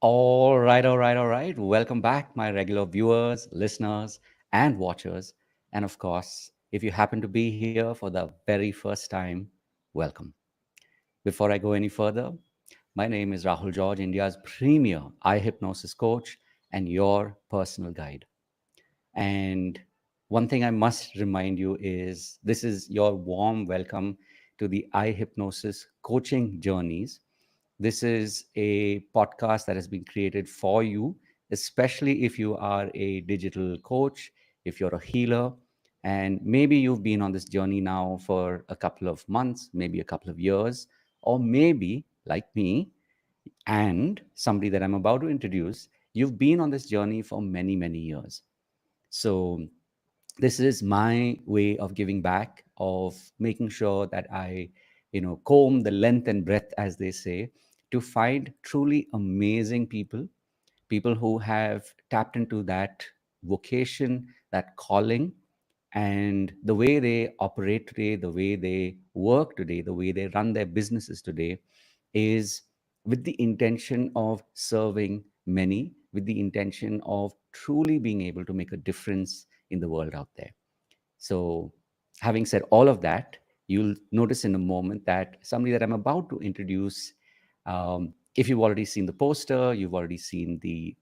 All right. Welcome back, my regular viewers, listeners, and watchers. And of course, if you happen to be here for the very first time, welcome. Before I go any further, my name is Rahul George, India's premier iHypnosis coach and your personal guide. And one thing I must remind you is this is your warm welcome to the iHypnosis coaching journeys. This is a podcast that has been created for you, especially if you are a digital coach, if you're a healer, and maybe you've been on this journey now for a couple of months, maybe a couple of years, or maybe, like me, and somebody that I'm about to introduce, you've been on this journey for many, many years. So, this is my way of giving back, of making sure that I comb the length and breadth, as they say, to find truly amazing people who have tapped into that vocation, that calling, and the way they operate today, the way they work today, the way they run their businesses today is with the intention of serving many, with the intention of truly being able to make a difference in the world out there. So, having said all of that, you'll notice in a moment that somebody that I'm about to introduce, if you've already seen the poster, you've already seen the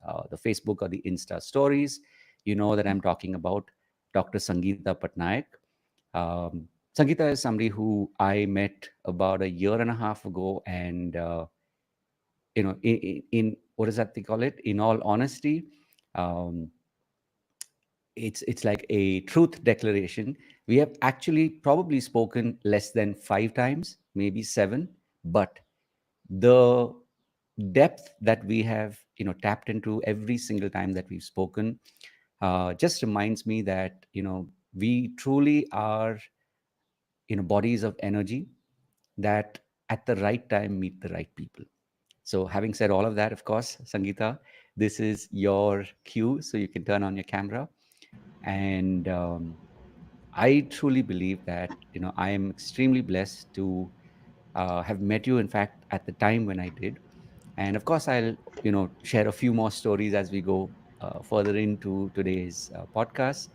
Facebook or the Insta stories, you know that I'm talking about Dr. Sangeeta Pattanaik. Sangeeta is somebody who I met about a year and a half ago, and in what does that they call it? In all honesty, um, it's like a truth declaration. We have actually probably spoken less than 5 times, maybe seven, but the depth that we have tapped into every single time that we've spoken just reminds me that we truly are bodies of energy that at the right time meet the right people. So having said all of that, of course, Sangeeta, this is your cue, so you can turn on your camera. And I truly believe that I am extremely blessed to have met you. In fact, at the time when I did, and of course, I'll share a few more stories as we go further into today's podcast.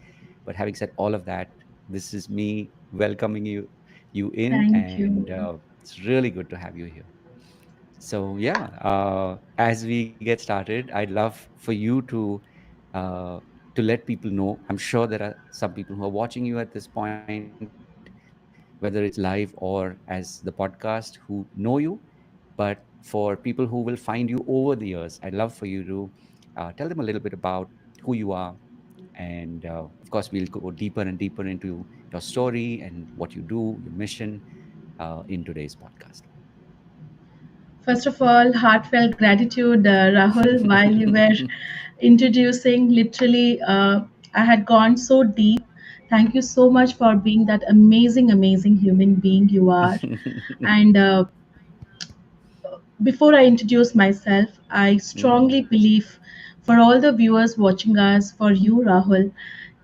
But having said all of that, this is me welcoming you in, Thank and you. it's really good to have you here. So yeah, as we get started, I'd love for you uh, to let people know. I'm sure there are some people who are watching you at this point, whether it's live or as the podcast, who know you. But for people who will find you over the years, I'd love for you to tell them a little bit about who you are. And of course, we'll go deeper and deeper into your story and what you do, your mission in today's podcast. First of all, heartfelt gratitude, Rahul, while you were introducing. Literally, I had gone so deep. Thank you so much for being that amazing human being you are. And before I introduce myself, I Mm, strongly believe for all the viewers watching us, for you, Rahul,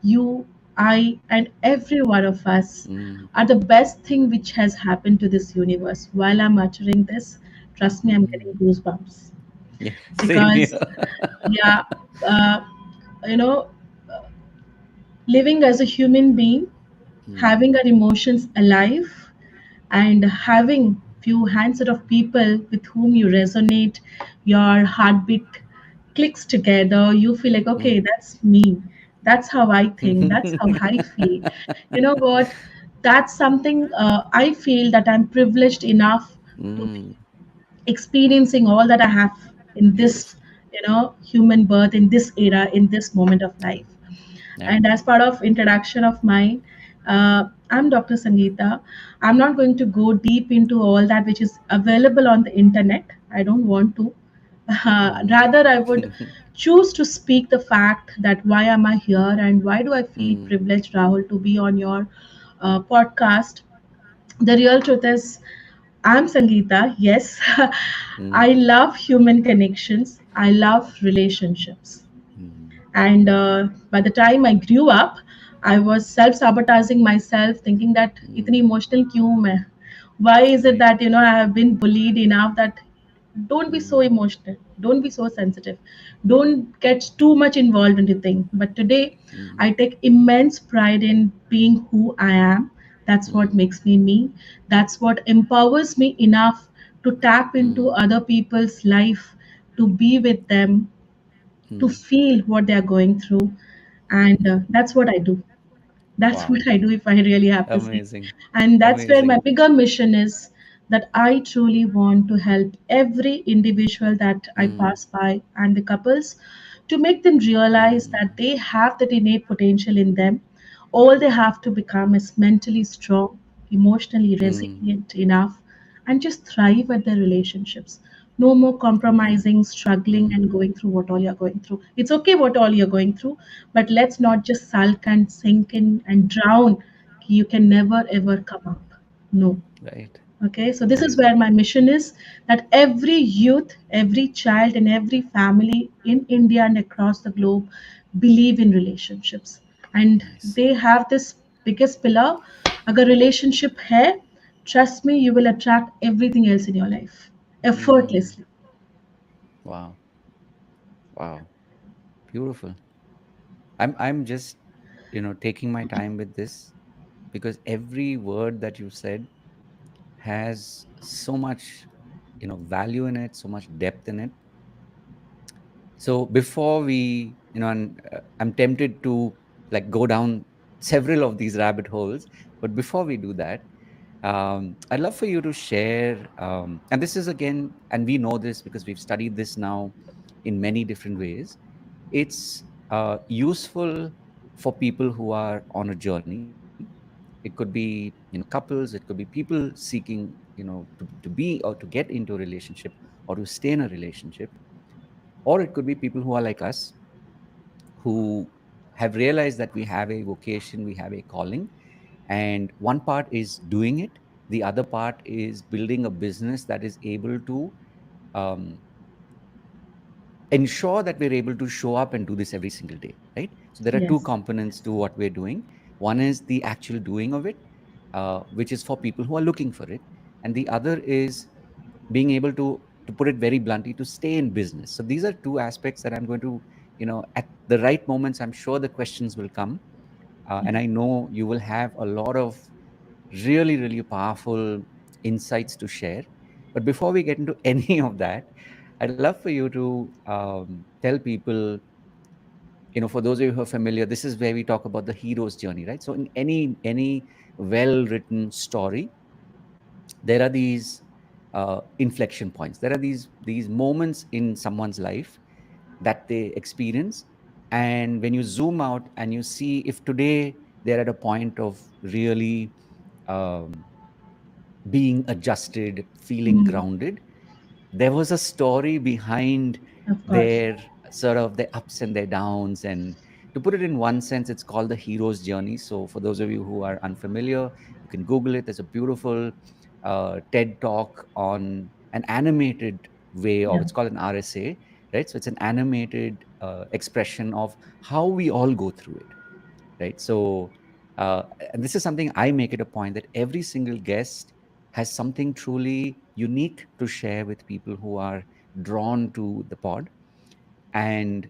you, I, and every one of us mm, are the best thing which has happened to this universe. While I'm uttering this, trust me, I'm getting mm. goosebumps Yeah, same here. because, yeah, uh, you know, living as a human being, having Mm, our emotions alive, and having few handset of people with whom you resonate, your heartbeat clicks together, you feel like, okay, mm. that's me, that's how I think, that's how I feel. You know what, that's something, I feel that I'm privileged enough to be Mm, experiencing all that I have in this, yes. human birth, in this era, in this moment of life. Yeah. And as part of introduction of mine, I'm Dr. Sangeeta. I'm not going to go deep into all that which is available on the internet. I don't want to. Mm, Rather, I would choose to speak the fact that why am I here and why do I feel mm, privileged, Rahul, to be on your podcast. The real truth is, I'm Sangeeta. Yes, mm, I love human connections. I love relationships. mm, And by the time I grew up, I was self sabotaging myself, thinking that itni mm. emotional kyun main? Why is it Right. that I have been bullied enough that Don't be so Mm, emotional. Don't be so sensitive. Don't get too much involved into things. But today, mm, I take immense pride in being who I am. That's what mm, makes me me. That's what empowers me enough to tap into mm, other people's life, to be with them, to mm, feel what they are going through. And mm. that's what I do. That's what Wow. I do, if I really have to say. Amazing. And that's where my Amazing. bigger mission is, that I truly want to help every individual that I Mm, pass by and the couples, to make them realize mm, that they have that innate potential in them. All they have to become is mentally strong, emotionally mm, resilient enough, and just thrive at their relationships. No more right. compromising, struggling, Mm, and going through what all you're going through. It's okay what all you're going through, but let's yeah, not just sulk and sink in and drown. You can never ever come up. No. right. Okay, so this is Amazing. where my mission is, that every youth, every child, and every family in India and across the globe believe in relationships. And Nice. they have this biggest pillar. Agar relationship hai, trust me, you will attract everything else in your life Mm, effortlessly. wow. Wow. Beautiful. I'm just, taking my time with this because every word that you said has so much, value in it, so much depth in it. So before we, and I'm tempted to like go down several of these rabbit holes, but before we do that, I'd love for you to share, and this is again, and we know this because we've studied this now in many different ways. It's useful for people who are on a journey. It could be, couples. It could be people seeking, to be or to get into a relationship or to stay in a relationship, or it could be people who are like us, who have realized that we have a vocation, we have a calling, and one part is doing it, the other part is building a business that is able to um, ensure that we're able to show up and do this every single day, right? So there are two Yes. components to what we're doing. One is the actual doing of it, which is for people who are looking for it, and the other is being able to put it very bluntly, to stay in business. So these are two aspects that I'm going to, at the right moments, I'm sure the questions will come, Yes. and I know you will have a lot of really, really powerful insights to share. But before we get into any of that, I'd love for you to tell people, for those of you who are familiar, this is where we talk about the hero's journey, right? So in any well-written story, there are these inflection points. There are these moments in someone's life that they experience, and when you zoom out and you see if today they're at a point of really um, being adjusted, feeling Mhm. grounded, there was a story behind Of course. their sort of their ups and their downs. And to put it in one sense, it's called the hero's journey. So for those of you who are unfamiliar, you can Google it. There's a beautiful TED talk on an animated way, or Yeah. it's called an RSA, right? So it's an animated expression of how we all go through it, right? So, and this is something I make it a point that every single guest has something truly unique to share with people who are drawn to the pod. And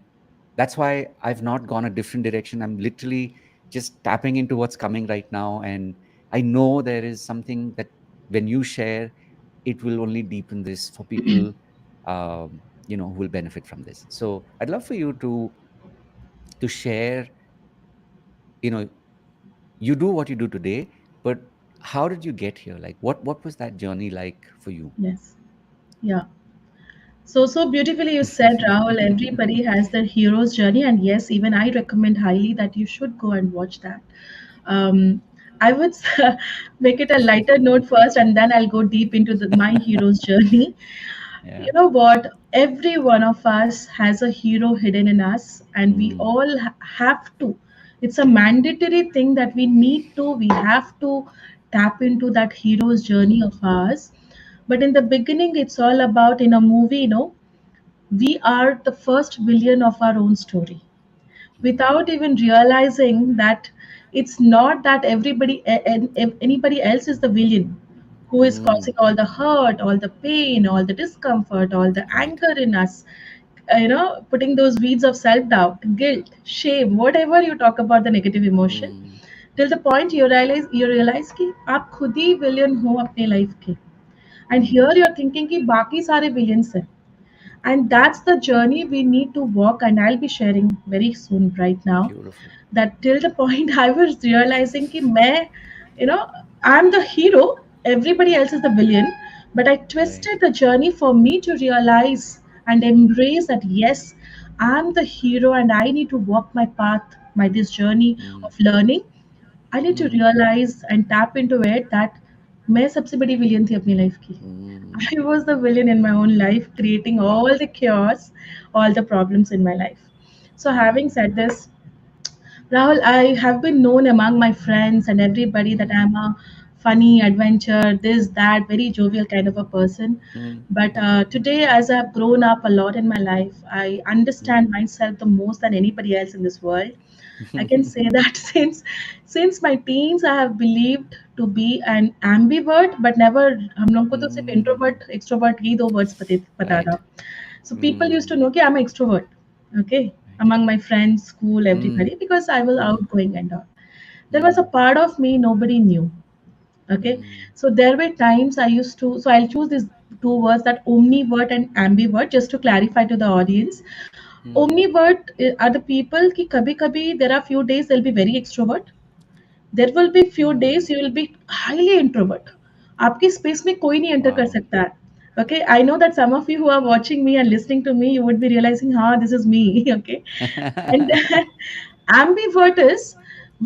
that's why I've not gone a different direction. I'm literally just tapping into what's coming right now. And I know there is something that when you share, it will only deepen this for people, who will benefit from this. So I'd love for you to share, you know, you do what you do today, but how did you get here? Like what was that journey like for you? Yes. Yeah. So beautifully you said, Rahul. Everybody has their hero's journey, and yes, even I recommend highly that you should go and watch that. I would make it a lighter note first, and then I'll go deep into my hero's journey. Yeah. You know what? Every one of us has a hero hidden in us, and we Mm, all have to. It's a mandatory thing that we need to. We have to tap into that hero's journey mm, of ours. But in the beginning, it's all about, in a movie, we are the first villain of our own story, mm, without even realizing that it's not that anybody else is the villain. who is Mm. causing all the hurt, all the pain, all the discomfort, all the Right. anger in us. Putting those weeds of self doubt, guilt, shame, whatever you talk about the negative emotion, Mm. till the point you realize कि आप खुद ही विलियन हो अपने life के. And here Mm. you're thinking कि बाकी सारे Williams हैं. And that's the journey we need to walk, and I'll be sharing very soon right now. Beautiful. That till the point I was realizing कि मैं, you know, I'm the hero, everybody else is the villain, but I Right. twisted the journey for me to realize and embrace that yes, I'm the hero and I need to walk my path, my this journey Mm. of learning. I need to Mm. realize and tap into it that मैं सबसे बड़ी विलियन थी अपनी life की. Mm. I was the villain in my own life, creating Wow. all the chaos, all the problems in my life. So, having Mm. said this, Rahul, I have been known among my friends and everybody that Mm. I'm a funny, adventure, this, that, very jovial kind of a person. Mm. But today, as I've grown up a lot in my life, I understand Mm. myself the most than anybody else in this world. I can say that since my teens, I have believed to be an ambivert, but never हम लोग को तो सिर्फ Mm. introvert, extrovert ही दो words पता Right. था. So people used to Mm. know कि I'm an extrovert, okay, Right. among my friends, school, Mm. everybody, because I was Mm. outgoing and all. There was a Mm. part of me nobody knew, okay. Mm. So there were times I used to. So I'll choose these two words, that omnivert and ambivert, just to clarify to the audience. Mm. Omnivert are the people कि कभी कभी there are few days they'll be very extrovert, there will be few Mm. days you will be highly introvert. आपकी space में कोई नहीं enter कर Wow. सकता है. Okay, I know that some of you who are watching me and listening to me, you would be realizing, "Ha, this is me." Okay, and ambivert is,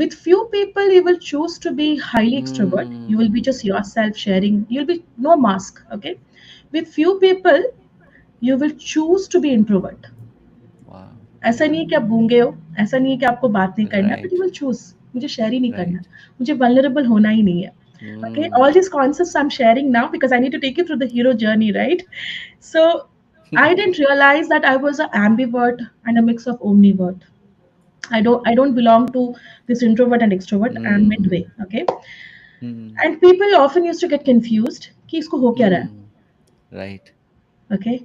with few people you will choose to be highly extrovert. You will be just Mm. yourself sharing. You'll be no mask. Okay, with few people you will choose to be introvert. Wow. ऐसा नहीं है कि आप गूंगे हो, ऐसा नहीं है कि आपको बात नहीं करना, but you Right. Will choose मुझे शेयर ही नहीं करना, Right. मुझे वल्नरेबल होना ही नहीं है. Okay, all Mm. these concepts I'm sharing now because I need to take you through the hero journey, right? So I didn't realize that I was an ambivert and a mix of omnivert. I don't belong to this introvert and extrovert. I'm Mm. midway. Okay, Mm. and people often used to get confused कि इसको हो क्या रहा है. Mm. Right. Okay,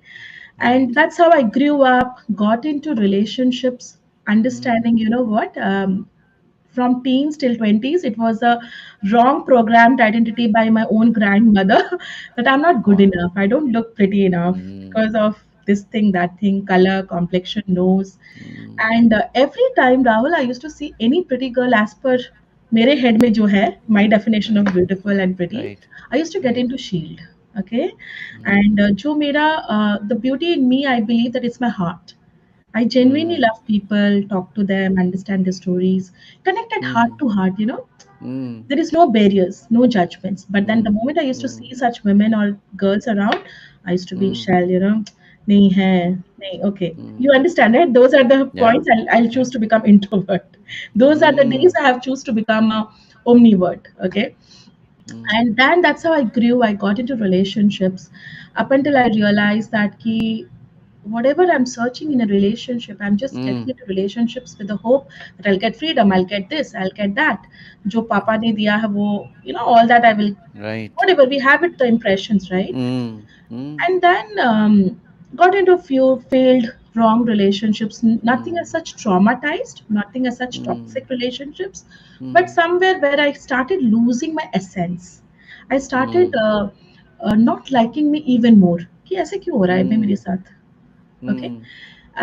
and Right. that's how I grew up, got into relationships, Mm. understanding, you know what, from teens till 20s, it was a wrong programmed identity by my own grandmother that I'm not good Wow. enough, I don't look pretty enough Mm. because of this thing, that thing, color, complexion, nose. Mm. And every time, Rahul, I used to see any pretty girl as per मेरे head में जो है, my definition of Right. beautiful and pretty, Right. I used to get Right. into shield. Okay, and Mm. जो मेरा the beauty in me, I believe that it's my heart. I genuinely Mm. love people, talk to them, understand their stories, connected heart Mm. to heart, Mm. there is no barriers, no judgments. But then the Mm. moment I used to Mm. see such women or girls around, I used to be Mm. shell, nahi hai, nahi, okay. You Mm. understand it? Those are the Yeah. points I'll Yeah. choose to become introvert. Those are the days Mm. I have choose to become a omnivert. Okay, Mm. and then that's how I grew. I got into relationships up until I realized that whatever I'm searching in a relationship, I'm just getting Mm. into relationships with the hope that I'll get freedom, I'll get this, I'll get that. जो पापा Right. ने दिया है वो, all that I will, Right. whatever we have it, the impressions, right? Mm. Mm. And then got into a few failed wrong relationships. Nothing as Mm. such traumatized, nothing as such Mm. toxic relationships, but Mm. somewhere where I started losing my essence. I started Mm. not liking me even more. कि ऐसे क्यों हो रहा है अभी मेरे Mm. साथ? Okay, Mm.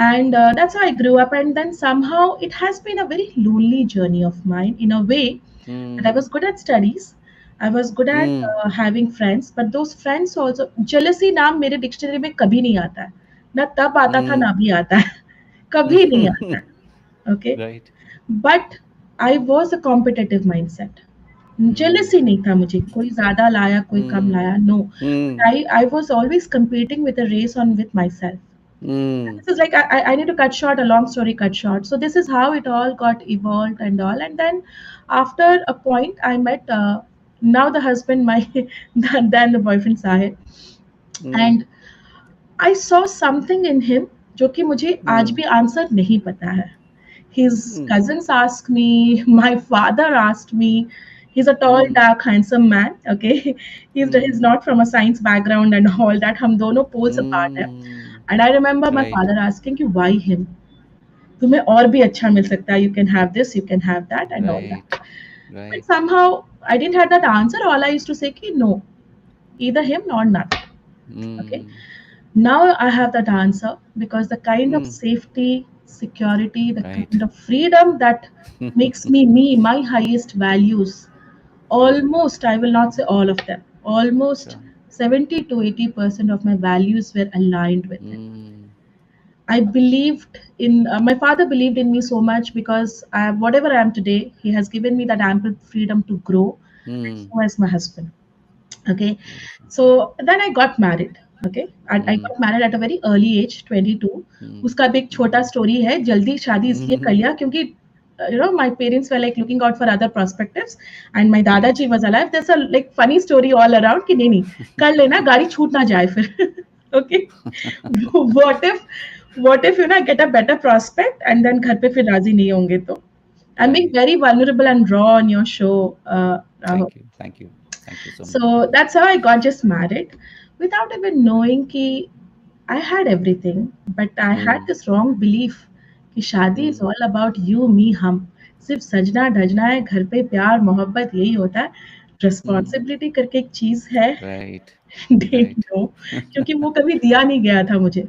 and that's how I grew up. And then somehow it has been a very lonely journey of mine in a way that I Mm. was good at studies, I was good at Mm. having friends, but those friends also, jealousy नाम मेरे dictionary में कभी नहीं आता है, ना तब आता था Mm. ना भी आता है, कभी नहीं आता है. Okay, Right. but I was a competitive mindset. Mm. Jealousy नहीं था मुझे, कोई ज्यादा लाया कोई कम Mm. लाया, no. Mm. I was always competing with a race on with myself. Mm. This is like I need to cut short a long story, cut short. So this is how it all got evolved and all. And then after a point, I met now the husband, my then the boyfriend Sahib, Mm. and I saw something in him जो कि मुझे आज Mm. भी answer नहीं पता है. His Mm. cousins asked me, my father asked me, He's a tall, Mm. dark, handsome man. Okay, he's Mm. not from a science background and all that. हम दोनों poles apart हैं. Mm. And I remember my Right. father asking कि why him? तुम्हें और भी अच्छा मिल सकता है. You can have this, you can have that, and all Right. that. But Right. somehow I didn't have that answer. All I used to say कि no, either him or none. Okay. Mm. Now I have that answer because the kind of Mm. safety, security, the Right. kind of freedom that makes me, my highest values, True. almost, I will not say all of them, almost Sure. 70 to 80% of my values were aligned with it. Mm. I believed in, my father believed in me so much because whatever I am today, he has given me that ample freedom to grow. And Mm. so has my husband. Okay. Beautiful. So then I got married. Okay. And I Mm. got married at a very early age, 22. Mm. उसका भी एक छोटा Mm. Story है. जल्दी शादी इसलिए कर Mm. लिया क्योंकि my parents were like looking out for other perspectives, and my Right. दादाजी was alive. There's a like funny story all around कि नहीं नहीं कर लेना गाड़ी छूट ना जाए फिर. Okay. what if get a better prospect and then घर पे फिर राजी नहीं होंगे तो. I'm being Right. very vulnerable and raw on your show, Rahul. Thank you. Thank you. Thank you so much. So that's how I got just married without even knowing कि I had everything, but I had Mm. this wrong belief कि शादी is Mm. all about you, me, हम. सिर्फ सजना धजना है घर पे प्यार मोहब्बत यही होता है. Mm. रिस्पॉन्सिबिलिटी करके एक चीज है. Right. Didn't Right. know क्योंकि वो कभी दिया नहीं गया था मुझे.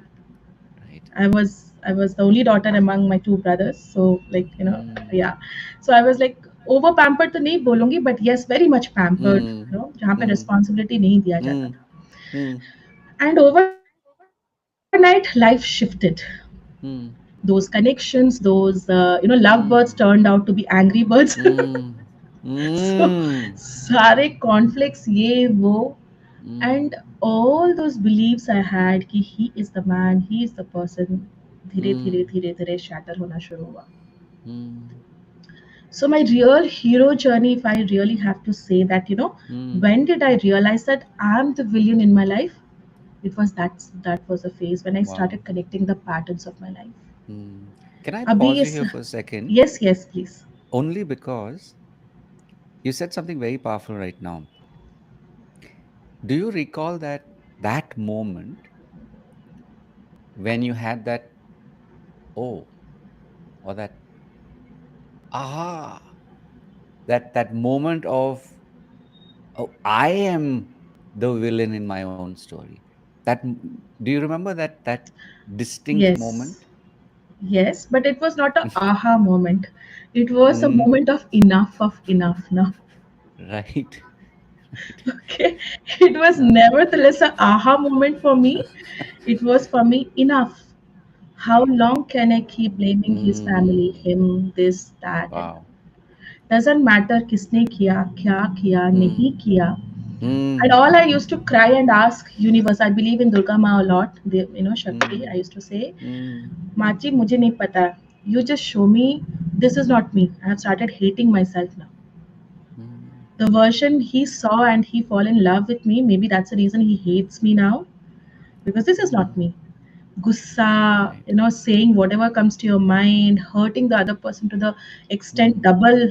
Right. I was the only daughter among my two brothers, so like Mm. yeah. So I was like over pampered तो नहीं बोलूंगी, but yes, very much pampered. Mm. जहाँ पे Mm. responsibility नहीं दिया जाता Mm. था. Mm. And overnight life shifted. Those Mm. connections, those lovebirds turned Mm. out to be angry birds. Mm. So Mm. सारे conflicts ये वो, Mm. and all those beliefs I had कि he is the man, he is the person, धीरे धीरे Mm. धीरे धीरे shatter होना शुरू हुआ. Mm. So my real hero journey, if I really have to say that, Mm. when did I realize that I'm the villain in my life? It was that was a phase when I Wow. started connecting the patterns of my life. Mm. Can I अभी pause you इस here for a second? Yes, yes, please. Only because you said something very powerful right now. Do you recall that moment when you had that oh or that aha that moment of oh I am the villain in my own story. Do you remember that distinct Yes, moment? yes, but it was not a aha moment. It was a Mm, moment of enough of enough now. right. Right. Okay, it was Uh, nevertheless a aha moment for me. It was for me enough. How right. long can I keep blaming his family, Mm, him, this, that, and wow. doesn't matter किसने किया, क्या किया, नहीं Mm, किया. And mm, all I used to cry and ask universe. I believe in Durga Ma a lot. Shakti. I mm, used to say, mm, Machi, मुझे नहीं पता. You just show me. This is not me. I have started hating myself now. mm, The version he saw and he fall in love with me. Maybe that's the reason he hates me now, because this is not mm, me. Gussa, right. saying whatever comes to your mind, hurting the other person to the extent Mm, double,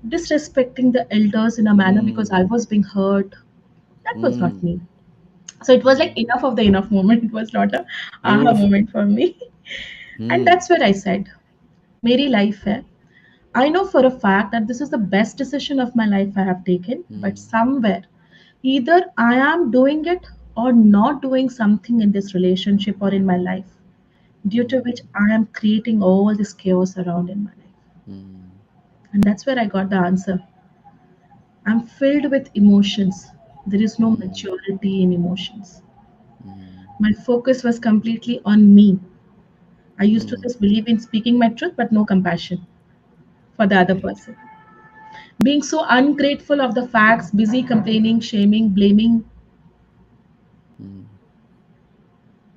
disrespecting the elders in a manner because I mm, was being hurt. That was not mm, me. So it was like mm. enough of the enough moment. It was not a aha Beautiful. moment for me. And Mm, that's where I said, Meri life hai. I know for a fact that this is the best decision of my life I have taken, but mm, somewhere, either I am doing it or not doing something in this relationship or in my life, due to which mm, I am creating all this chaos around in my life. mm, And that's where I got the answer. I'm filled with emotions. There is no mm, maturity in emotions. mm, My focus was completely on me. I used to mm. just believe in speaking my truth, but no compassion for the other Right. person. Being so ungrateful of the facts, busy complaining, shaming, blaming, Mm,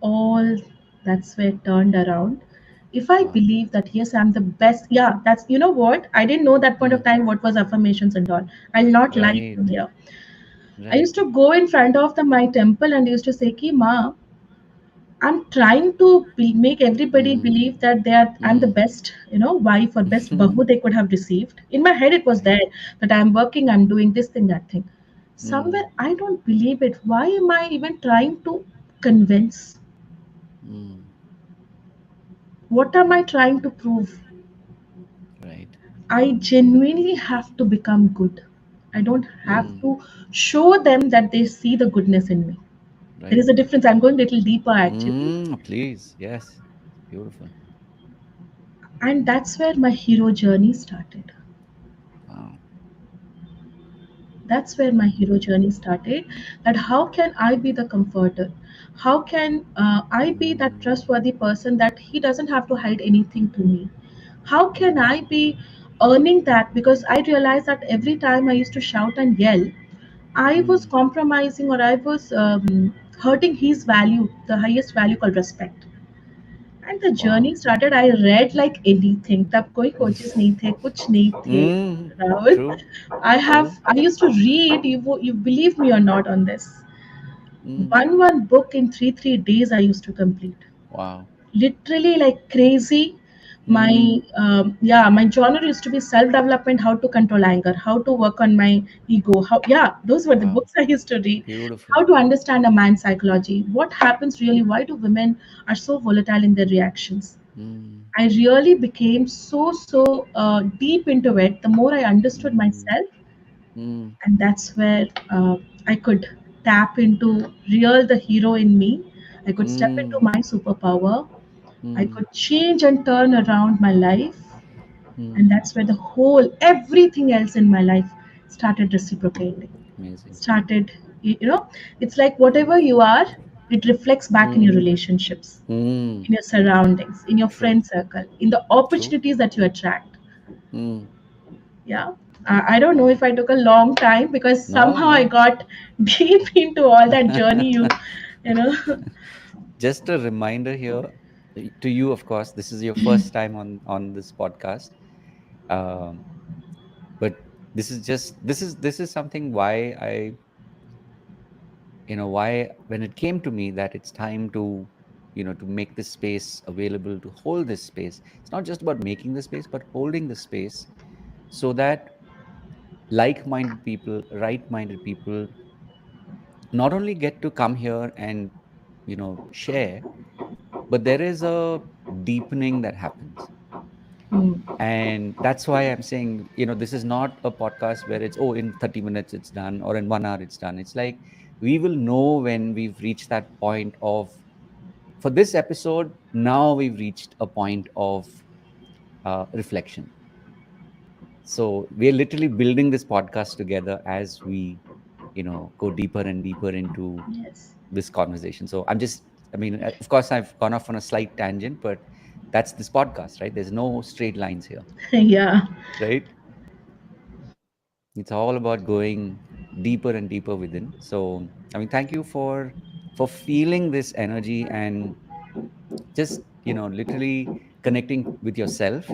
all that's where it turned around. If I wow. believe that yes, I'm the best, yeah, that's what I didn't know that point of Mm, time what was affirmations and all. I'll not lie to you right. here. I used Right. to go in front of my temple and used to say, Ki Ma, I'm trying to make everybody Mm. believe that I'm the Mm. best, wife or best bahu they could have received. In my head, it was Right. there that I'm working, I'm doing this thing, that thing. Mm. Somewhere I don't believe it. Why am I even trying to convince? Mm. What am I trying to prove? Right. I genuinely have to become good. I don't have Mm. to show them that they see the goodness in me. There Right. is a difference. I'm going a little deeper actually. Please. Yes. Beautiful. And that's where my hero journey started. Wow. That's where my hero journey started. That how can I be the comforter? How can I be that Mm. trustworthy person that he doesn't have to hide anything to me? How can I be earning that? Because I realized that every time I used to shout and yell, I was Mm. compromising or I was hurting his value, the highest value called respect. And the journey Wow. started. I read like anything. तब कोई coaches नहीं थे, कुछ नहीं थे. Mm. Rahul, True. I True. used to read. You believe me or not on this? Mm. One book in three days I used to complete. Wow. Literally like crazy. Mm. My genre used to be self development, how to control anger, how to work on my ego. How those were the Wow. books I used to read. Beautiful. How to understand a man's psychology. What happens really? Why do women are so volatile in their reactions? Mm. I really became so deep into it. The more I understood Mm. myself, Mm. and that's where I could tap into real the hero in me. I could step into Mm. my superpower. I Mm. could change and turn around my life, and Mm. that's where the whole everything else in my life started reciprocating. Amazing. Started, it's like whatever you are, it reflects back in your Mm. relationships, Mm. in your surroundings, in your True. friend circle, in the True. opportunities that you attract. Mm. Yeah. I don't know Wow. if I took a long time because No, somehow I no. got deep into all that journey you know. Just a reminder here to you, of course, this is your first time on this podcast. Um, but this is something why why when it came to me that it's time to to make this space available, to hold this space. It's not just about making the space, but holding the space so that like-minded people, right-minded people not only get to come here and share, but there is a deepening that happens. Hmm. And that's why I'm saying, this is not a podcast where it's, oh, in 30 minutes it's done or in 1 hour it's done. It's like we will know when we've reached that point of, for this episode, now we've reached a point of reflection. So we're literally building this podcast together as we, go deeper and deeper into Yes. this conversation. So I mean, of course, I've gone off on a slight tangent, but that's this podcast, right? There's no straight lines here, Yeah. right? It's all about going deeper and deeper within. So, I mean, thank you for feeling this energy and just, literally connecting with yourself,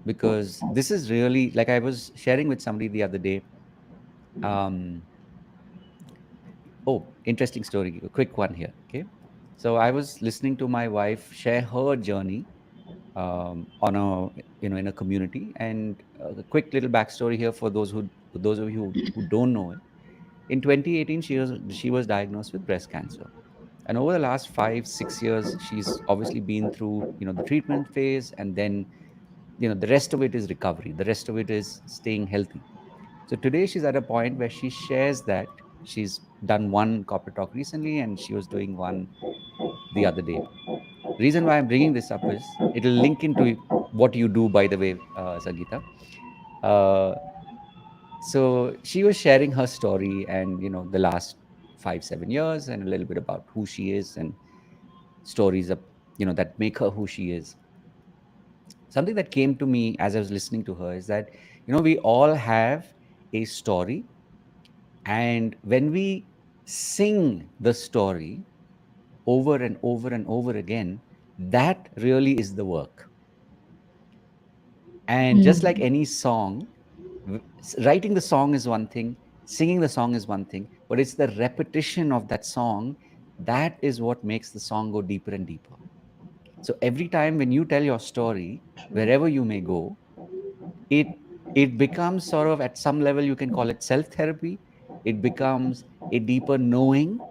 because this is really, like I was sharing with somebody the other day. Um, oh, interesting story, a quick one here. Okay. So I was listening to my wife share her journey on a in a community, and a quick little backstory here for those of you who don't know it. In 2018, she was diagnosed with breast cancer, and over the last 5-6 years, she's obviously been through the treatment phase, and then the rest of it is recovery. The rest of it is staying healthy. So today she's at a point where she shares that she's done one corporate talk recently, and she was doing one the other day. Reason why I'm bringing this up is it'll link into what you do, by the way, Sangeeta. Uh, so she was sharing her story and the last 5-7 years, and a little bit about who she is and stories of that make her who she is. Something that came to me as I was listening to her is that we all have a story, and when we sing the story over and over and over again, that really is the work. And just like Hmm. any song, writing the song is one thing, singing the song is one thing, but it's the repetition of that song that is what makes the song go deeper and deeper. So every time when you tell your story, True. wherever you may go, it it becomes sort of, at some level you can call it self therapy. It becomes a deeper knowing,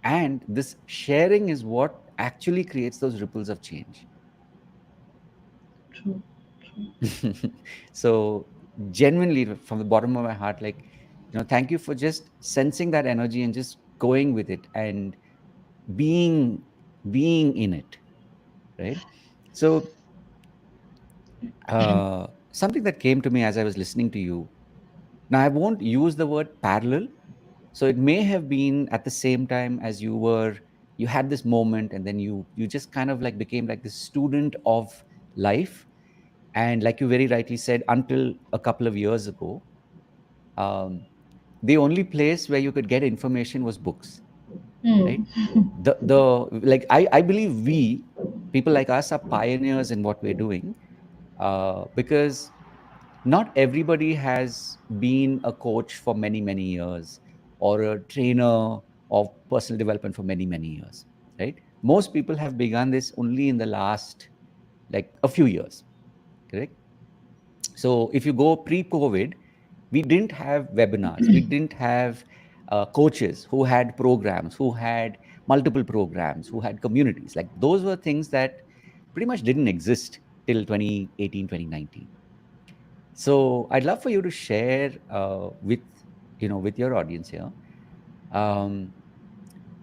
and this sharing is what actually creates those ripples of change. True. True. So genuinely from the bottom of my heart, like, thank you for just sensing that energy and just going with it and being being in it, right? So something that came to me as I was listening to you, now I won't use the word parallel. So it may have been at the same time as you had this moment, and then you just kind of like became like this student of life. And like you very rightly said, until a couple of years ago, um, the only place where you could get information was books, right? Hmm. The like I believe we people like us are pioneers in what we're doing, because not everybody has been a coach for many years, or a trainer of personal development for many years, right? Most people have begun this only in the last, like, a few years, correct? So if you go pre-COVID, we didn't have webinars, we didn't have coaches who had programs, who had multiple programs, who had communities. Like, those were things that pretty much didn't exist till 2018, 2019. So I'd love for you to share with your audience here, um,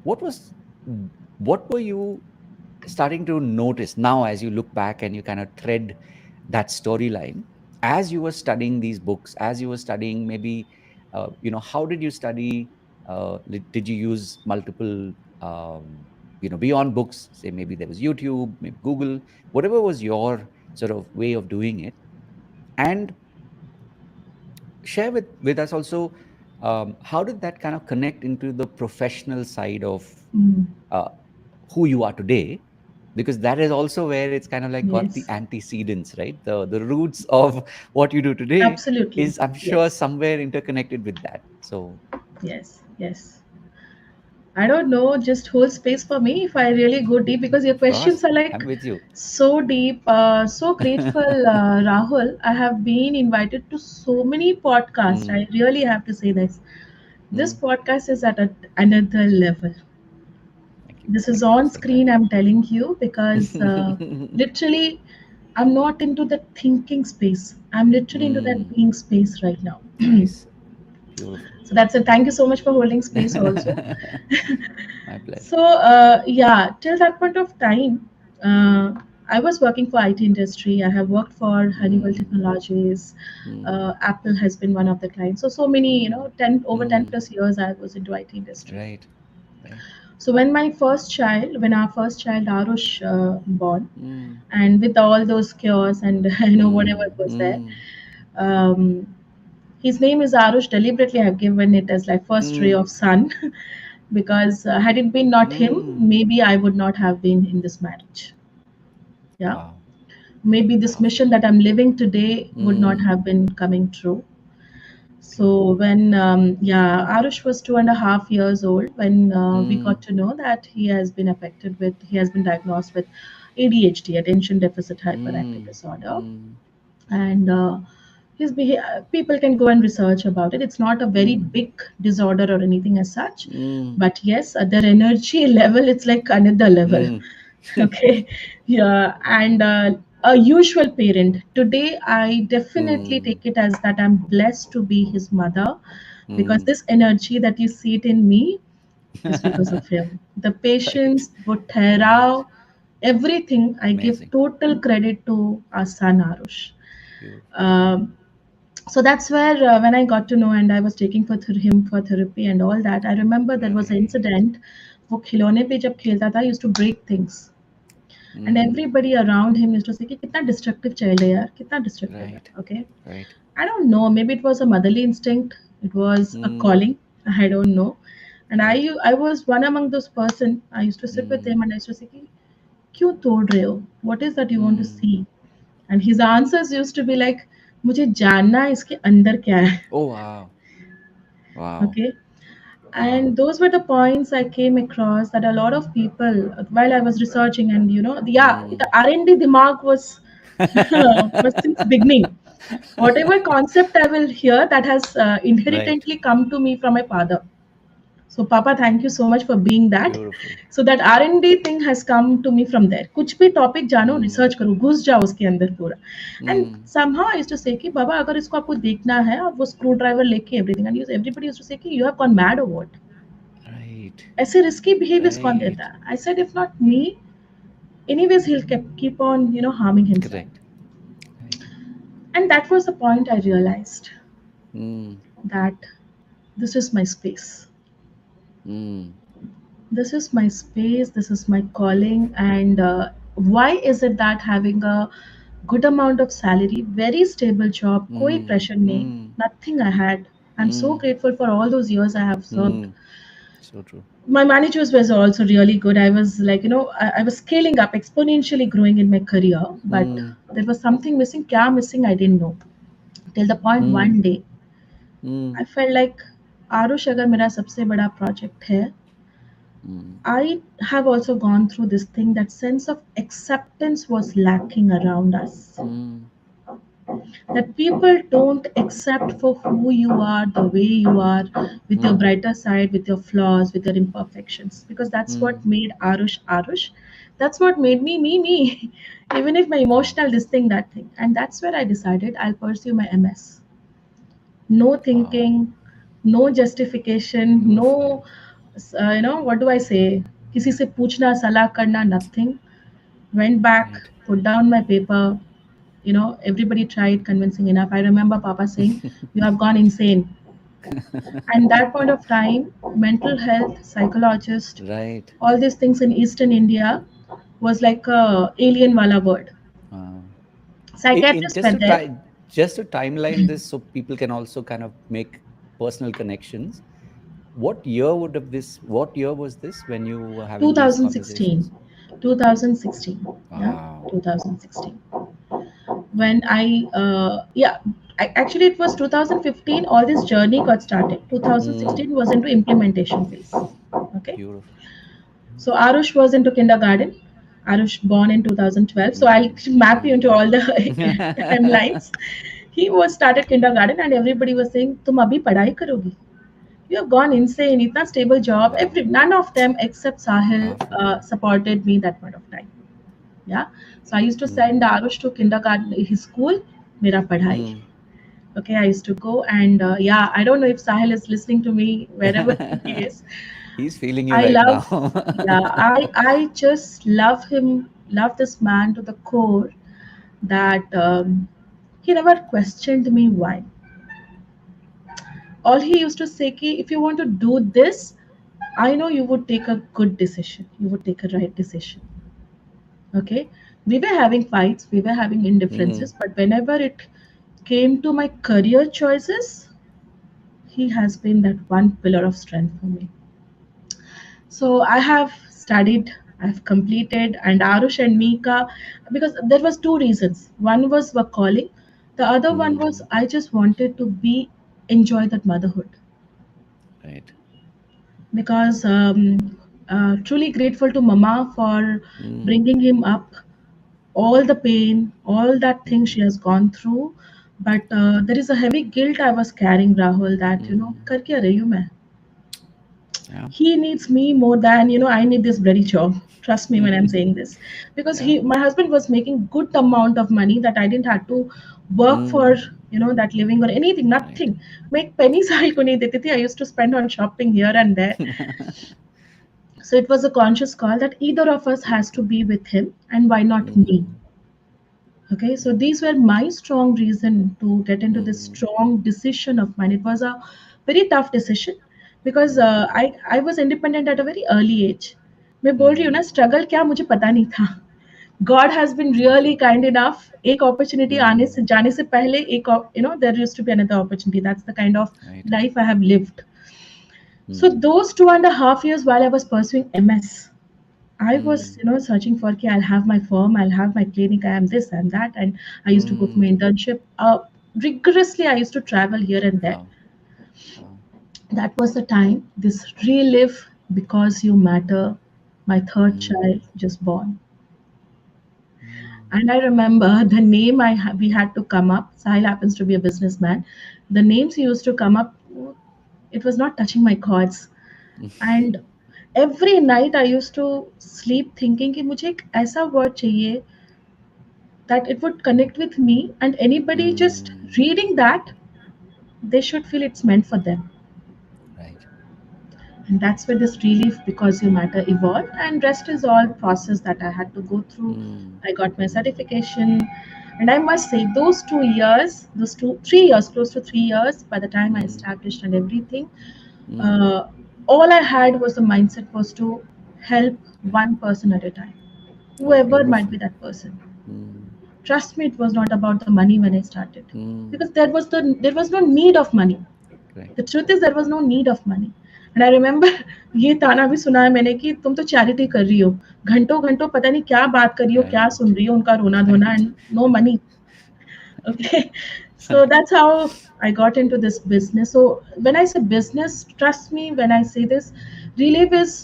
what was what were you starting to notice now as you look back and you kind of thread that storyline, as you were studying these books, as you were studying, maybe, how did you study? Did you use multiple, beyond books, say maybe there was YouTube, maybe Google, whatever was your sort of way of doing it? And share with us also, how did that kind of connect into the professional side of Hmm. uh, who you are today? Because that is also where it's kind of like got the Yes. antecedents, right? The roots of what you do today Absolutely. is, I'm sure, Yes. somewhere interconnected with that. So, Yes. Yes. I don't know, just hold space for me if I really go deep, because your of course, questions are I'm like with you. so deep. So grateful, Rahul. I have been invited to so many podcasts. Mm, I really have to say this. This mm. podcast is at another level. Thank you. This is Thank you for on saying that. screen, I'm telling you, because literally, I'm not into that thinking space. I'm literally into that Mm, being space right now. nice. Beautiful. So that's it. Thank you so much for holding space also. My pleasure. So yeah, till that point of time, I was working for IT industry. I have worked for Honeywell Mm, Technologies. mm, Apple has been one of the clients. So many, mm, 10 mm. plus years I was into IT industry. Right, right. So when our first child Arush born, Mm, and with all those chaos and whatever mm, was there, mm, um, his name is Arush. Deliberately, I have given it as like first ray mm, of sun, because had it been not him, mm. maybe I would not have been in this marriage. Yeah, Wow, maybe this powerful. mission that I'm living today would not Mm, have been coming true. So beautiful. when yeah, Arush was 2.5 years old when we Mm, got to know that he has been diagnosed with ADHD, attention deficit hyperactive mm, disorder, mm, and people can go and research about it. It's not a very mm, big disorder or anything as such, mm, but yes, their energy level, it's like another level. mm, Okay, yeah, and a usual parent today, I definitely mm, take it as that I'm blessed to be his mother, because mm. this energy that you see it in me is because of him. The Right, patience, the right. thera, everything, I give Amazing. total credit to our son Arush. Beautiful. Um, so that's where when I got to know, and I was taking him for therapy and all that, I remember there was an Right. incident. वो खिलौने पे जब खेलता था, used to break things, and Mm, everybody around him used to say कि कितना destructive child है यार, कितना destructive है. right, Okay, right. I don't know, maybe it was a motherly instinct, it was a Mm, calling, I don't know. And right. I was one among those person. I used to sit with Mm, him and I used to say कि क्यों तोड़ रहे हो, what is that you want to mm. see? And his answers used to be like, मुझे जानना है इसके अंदर क्या है. Oh, wow. Wow. Okay, Wow. And those were the points I came across that a lot of people, while I was researching, and yeah, Mm. the R&D dimag was was since beginning. Whatever concept I will hear, that has Right. inherently come to me from my father. So, Papa, thank you so much for being that. Beautiful. So that R&D thing has come to me from there. कुछ भी topic जानो, Mm. Research करो, घुस जाओ उसके अंदर पूरा. And Mm. somehow I used to say कि बाबा अगर इसको आपको देखना है और वो स्क्रू ड्राइवर लेके everything, and everybody used to say कि you have gone mad or what? Right. ऐसे risky behaviors कौन देता Right. है? I said if not me, anyways he'll keep on harming himself. Correct. Right. And that was the point I realized Mm. that this is my space. Mm. This is my space, this is my calling. And why is it that having a good amount of salary, very stable job, koi Mm. pressure nahi, Mm. nothing I had. I'm so Mm. grateful for all those years I have served. Mm. So true. My managers was also really good. I was like, I was scaling up, exponentially growing in my career, but Mm. there was something missing. Kya missing, I didn't know. Till the point Mm. one day Mm. I felt like Aarush अगर मेरा सबसे बड़ा project है, Mm. I have also gone through this thing, that sense of acceptance was lacking around us. Mm. That people don't accept for who you are, the way you are, with your Mm. brighter side, with your flaws, with your imperfections. Because that's what Mm. made Arush Arush. That's what made me. Even if my Wow. emotional this thing, that thing. And that's where I decided I'll pursue my MS. No Wow. thinking, no justification, No no, fear. what do I say? किसी से पूछना सलाह करना, nothing. Went back, Right. put down my paper. Everybody tried convincing enough. I remember Papa saying, "You have gone insane." And that point of time, mental health, psychologist, Right. all these things in Eastern India was like a alien wala word. Wow. In Psychiatrists were there. just to timeline this so people can also kind of make personal connections. What year was this when you were having these 2016. conversations? 2016. Yeah, Wow. 2016. When Wow. actually it was 2015, all this journey got started. Mm. 2016 was into implementation phase. Okay. Beautiful. So Arush was into kindergarten. Arush born in 2012. So I'll Mm. map you into Mm. all the timelines. He was started kindergarten and everybody was saying, "तुम अभी पढ़ाई करोगी? You have gone insane. Itna stable job." Wow. None of them except Sahil Powerful. supported me that point of time. Yeah. So I used to send Mm. Arush to kindergarten, his school, mera padhai. Mm. Okay, I used to go, and yeah, I don't know if Sahil is listening to me wherever he is. He's feeling you I right love, now. yeah, I just love him, love this man to the core. That he never questioned me why. All he used to say, "Ki, if you want to do this, I know you would take a good decision. You would take a right decision." Okay, we were having fights, we were having Mm. indifferences, but whenever it came to my career choices, he has been that one pillar of strength for me. So I have studied, I've completed, and Arush and Mika, because there was two reasons. One was work calling, the other one was Mm. I just wanted to be enjoy that motherhood. Right. Because truly grateful to Mama for Mm. bringing him up, all the pain, all that thing she Mm. has gone through. But Right. there is a heavy guilt I was carrying, Rahul, that Mm. kar kya rahi hu main? Yeah. He needs me more than I need this bloody job. Trust me when I'm saying this, because Yeah. my husband was making good amount of money that I didn't have to work for, Mm. that living or anything, Right. nothing. Make pennies I ko nahi deti thi. I used to spend on shopping here and there. So it was a conscious call that either of us has to Beautiful. be with him, and why not me? Mm. Okay, so Yeah. these were my strong reason to get into this Mm. strong decision of mine. It was a very tough decision because Mm. I was independent at a very early age. मैं बोल रही हूँ Mm. ना struggle क्या मुझे पता नहीं था. God has been really Awesome. kind enough. एक opportunity आने Mm. से जाने से पहले एक there used to be another opportunity. That's the kind of Right. life I have lived. So Mm. those 2.5 years while I was pursuing MS, I was, Mm. searching for, okay, I'll have my firm, I'll have my clinic, I am this and that. And I used to go for my Mm. internship. Rigorously, I used to travel here and there. Wow. Wow. That was the time this relive because you matter, my third child Mm. just born. Mm. And I remember the name we had to come up. Sahil happens to be a businessman. The names he used to come up, it was not touching my chords. And every night I used to sleep thinking कि मुझे एक ऐसा word चाहिए that it would connect with me, and anybody just Mm. reading that, they should feel it's meant for them. Right. And that's where this relief because you matter evolved, and rest is all process that I had to go through. Mm. I got my Mm. certification, and I must say those 2 years, those 2 3 years, close to 3 years, by the time I Mm. established and everything, Mm. uh, all I had was the mindset was to help Right. one person at a time, Oh, whoever might beautiful. be that person. Mm. Trust me, it was not about the money when I started, Mm. because there was no need of money. Correct. The truth is there was no need of money. And I remember ये ताना भी सुना है मैंने कि तुम तो charity कर रही हो, घंटों घंटों पता नहीं क्या बात कर रही हो, क्या Right. सुन रही हो, उनका रोना धोना, Right. And no money. Okay. So Right. that's how I got into this business. So when I say business, trust me when I say this, Relive is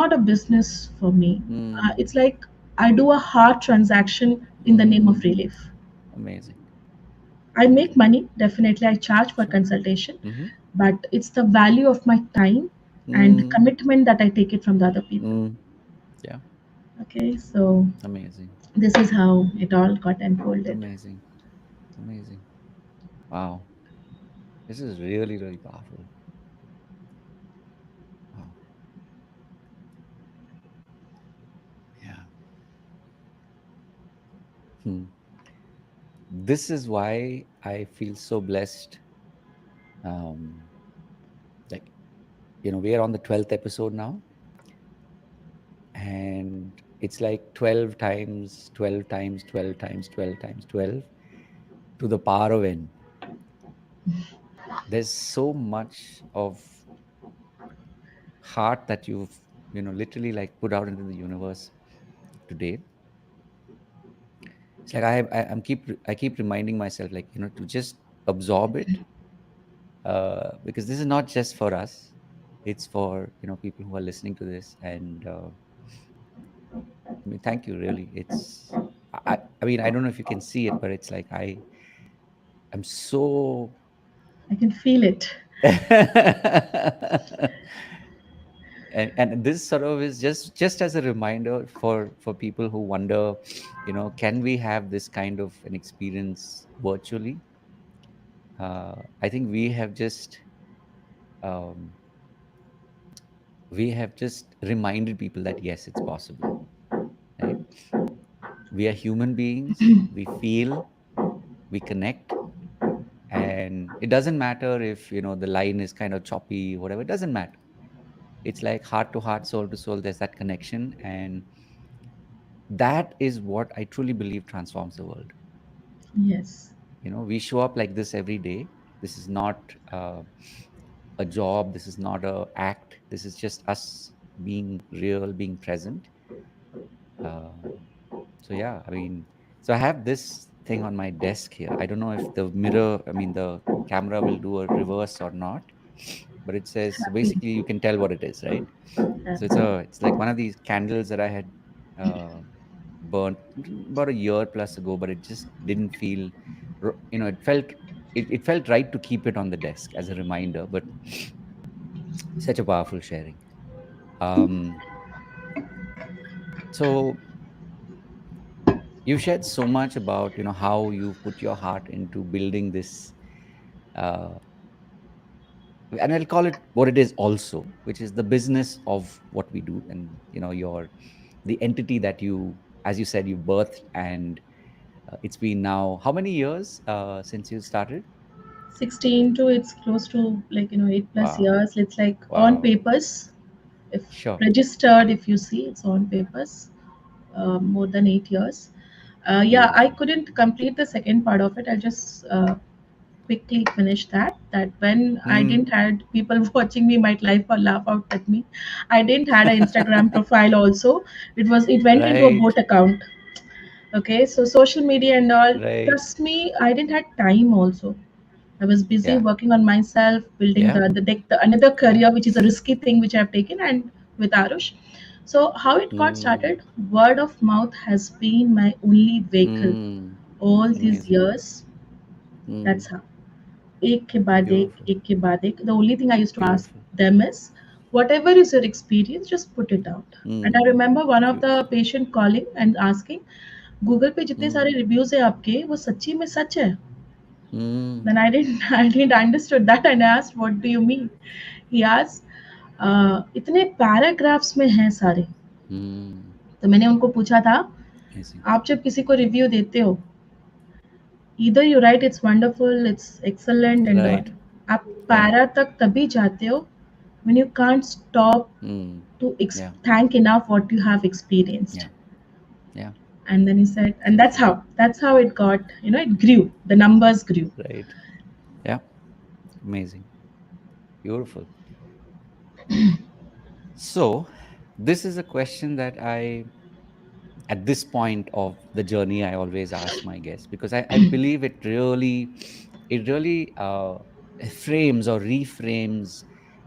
not a business for me. Mm. It's like I do a hard transaction in the name of Mm. Relive. Amazing. I make Amazing. money, definitely. I charge for Sure. consultation, Mm-hmm. but it's the value of my time and Mm. commitment that I take it from the other people. Mm. Yeah. Okay, so Amazing. this is how it all got unfolded. Amazing. Amazing. Wow. This is really, really powerful. Wow. Yeah. Hmm. This is why I feel so blessed. Um, like, we are on the 12th episode now, and it's like 12 times, 12 times, 12 times, 12 times, 12 to the power of n. There's so much of heart that you've, literally like put out into the universe today. It's like I keep reminding myself, like, to just absorb it, because this is not just for us. It's for, people who are listening to this. And I mean, thank you, really. I mean, I don't know if you can see it, but it's like I'm so I can feel it. and this sort of is just as a reminder for people who wonder, can we have this kind of an experience virtually? I think um, we have just reminded people that yes, it's possible, right? We are human beings. We feel, we connect, and it doesn't matter if the line is kind of choppy, whatever. It doesn't matter. It's like heart to heart, soul to soul. There's that connection, and that is what I truly believe transforms the world. Yes. We show up like this every day. This is not a job. This is not a act. This is just us being real, being present. um, so yeah, I mean, so I have this thing on my desk here. I don't know if the mirror, I mean, the camera will do a reverse or not, but it says, so Happy. basically you can tell what it is, right? So Happy. it's like one of these candles that I had uh, burnt about a year plus ago, but it just didn't feel, it felt right to keep it on the desk as a reminder. But such a powerful sharing. Um, so you shared so much about how you put your heart into building this, uh, and I'll call it what it is also, which is the business of what we do, and your the entity that you, as you said, you birthed. And it's been now how many years since you started? 16 to it's close to, like, 8 plus Wow. years. It's like on Wow. papers. If Sure. registered, if you see, it's on papers. More than 8 years. Yeah, I Beautiful. couldn't complete the second part of it. I'll just quickly finish that. That when I Hmm. didn't had people watching me might laugh or laugh out at me. I didn't had an Instagram profile also. It went into a Right. boat account. Okay, so social media and all. Right. Trust me, I didn't had time also. I was busy Yeah. working on myself, building Yeah. the another Yeah. career, which is a risky thing which I've taken, and with Arush. So how it got Mm. started? Word of mouth has been my only vehicle Mm. all these Amazing. years. Mm. That's how. एक के बाद Beautiful. एक के बाद एक. The only thing I used to ask Beautiful. them is, whatever is your experience, just put it out. And I Mm. remember one of the Beautiful. patient calling and asking, Google पे जितने Mm. सारे reviews है आपके वो सच्ची में सच है. Mm. Then I didn't I didn't understood that and I asked, what do you mean? He asked, इतने पैराग्राफ्स में हैं सारे. Mm. तो मैंने उनको पूछा था, Amazing. आप जब किसी को रिव्यू देते हो, either you write it's wonderful, it's excellent and all. Right. आप Right. पैरा तक तभी जाते हो when you can't stop Mm. to Yeah. thank enough what you have experienced. Yeah. Yeah. And then he said, and So true. that's how it got, it grew. The numbers grew. Right. Yeah. Amazing. Beautiful. So, this is a question that at this point of the journey, I always ask my guests because I believe it really frames or reframes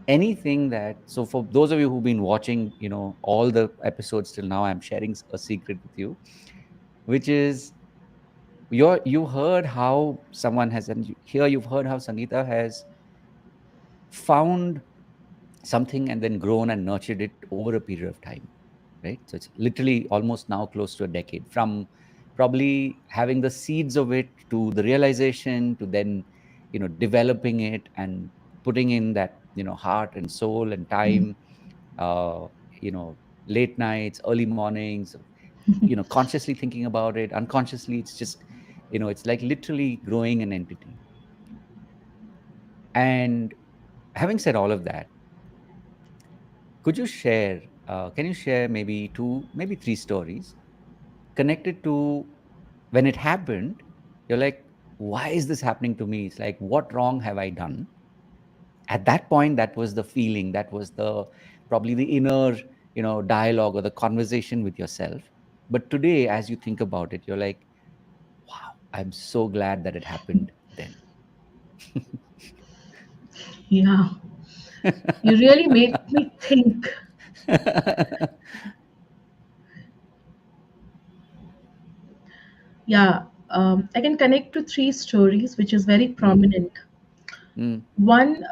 anything that. So, for those of you who've been watching, all the episodes till now, I'm sharing a secret with you, which is you heard how someone has, and here you've heard how Sangeeta has found something and then grown and nurtured it over a period of time, right? So it's literally almost now close to a decade from probably having the seeds of it to the realization to then developing it and putting in that heart and soul and time, uh, you know late nights, early mornings, consciously thinking about it, unconsciously it's just it's like literally growing an entity. And having said all of that, could you share, can you share maybe two, maybe three stories connected to when it happened? You're like, why is this happening to me? It's like, what wrong have I done? At that point, that was the feeling, that was the probably the inner, dialogue or the conversation with yourself. But today, as you think about it, you're like, wow, I'm so glad that it happened then. Yeah, you really made me think. Yeah, I can connect to three stories, which is very Mm, prominent. mm, One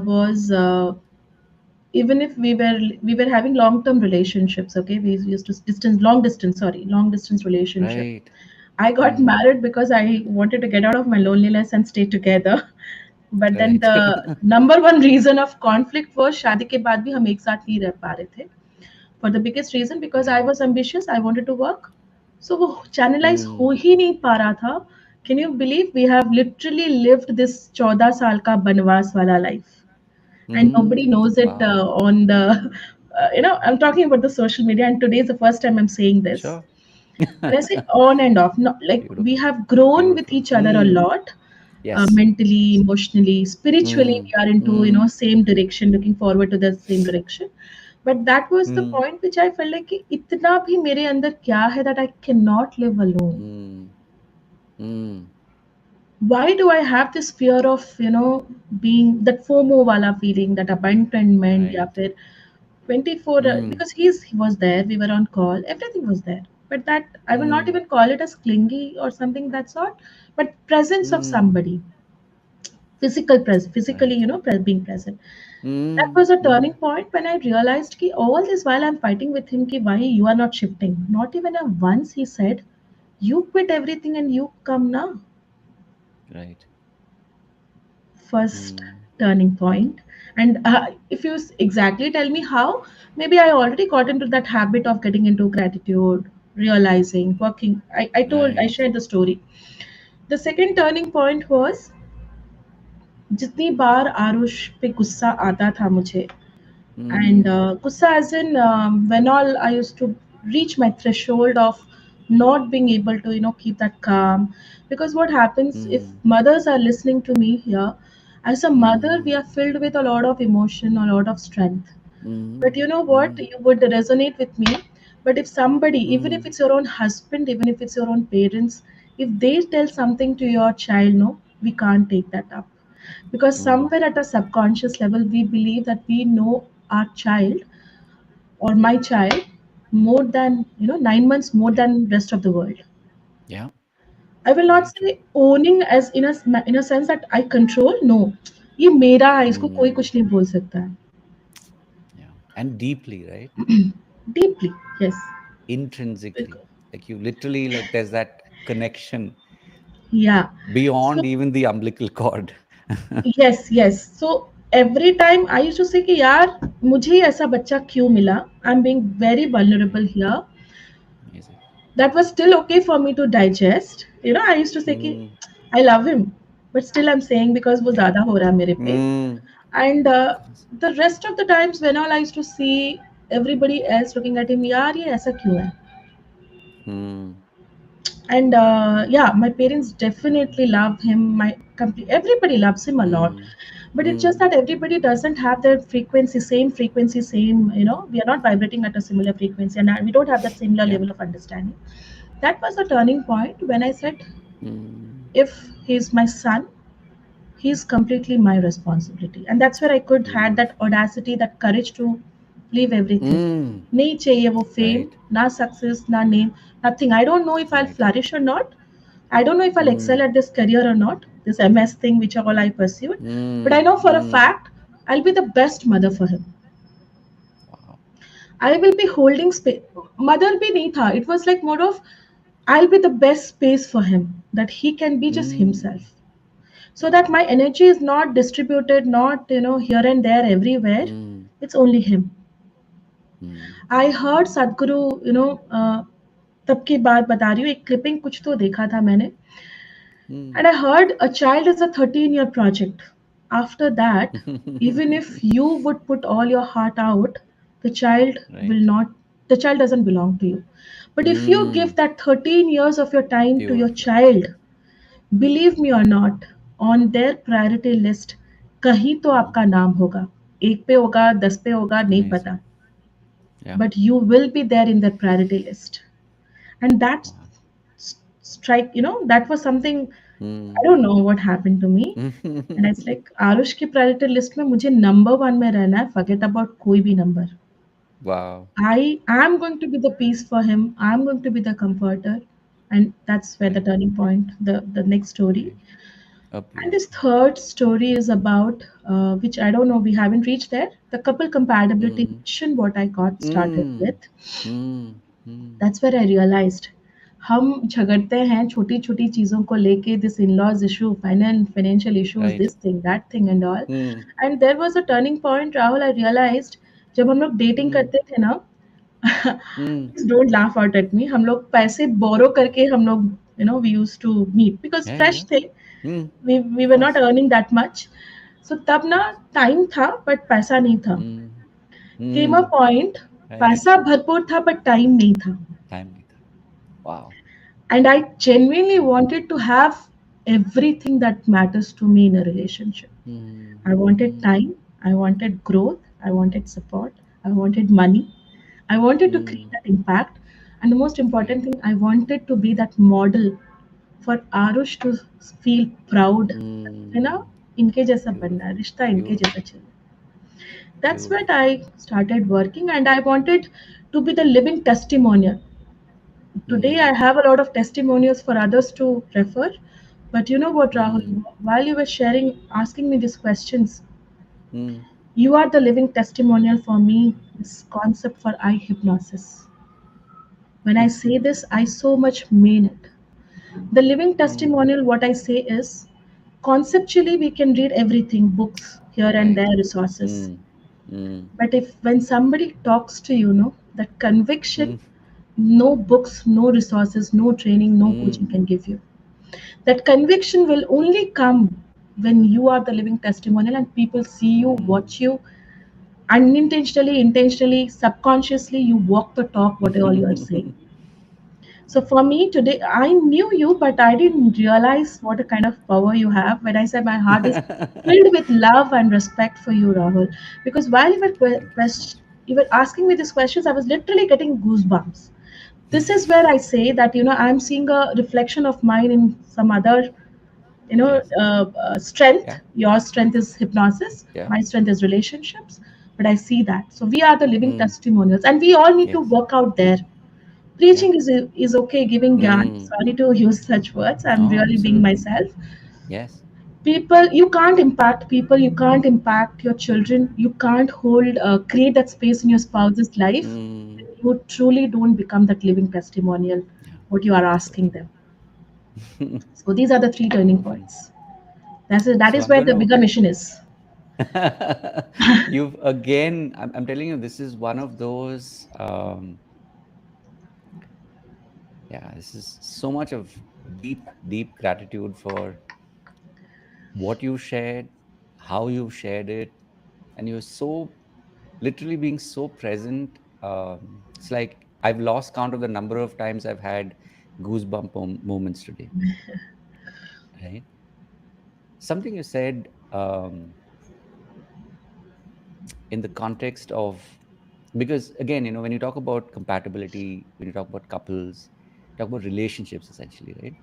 was even if we were having long term relationships. Okay, we used to long distance relationship. right. I got Mm, married because I wanted to get out of my loneliness and stay together. But then right. the number one reason of conflict was शादी के बाद भी हम एक साथ नहीं रह पा रहे थे. For the biggest reason because I Right. was ambitious, I wanted to work. So वो channelize हो Mm, ही नहीं पा रहा था. Can you believe we have literally lived this 14 साल का बनवास वाला life? And nobody mm, knows it wow. on the I'm talking about the social media, and today is the first time I'm saying this. Sure. And I say on and off, not like we Beautiful. have grown with Beautiful. each other a lot, Yes. mentally, Yes. emotionally, spiritually. Mm, We are into mm, same direction, looking forward to the same direction. But that was the mm, point which I felt like कि इतना भी मेरे अंदर क्या है that I cannot live alone. mm, mm. Why do I have this fear of being that FOMO wala feeling, that abandonment, या Right. फिर 24 Mm, because he was there, we were on call, everything was there. But that I will not mm, even call it as clingy or something that sort, but presence of mm. somebody, physically, Right. being present. That Mm, was a turning mm. point when I realized ki all this while I'm fighting with him, ki why you are not shifting. Not even a once he said, you quit everything and you come now. Right. First Mm, turning point. And if you exactly tell me how, maybe I already got into that habit of getting into gratitude, realizing, working. I right. shared the story. The second turning point was जितनी बार आरुष पे गुस्सा आता था मुझे. And Mm, gussa as in when all I used to reach my threshold of not being able to keep that calm. Because what happens if mm, mothers are listening to me here, as a mother we mm, are filled with a lot of emotion, a lot of strength. But mm, you know what, mm, you would resonate with me. But if somebody, even if mm, it's your own husband, even if it's your own parents, if they tell something to your child, no, we can't take that up. because Mm. somewhere at a subconscious level we believe that we know our child or my child more than 9 months more Yeah. than rest of the world. Yeah. I will not Very true. say owning as in a sense that I control. No, ये मेरा है, इसको कोई Mm. कुछ नहीं बोल सकता है. Yeah. And deeply, right? Deeply, yes. Intrinsically. Like you literally, like there's that connection Yeah. beyond So even the umbilical cord. yes, yes. So every time I used to say कि यार मुझे ऐसा बच्चा क्यों मिला. I'm being very Right. vulnerable here. Amazing. That was still okay for me to digest. I used to say कि Mm. I love him, but still I'm saying because वो Yeah. ज़्यादा हो रहा है मेरे पे. Mm. And Yes. the rest of the times when all I used to see everybody else looking at him, यार ये ऐसा क्यों है? Mm. And yeah, my parents definitely love him. Everybody loves him a lot, Mm. but it's just Mm. that everybody doesn't have their frequency, same. We are not vibrating at a similar frequency, and we don't have that similar Yeah. level of understanding. That was a turning point when I said, Mm. if he's my son, he's completely my responsibility. And that's where I could had that Beautiful. audacity, that courage to leave everything. Mm. नहीं चाहिए वो fame, Right. na success, na name, nothing. I don't know if I'll Right. flourish or not. I don't know if I'll excel Mm. at this career or not, this MS thing which all I pursued. But I Mm. know for a Mm. fact I'll be the best mother for him. Wow. I will be holding space. Mother bhi nahi tha. It was like more of I'll be the best space for him that he can be just Mm. himself. So that Wow. my energy is not distributed, not here and there everywhere. Mm. It's only him. Mm. I heard Sadhguru, तब की बात बता रही हूँ, एक clipping कुछ तो देखा था मैंने. Mm. And I heard a child is a 13-year project. After that, even if you would put all your heart out, the child will Right. not, the child doesn't belong to you. But if you Mm. give that 13 years of your time to your Beautiful. child, believe me or not, on their priority list, कहीं तो Mm. आपका नाम होगा. एक पे होगा, 10 पे होगा, नहीं Amazing. पता. Yeah. But you will be there in their priority list. And that Wow. strike, that was something. I Mm. don't know what happened to me. And it's like Aarush की प्रायोरिटी लिस्ट में मुझे number one में रहना है, forget about कोई भी number. Wow. I am going to be the peace for him. I'm going to be the comforter. And that's where the Right. turning point, the next story. Right. Oh, And this beautiful. third story is about, which I don't know, we haven't reached there. The couple compatibility Mm. mission, what I got started Mm. with. Mm. Mm. That's where I realized हम झगड़ते हैं छोटी छोटी चीज़ों को लेके, this in laws issue, financial issues, Right. This thing that thing and all. Mm. And there was a turning point, Rahul. I realized जब हम लोग डेटिंग Mm. करते थे ना, Mm. Please don't laugh out at me, हम लोग पैसे borrow करके हम लोग we use to meet because Yeah. Fresh Yeah. थे. Mm. We Of were not course. Earning that much. So तब ना Yes. टाइम था बट पैसा नहीं था. Mm. केम अ Mm. Point, Right. पैसा भरपूर था बट टाइम नहीं था. Time later. Wow. And I genuinely Mm. wanted to have everything that matters to me in a relationship. Mm. I wanted Mm. time, I wanted growth, I wanted support, I wanted money, I wanted to create Mm. that impact, and the most Right. important thing, I wanted to be that model for Arush to feel proud. है ना, Mm. इनके जैसा बनना है, Beautiful. रिश्ता इनके जैसा Beautiful. चले. That's when Beautiful. I started working, and I wanted to be the living testimonial. Today I Mm. have a lot of testimonials for others to refer. But you know what, Mm. Rahul? While you were sharing, asking me these questions, Mm. you are the living testimonial for me, this concept for iHypnosis. When I say this, I so much mean it. The living Mm. testimonial, what I say is, conceptually, we can read everything, books here and Right. there, resources. Mm. Mm. But if when somebody talks to you, no, that conviction, Mm. no books, no resources, no training, no Mm. coaching can give you. That conviction will only come when you are the living testimonial and people see you, Mm. watch you, unintentionally, intentionally, subconsciously, you walk the talk, what all you are saying. So for me today, I knew you, but I didn't realize what a kind of power you have. When I said my heart is filled with love and respect for you, Rahul, because while Thank you so much. you were asking me these questions, I was literally getting goosebumps. This is where I say that I'm seeing a reflection of mine in some other Yes. Strength. Yeah. Your strength is hypnosis, Yeah. my strength is relationships. But I see that, so we are the living Mm. testimonials, and we all need to Yes. work out there. Yeah. Preaching is okay, giving gyan, Mm. sorry to use such words, I'm No, really being absolutely. myself. Yes. People, you can't impact people, you can't impact your children, you can't hold create that space in your spouse's life. Mm. You truly don't become that living testimonial Yeah. what you are So asking them. true. So these are the three turning points. That So is I'm where going the to. bigger mission is. You've again. I'm telling you, this is one of those. Yeah, this is so much of deep, deep gratitude for what you shared, how you shared it, and you're so literally being so present. It's like I've lost count of the number of times I've had goosebump moments today. Right? Something you said in the context of, because again, when you talk about compatibility, when you talk about couples, talk about relationships essentially, right?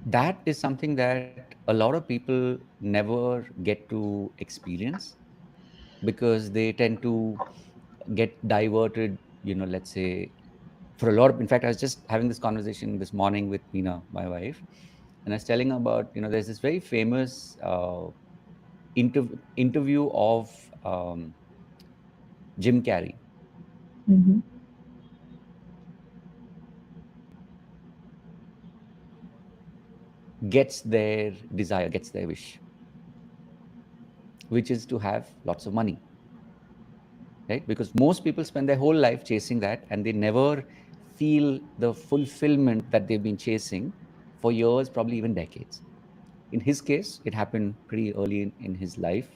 That is something that a lot of people never get to experience because they tend to get diverted, let's say, for a lot of, in fact, I was just having this conversation this morning with Meena, my wife, and I was telling her about, there's this very famous interview of Jim Carrey. Hmm. Gets their desire, gets their wish, which is to have lots of money, right? Because most people spend their whole life chasing that and they never feel the fulfillment that they've been chasing for years, probably even decades. In his case, it happened pretty early in his life.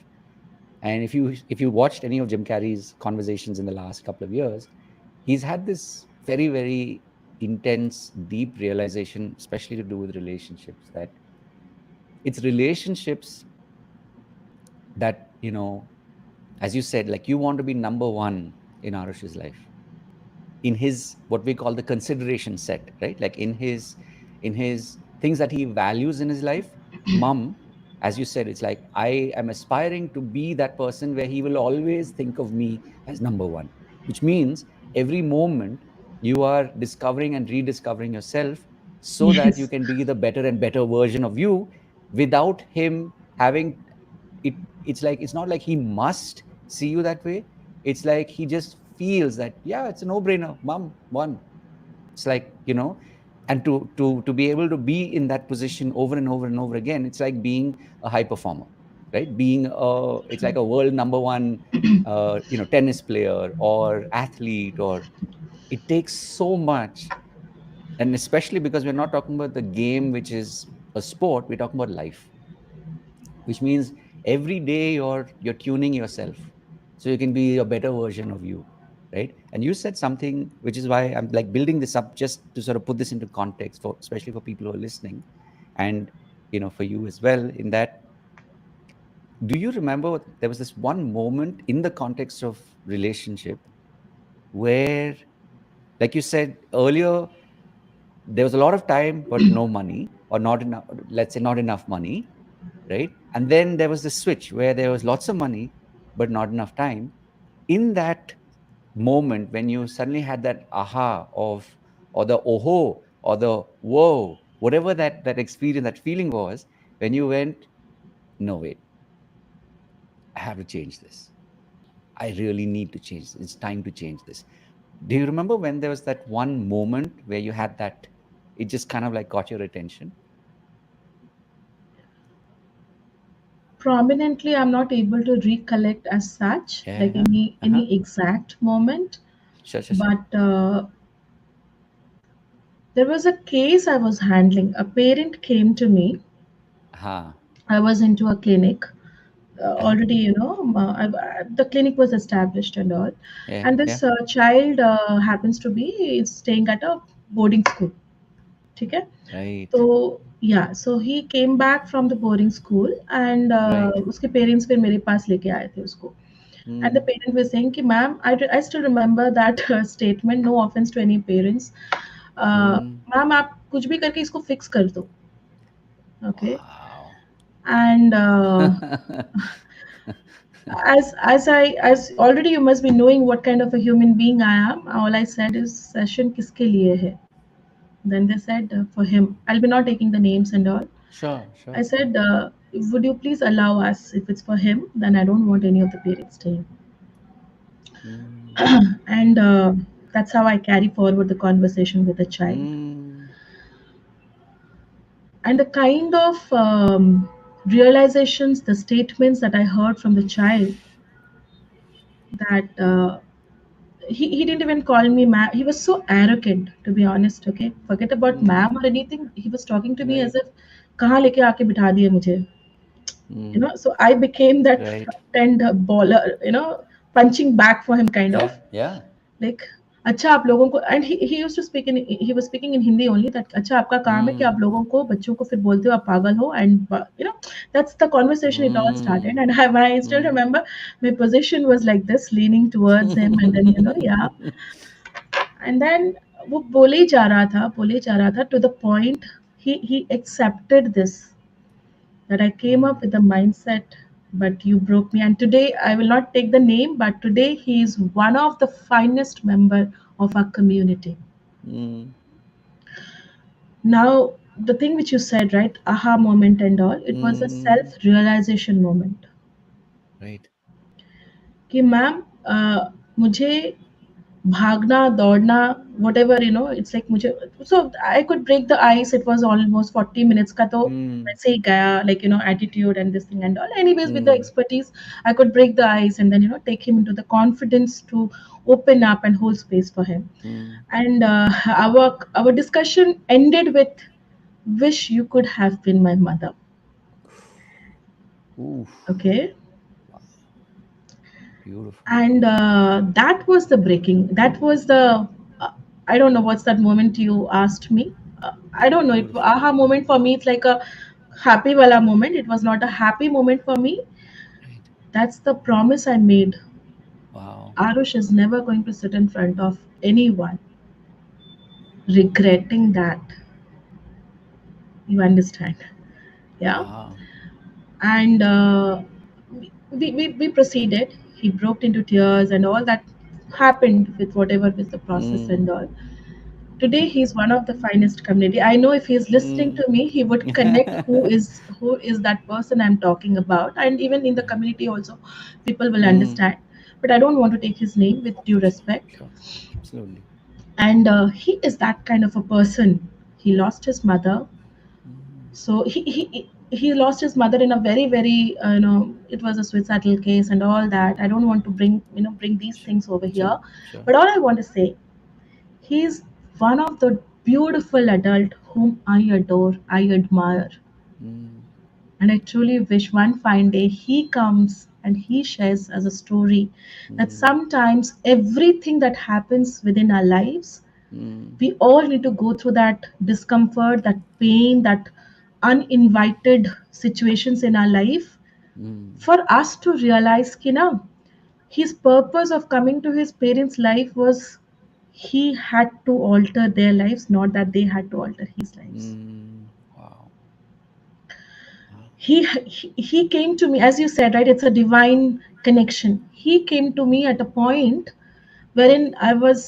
And if you watched any of Jim Carrey's conversations in the last couple of years, he's had this very, very intense, deep realization, especially to do with relationships, that it's relationships that, as you said, like you want to be number one in Arush's life, in his what we call the consideration set, right? Like in his things that he values in his life, mom, as you said, it's like I am aspiring to be that person where he will always think of me as number one, which means every moment you are discovering and rediscovering yourself so that you Yes. can be the better and better version of you without him having it. It's not like he must see you that way. It's like he just feels that, yeah, it's a no-brainer, mom one. It's like, and to be able to be in that position over and over and over again, it's like being a high performer, right? It's like True. a world number one tennis player or athlete, or it takes so much. And especially because we're not talking about the game, which is a sport, we're talking about life, which means every day you're tuning yourself so you can be a better version of you, right? And you said something which is why I'm like building this up, just to sort of put this into context, for especially for people who are listening, and for you as well, in that, do you remember there was this one moment in the context of relationship where, like you said earlier, there was a lot of time but no money, or not enough, let's say not enough money, right? And then there was the switch where there was lots of money but not enough time. In that moment when you suddenly had that aha of, or the oho, or the whoa, whatever that experience, that feeling was, when you went, no, wait, I have to change this. I really need to change this. It's time to change this. Do you remember when there was that one moment where you had that, it just kind of like caught your attention? Prominently, I'm not able to recollect as such, Yeah, like yeah. Uh-huh. any exact moment. Sure, sure, sure. But there was a case I was handling. A parent came to me. Uh-huh. I was into a clinic. Uh-huh. Already, the clinic was established and all. Yeah, And yeah. this child happens to be staying at a boarding school. ठीक है? Right, तो yeah so he came back from the boarding school and right. उसके parents फिर मेरे पास लेके आए थे उसको. And the Mm, parent was saying कि ma'am I still remember that statement, no offense to any parents. mm, ma'am आप कुछ भी करके इसको फिक्स कर दो. Okay. Wow. And as already you must be knowing what kind of a human being I am. All I said is session kiske liye hai. Then they said for him. I'll be not taking the names and all. Sure, I sure. said, would you please allow us if it's for him? Then I don't want any of the parents staying. Mm. And that's how I carry forward the conversation with the child. Mm. And the kind of realizations, the statements that I heard from the child, that he didn't even call me ma'am. He was so arrogant, to be honest. Okay, forget about Mm. ma'am or anything. He was talking to me as Right. if, कहाँ लेके आके बिठा दिए मुझे. Mm. So I became that Right. frightened baller, punching back for him kind Yeah, of. yeah. Like, अच्छा आप लोगों को, and he used to speak in, he was speaking in Hindi only, that अच्छा आपका काम है कि आप Mm. लोगों को बच्चों को फिर बोलते हो आप पागल हो, and that's the conversation it all started. Mm. And I still Mm. remember my position was like this, leaning towards him, and then yeah. And then वो बोले ही जा रहा था to the point he accepted this, that I came up Mm. with the mindset, but you broke me. And today, I will not take the name, but today he is one of the finest member of our community. Mm. Now, the thing which you said, right, aha moment and all, it was a Mm. self-realization moment. Right. कि ma'am मुझे भागना दौड़ना whatever, it's like मुझे, so I could break the ice. It was almost 40 minutes का, तो Mm. वैसे ही गया, like attitude and this thing and all. Anyways, with the Mm. expertise, I could break the ice, and then take him into the confidence to open up and hold space for him. Mm. And our discussion ended with, wish you could have been my mother. Ooh. Okay. Wow. Beautiful. And that was the breaking, that was the uh, I don't know what's that moment you asked me. I don't know, it Beautiful. aha moment for me, it's like a happy wala moment. It was not a happy moment for me. Right. That's the promise I made. Wow. Arush is never going to sit in front of anyone regretting that. You understand? Yeah. Wow. And we proceeded. He broke into tears, and all that happened with whatever was the process and Mm. all. Today he's one of the finest community. I know if he's listening Mm. to me, he would connect who is that person I'm talking about. And even in the Right. community also, people will Mm. understand. But I don't want to take his name, with due respect. Sure. Absolutely. And he is that kind of a person. He lost his mother. Mm. So he lost his mother in a very very it was a suicidal case and all that. I don't want to bring these Sure. things over here. Sure. Sure. But all I want to say, he's one of the beautiful adult whom I adore, I admire. Mm. And I truly wish one fine day he comes and he shares as a story that Mm. sometimes everything that happens within our lives, Mm. we all need to go through that discomfort, that pain, that uninvited situations in our life, Mm. for us to realize कि ना, his purpose of coming to his parents' life was he had to alter their lives, not that they had to alter his lives. Mm. Wow. Wow. He came to me, as you said, right? It's a divine connection. He came to me at a point wherein I was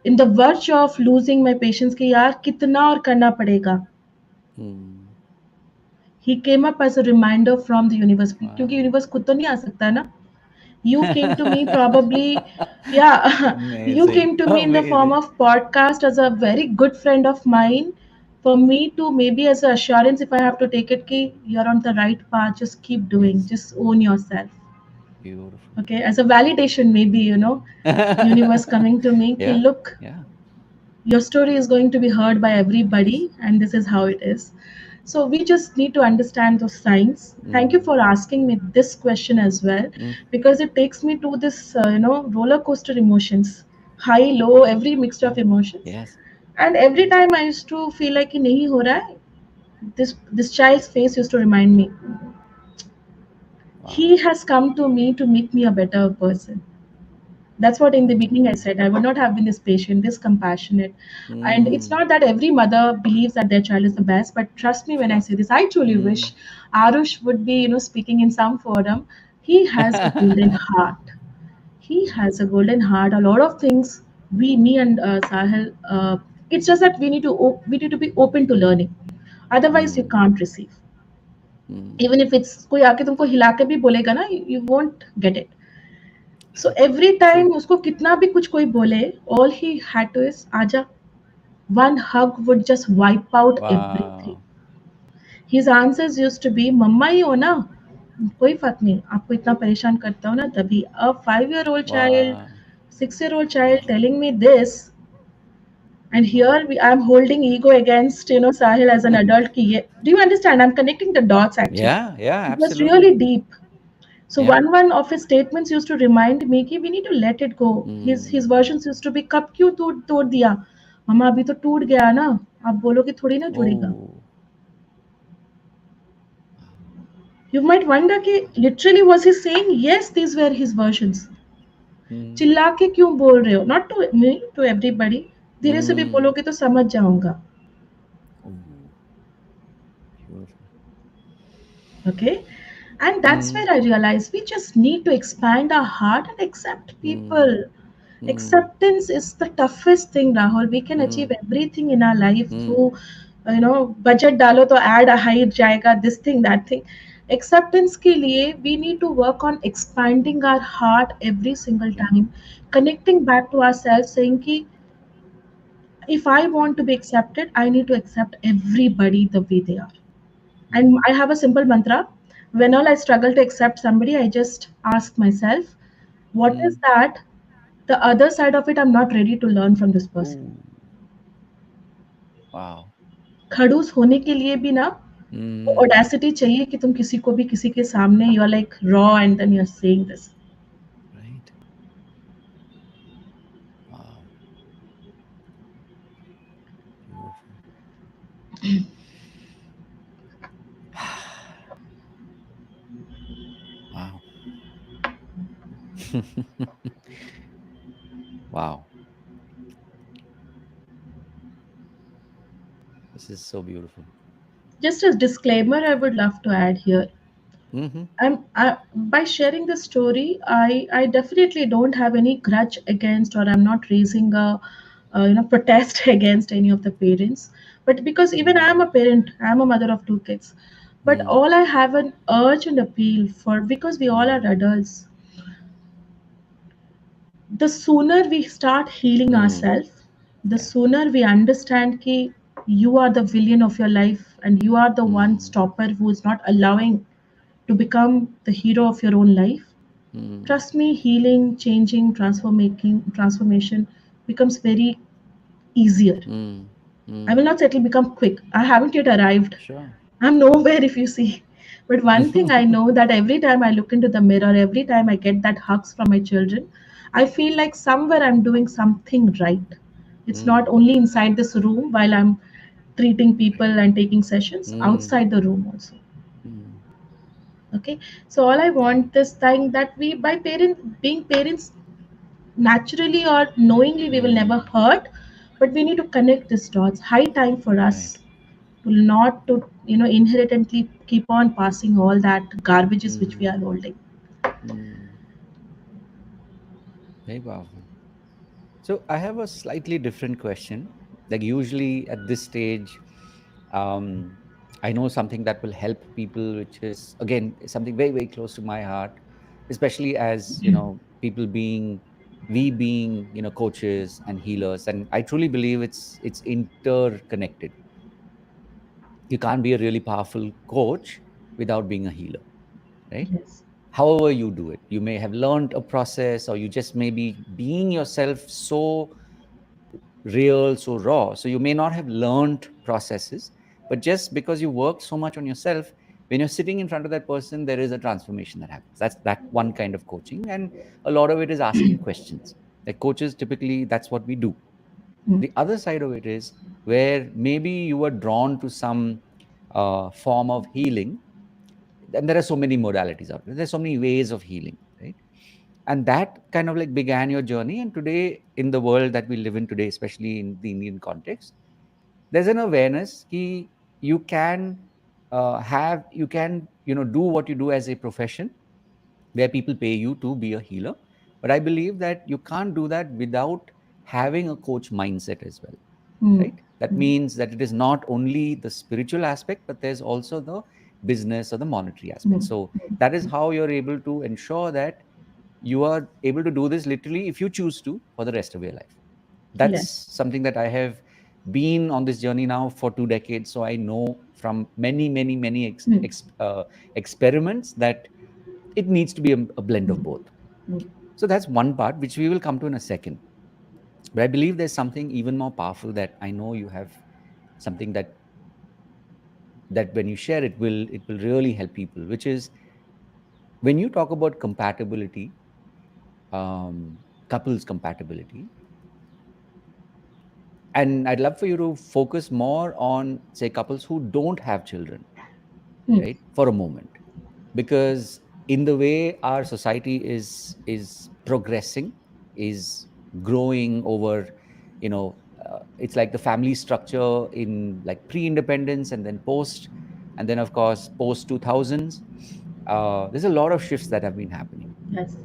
in the verge of losing my patience कि यार कितना और करना पड़ेगा. Mm. He came up as a reminder from the universe, क्योंकि Wow. universe खुद तो नहीं आ सकता है ना. You came to me probably, yeah, you Amazing. came to me in the form Amazing. of podcast as a very good friend of mine, for me to maybe as an assurance, if I have to take it, ki you're on the right path, just keep doing, Yes. just own yourself. Beautiful. Okay, as a validation, maybe, universe coming to me, ki Yeah. look, Yeah. your story is going to be heard by Yes. everybody, and this is how it is. So we just need to understand those signs. Thank you Mm. for asking me this question as well, Mm. because it takes me to this roller coaster emotions, high low, every mixture of Yeah. emotions. Yes. And every Yes. time I used to feel like कि नहीं हो रहा है, this child's face used to remind me, he Wow. has come to me to make me a better person. That's what in the beginning I Mm. said. I would not have been this patient, this compassionate. And it's Mm. not that every mother believes that their child is the best, but trust me Of when I course. say this, I truly Mm. wish Arush would be, speaking in some forum. He has a golden heart. He has a golden heart. A lot of things me and Sahil, it's just that we need to be open to learning. Otherwise, you Mm. can't receive. Mm. Even if it's कोई आके तुमको हिला के भी बोलेगा ना, you won't get it. So Right. every True. time उसको कितना भी कुछ कोई बोले, all he had to is आजा. One hug would just wipe out everything. Wow. His answers used to be, मम्मा ही हो ना, कोई फर्क नहीं, आपको इतना परेशान करता हो ना तभी. A 5 year old child, Wow. 6 year old child Wow. telling me this, and here I'm holding ego against Sahil as an adult. Ki do you understand? I'm connecting the dots actually. Yeah. Yeah. It was Absolutely. really deep. So Yeah. one of his statements used to remind me कि we need to let it go. His Mm. versions used to be कब क्यों तोड़ दिया? मम्मा अभी तो टूट गया ना. आप बोलोगे थोड़ी ना जुड़ेगा. Oh. Wow. You might wonder कि literally was he saying yes? These were his versions. Mm. चिल्ला के क्यों बोल रहे हो? Not to me, to everybody. धीरे से भी Mm. बोलोगे तो समझ जाऊंगा. Oh. Beautiful. Okay. And that's Mm. where I realized we just need to expand our heart and accept Mm. people. Mm. Acceptance is the toughest thing, Rahul. We can achieve Mm. everything in our life Mm. through budget डालो तो add a height जाएगा, this thing that thing. Acceptance के लिए we need to work on expanding our heart every single Yeah. time, connecting back to ourselves, saying कि if I want to be accepted, I need to accept everybody the way they are. And Mm. I have a simple mantra. Whenever I struggle to accept somebody, I just ask myself, what is Mm. that? The other side of it, I'm not ready to learn from this person. Oh. Wow. खड़ूस होने के लिए भी ना Mm. Audacity चाहिए कि तुम किसी को भी किसी के सामने you are like raw and then you are saying this. Right. Wow. Beautiful. Wow. Wow. This is so beautiful. Just a disclaimer I would love to add here. Mm-hmm. By sharing this story, I definitely don't have any grudge against, or I'm not raising a protest against any of the parents. But because even I am Mm. a parent, I am a mother of two kids. But Mm. all I have an urge and appeal for, because we all are Mm. adults, the sooner we start healing Mm. ourselves, the Yeah. sooner we understand that you are the villain of your life and you are the one Mm. stopper who is not allowing to become the hero of your own life. Mm. Trust me, healing, changing, transformation becomes very easier. Mm. I will Mm. not say it will become quick. I haven't yet arrived. Sure. I'm nowhere if you see. But one thing I know that every time I look into the mirror, every time I get that hugs from my children, I feel like somewhere I'm doing something right. It's not Mm. only inside this room while I'm treating people Right. and taking sessions, Mm. outside the room also. Mm. Okay. So all I Yeah. want this thing that we by being parents naturally or knowingly we will never Mm. hurt, but we need to connect these dots. High time for Right. us to not to inherently keep on passing all that garbages which we Mm. are holding. Mm. Very powerful. So I have a slightly different question. Like usually at this stage, um, I know something that will help people, which is again something very very close to my heart, especially as people being we being coaches and healers, and I truly believe it's interconnected. You can't be a really powerful coach without being a healer, right? Yes. However you do it, you may have learned a process, or you just may be being yourself so real, so raw. So you may not have learned processes, but just because you worked so much on yourself, when you're sitting in front of that person, there is a transformation that happens. That's that one kind of coaching. And a lot of it is asking questions. Like coaches, typically, that's what we do. Mm. The other side of it is where maybe you were drawn to some form of healing. And there are so many modalities out there. There's so many ways of healing, right? And that kind of like began your journey. And today, in the world that we live in today, especially in the Indian context, there's an awareness ki you can you can, do what you do as a profession where people pay you to be a healer. But I believe that you can't do that without having a coach mindset as well, Mm. right? That means that it is not only the spiritual aspect, but there's also the business or the monetary aspect. Mm. So that is how you're able to ensure that you are able to do this literally, if you choose to, for the rest of your life. That's Yes. something that I have been on this journey now for 2 decades. So I know from many, many, many Mm. experiments that it needs to be a blend of Mm. both. Mm. So that's one part, which we will come to in a second. But I believe there's something even more powerful that I know you have, something that when you share it will really help people, which is when you talk about compatibility, couples compatibility. And I'd love for you to focus more on, say, couples who don't have children, Mm. right, for a moment. Because in the way our society is progressing, is growing over, it's like the family structure in like pre-independence and then post, and then of course post 2000s. There's a lot of shifts that have been happening. Yes.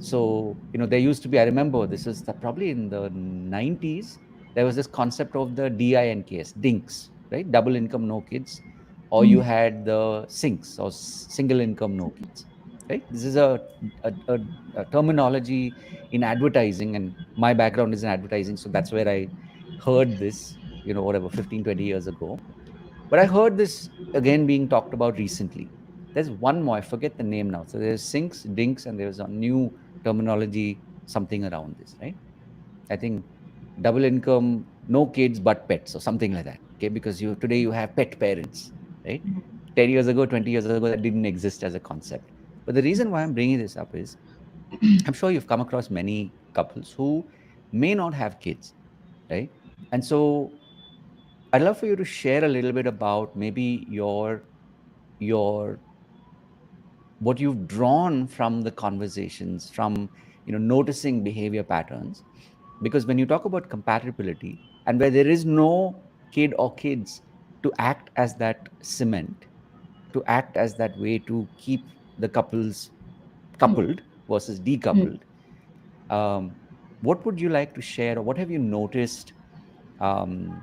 So, there used to be, I remember this is probably in the 90s, there was this concept of the DINKs, DINKs, right? Double income, no kids. Or you Mm. had the SINKs, or single income, no kids, right? This is a terminology in advertising, and my background is in advertising. So that's where I heard this, whatever, 15, 20 years ago. But I heard this again being talked about recently. There's one more, I forget the name now. So there's sinks, dinks, and there's a new terminology, something around this, right? I think double income, no kids but pets, or something like that. Okay, because today you have pet parents, right? 10 years ago, 20 years ago, that didn't exist as a concept. But the reason why I'm bringing this up is I'm sure you've come across many couples who may not have kids, right? And so I'd love for you to share a little bit about maybe your what you've drawn from the conversations, from noticing behavior patterns. Because when you talk about compatibility, and where there is no kid or kids to act as that cement, to act as that way to keep the couples Mm. coupled versus Mm. decoupled, um, what would you like to share, or what have you noticed, um,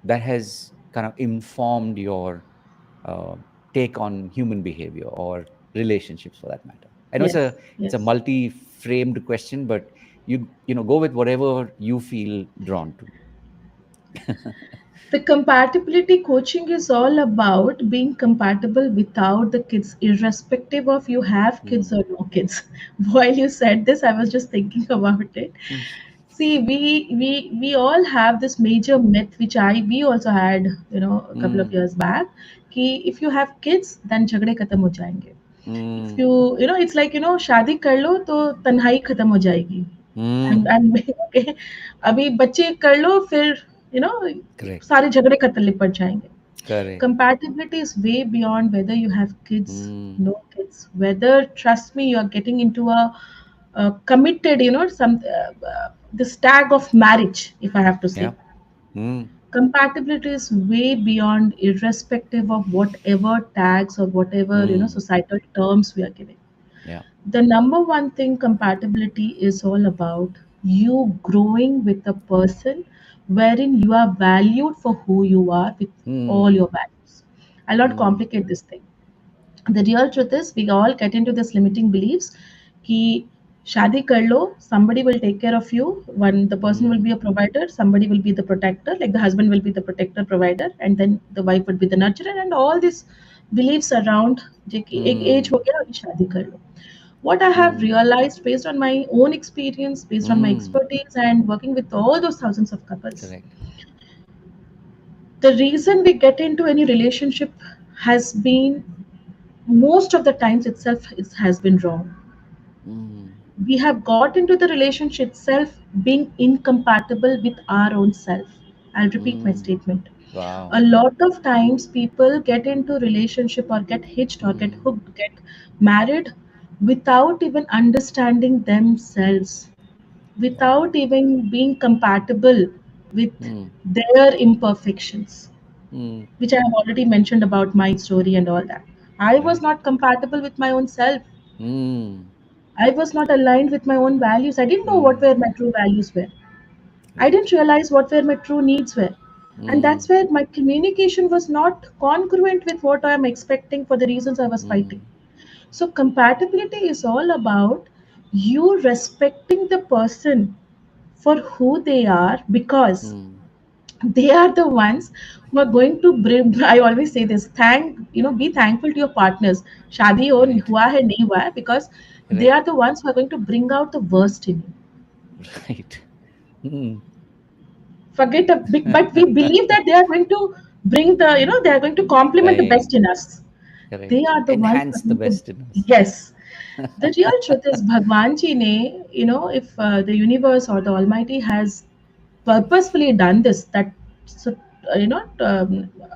that has kind of informed your uh, take on human behavior or relationships, for that matter? I know it's Yes. a Yes. multi-framed question, but go with whatever you feel drawn to. The compatibility coaching is all about being compatible without the kids, irrespective of you have kids Mm. or no kids. While you said this, I was just thinking about it. Mm. See, we all have this major myth, which we also had, a couple of Mm. years back, कि if you have kids, then झगड़े खत्म हो जाएंगे. If Mm. you it's like, शादी कर लो तो तन्हाई खत्म हो जाएगी. Mm. And okay, अभी बच्चे कर लो फिर you know Correct. सारे झगड़े खत्म निपट जाएंगे. Correct. Compatibility is way beyond whether you have kids, Mm. no kids. Whether, trust me, you are getting into a committed, this tag of marriage, if I have to Yeah. say. Mm. Compatibility is way beyond, irrespective of whatever tags or whatever, Mm. societal terms we are giving. Yeah. The number one thing compatibility is all about you growing with a person wherein you are valued for who you are with all Mm. your values. I'll not Mm. complicate this thing. The real truth is we all get into this limiting beliefs कि शादी कर लो, somebody will take care of you. One, the person will Mm. be a provider, somebody will be the protector, like the husband will be the protector provider, and then the wife would be the nurturer, and all these beliefs around जे कि एक as Mm. हो गया अभी शादी कर लो. What I have Mm. realized based on my own experience, based on my Mm. expertise, and working with all those thousands of couples, Correct. the reason we get into any relationship has been, most of the times itself, it has been wrong. Mm. We have got into the relationship itself being incompatible with our own self. I'll repeat my Mm. statement. Wow. A lot of times people get into relationship or get hitched or get Mm. hooked, get married without even understanding themselves, Wow. without even being compatible with Mm. their imperfections, Mm. which I have already mentioned about my story and all that. I was Right. not compatible with my own self. Mm. I was not aligned with my own values. I didn't know what were Mm. my true values were. I Right. didn't realize what were my true needs were. And Mm. that's where my communication was not congruent with what I am expecting for the reasons I was fighting. Mm. So, compatibility is all about you respecting the person for who they are, because Mm. they are the ones who are going to bring. I always say this, be thankful to your partners. Shadi ho Right. hua hai nahi hua hai, because they Correct. are the ones who are going to bring out the worst in you. Right. Mm. Forget a big, but we believe that they are going to bring the, they are going to complement the best Right. in us. They Correct. are the ones who are Enhance the going to. best in us. Yes, the real truth is Bhagwan ji ne, if the universe or the Almighty has purposefully done this, that so,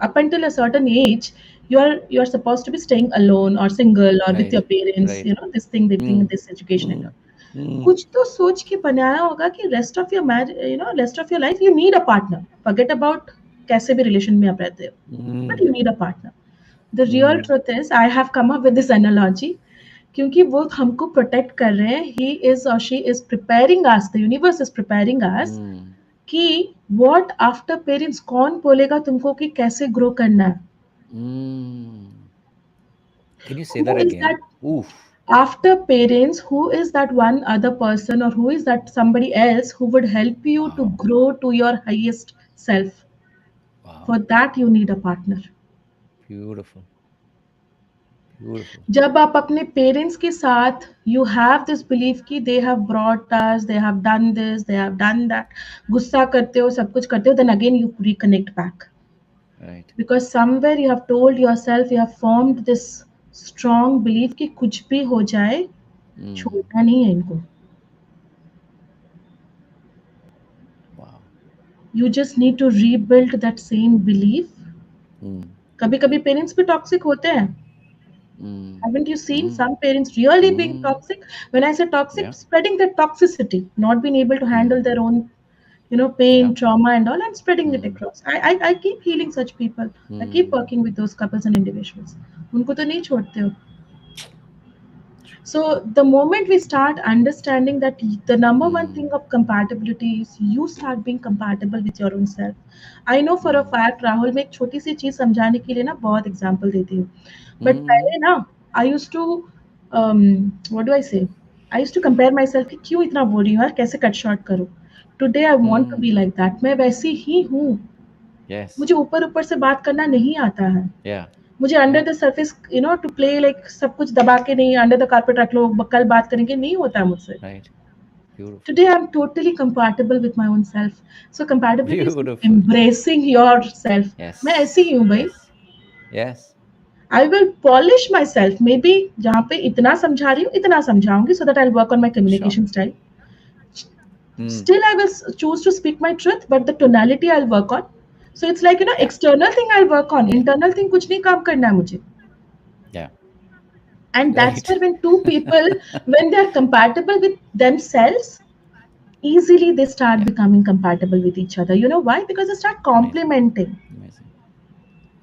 up until a certain age, you're supposed to be staying alone or single or with Right. your parents, Right. this thing they bring Mm. this education and Mm. all. Mm. कुछ तो सोच के बनाया होगा कि rest of your life you need a partner, forget about कैसे भी relation में आप रहते हो, but Mm. You need a partner. The real Mm. Truth is I have come up with this analogy, क्योंकि वो हमको प्रोटेक्ट कर रहे हैं. ही इज और she is preparing us, the universe is preparing us Mm. कि what after parents कौन बोलेगा तुमको कि कैसे ग्रो करना है. Mm. Can you say Who that is again? that Oof. after parents? Who is that one other person, or who is that somebody else who would help you to Wow. grow to your highest self? For Wow. that you need a partner. Beautiful. Beautiful. जब आप अपने parents के साथ you have this believe कि they have brought us, they have done this, they have done that, गुस्सा करते हो, सब कुछ करते हो, then again you reconnect back, Right. because somewhere you have told yourself, you have formed this strong belief कि कुछ भी हो जाए Mm. छोड़ना नहीं है इनको. Wow. You just need to rebuild that same belief. Mm. कभी कभी पेरेंट्स भी टॉक्सिक होते हैं. Mm. Haven't you seen Mm. some parents really being Mm. toxic? When I say toxic, Yeah. spreading that toxicity, not being able to handle Mm. their own, Yeah. pain, trauma, and all, and spreading it Mm. across. I keep healing such people. I keep Mm. working with those couples and individuals. उनको तो नहीं छोड़ते हो. So the moment we start understanding that the number one thing Mm. of compatibility is you start being compatible with your own self. I know for a Mm. fact, Rahul, मैं एक छोटी सी चीज समझाने के लिए ना बहुत एग्जांपल देती हूँ. But Mm. पहले ना I use to what do I say, I use to compare myself कि क्यों इतना बोल रही हूँ यार, कैसे कट शॉर्ट करूँ. Today I want to Mm. Be like that. मैं वैसी ही हूँ. Yes. मुझे ऊपर ऊपर से बात करना नहीं आता है. Yeah. मुझे under Yeah. The surface to play like सब कुछ दबा के नहीं, अंडर द कारपेट रख लो, कल बात करेंगे, नहीं होता है मुझसे. Right. Beautiful. Today I am totally compatible with my own self. So compatibility is Beautiful. Embracing yourself. मैं ऐसी Yes. ही हूँ भाई. Yes. Yes. I will polish myself, maybe जहाँ पे इतना समझा रही हूँ इतना समझाऊंगी, so that I work on my Sure. Communication style. Mm. Still I will choose to speak my truth, but the tonality I'll work on. So it's like, Yeah. external thing I'll work on, Yeah. internal thing कुछ नहीं काम करना है मुझे. Yeah. And that's Right. where when two people, when they are compatible with themselves, easily they start Yeah. becoming compatible with each other. You know why? Because they start Amazing. complementing. Amazing.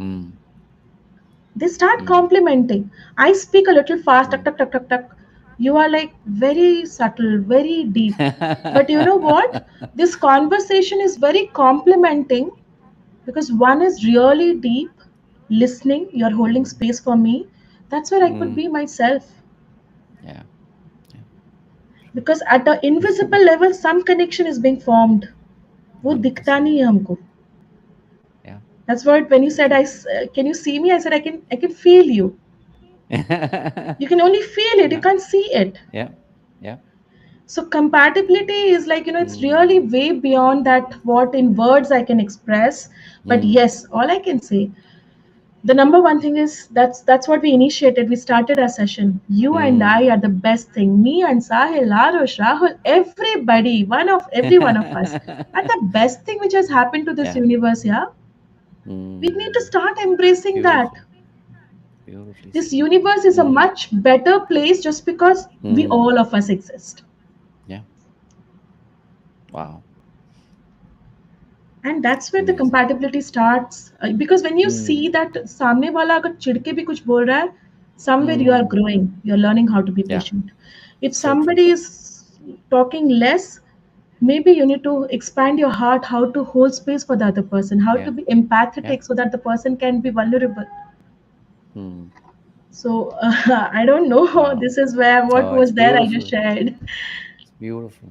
Mm. They start Mm. complementing. I speak a little fast, tuck, Mm. tuck, tuck, tuck, tuck. You are like very subtle, very deep. But you know what? This conversation is very complementing, because one is really deep, listening, you're holding Mm. space for me. That's where I could Mm. be myself. Yeah. Yeah. True. Because at an invisible level, some connection is being formed. वो दिखता 100%. नहीं है हमको. Yeah. That's what when you said, True. can you see me? I said, I can feel you. You can only feel it. You Yeah. can't see it. Yeah. Yeah. So compatibility is like, it's really Mm. way beyond that what in words I can express. But Mm. yes, all I can say, the number one thing is, that's what we initiated. We started our session. You and I Mm. are the best thing. Me and Sahil, Arush, Rahul, everybody, every one of us, are the best thing which has happened to this Yeah. universe. Yeah, we need to Mm. start embracing that. Beautiful. Beautifully This said. universe is a Mm. much better place just because we Mm. all of us exist. Yeah. Wow. And that's where the Amazing. compatibility starts. Because when you see Mm. that सामने वाला अगर चिढ़ के भी कुछ बोल रहा है, somewhere you are Mm. growing, you're learning how to be Yeah. patient. If So true. somebody is talking less, maybe you need to expand your heart, how to hold space for the other person, how Yeah. to be Yeah. empathetic so that the person can be vulnerable. Mm. So I don't know. Wow. This is where what Oh, it's was there I just beautiful. shared. It's beautiful.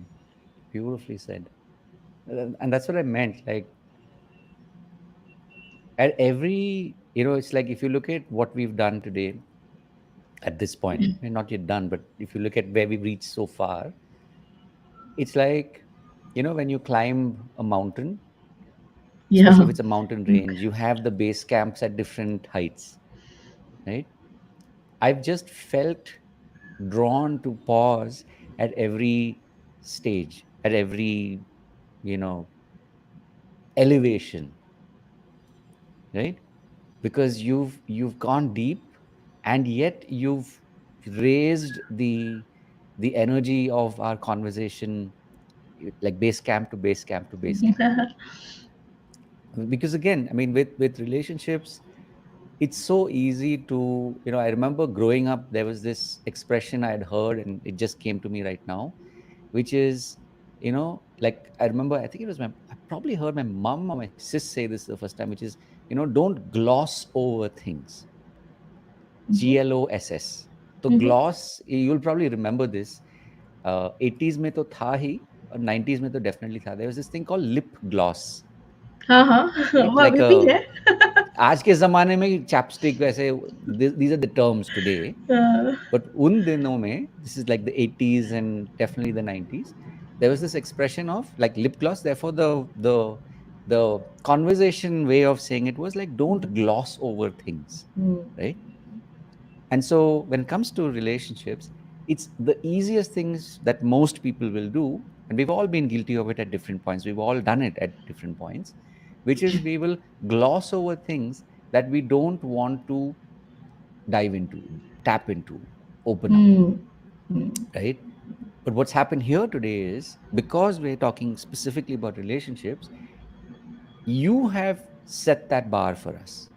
Beautifully said. And that's what I meant. Like at every, it's like if you look at what we've done today at this point, we're not yet done, but if you look at where we've reached so far, it's like, when you climb a mountain, especially Yeah. if it's a mountain range, you have the base camps at different heights, right? I've just felt drawn to pause at every stage, at every, you know, elevation, right? Because you've gone deep, and yet you've raised the energy of our conversation, like base camp to base camp to base camp. Because again, I mean, with relationships, it's so easy to, I remember growing up, there was this expression I had heard, and it just came to me right now, which is, like I remember, I think I probably heard my mom or my sis say this the first time, which is, don't gloss over things. Mhm. GLOSS. तो Mhm. gloss, you'll probably remember this. 80s में तो था ही, और 90s में तो definitely था. There was this thing called lip gloss, हाँ हाँ right? वो Like अभी भी a, है. आज के ज़माने में chapstick वैसे, these are the terms today. Uh, But उन दिनों में, this is like the 80s and definitely the 90s, there was this expression of like lip gloss. Therefore, the conversation way of saying it was like, don't gloss over things, mm, right? And so when it comes to relationships, it's the easiest things that most people will do. And we've all been guilty of it at different points. We've all done it at different points, which is we will gloss over things that we don't want to dive into, tap into, open up, mm, mm, right? But what's happened here today is, because we're talking specifically about relationships, you have set that bar for us,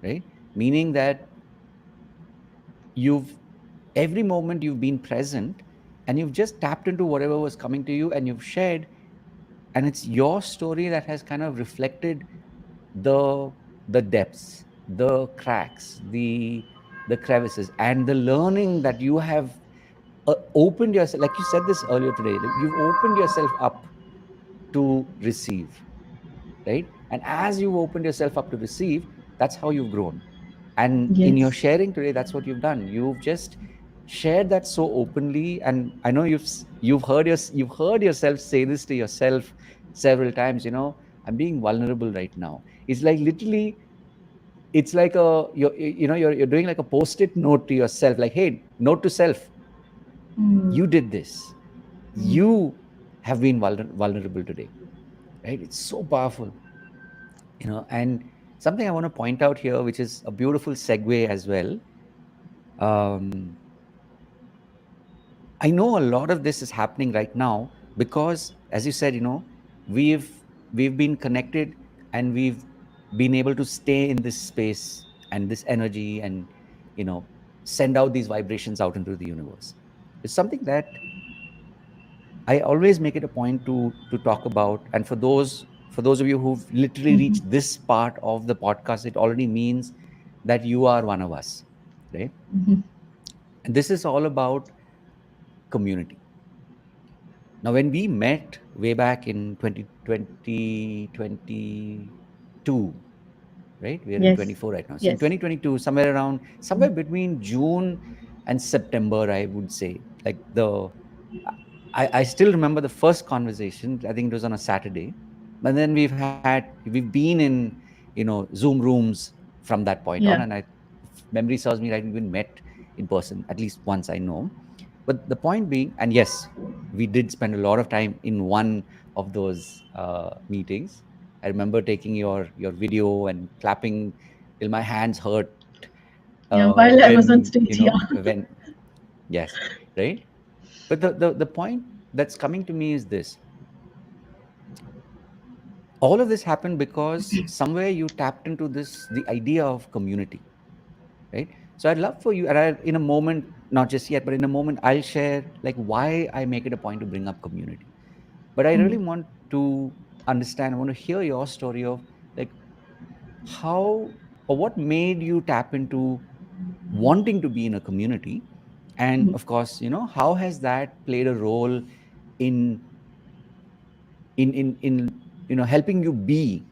right? Meaning that you've every moment you've been present, and you've just tapped into whatever was coming to you, and you've shared, and it's your story that has kind of reflected the the depths, the cracks, the crevices, and the learning that you have opened yourself, like you said this earlier today, you've opened yourself up to receive, right? And as you've opened yourself up to receive, that's how you've grown. And in your yes. sharing today, that's what you've done. You've just shared that so openly, and I know you've heard yourself say this to yourself several times. I'm being vulnerable right now. It's like literally, it's like you're doing like a post-it note to yourself, like, hey, note to self, Mm, you did this, mm, you have been vulnerable today, right? It's so powerful. And something I want to point out here, which is a beautiful segue as well. um, I know a lot of this is happening right now because, as you said, we've we've been connected, and we've been able to stay in this space and this energy, and you know send out these vibrations out into the universe. It's something that I always make it a point to talk about. And for those of you who've literally mhm, reached this part of the podcast, it already means that you are one of us, right? mhm. And this is all about community. Now, when we met way back in 2022, right? We're in Yes. 24 right now. So in Yes. 2022, somewhere between June and September, I would say, like I still remember the first conversation. I think it was on a Saturday. But then we've been in, Zoom rooms from that point on. Yeah. And if memory serves me right, we even met in person at least once, I know. But the point being, and yes, we did spend a lot of time in one of those meetings. I remember taking your video and clapping till my hands hurt. Yeah, while I was on when stage, yeah. when yes, right. But the point that's coming to me is this: all of this happened because somewhere you tapped into this the idea of community, right? So I'd love for you, and in a moment, not just yet, but in a moment, I'll share like why I make it a point to bring up community. But I really Mm, want to understand. I want to hear your story of like how or what made you tap into wanting to be in a community, and mm. of course, how has that played a role in in helping you be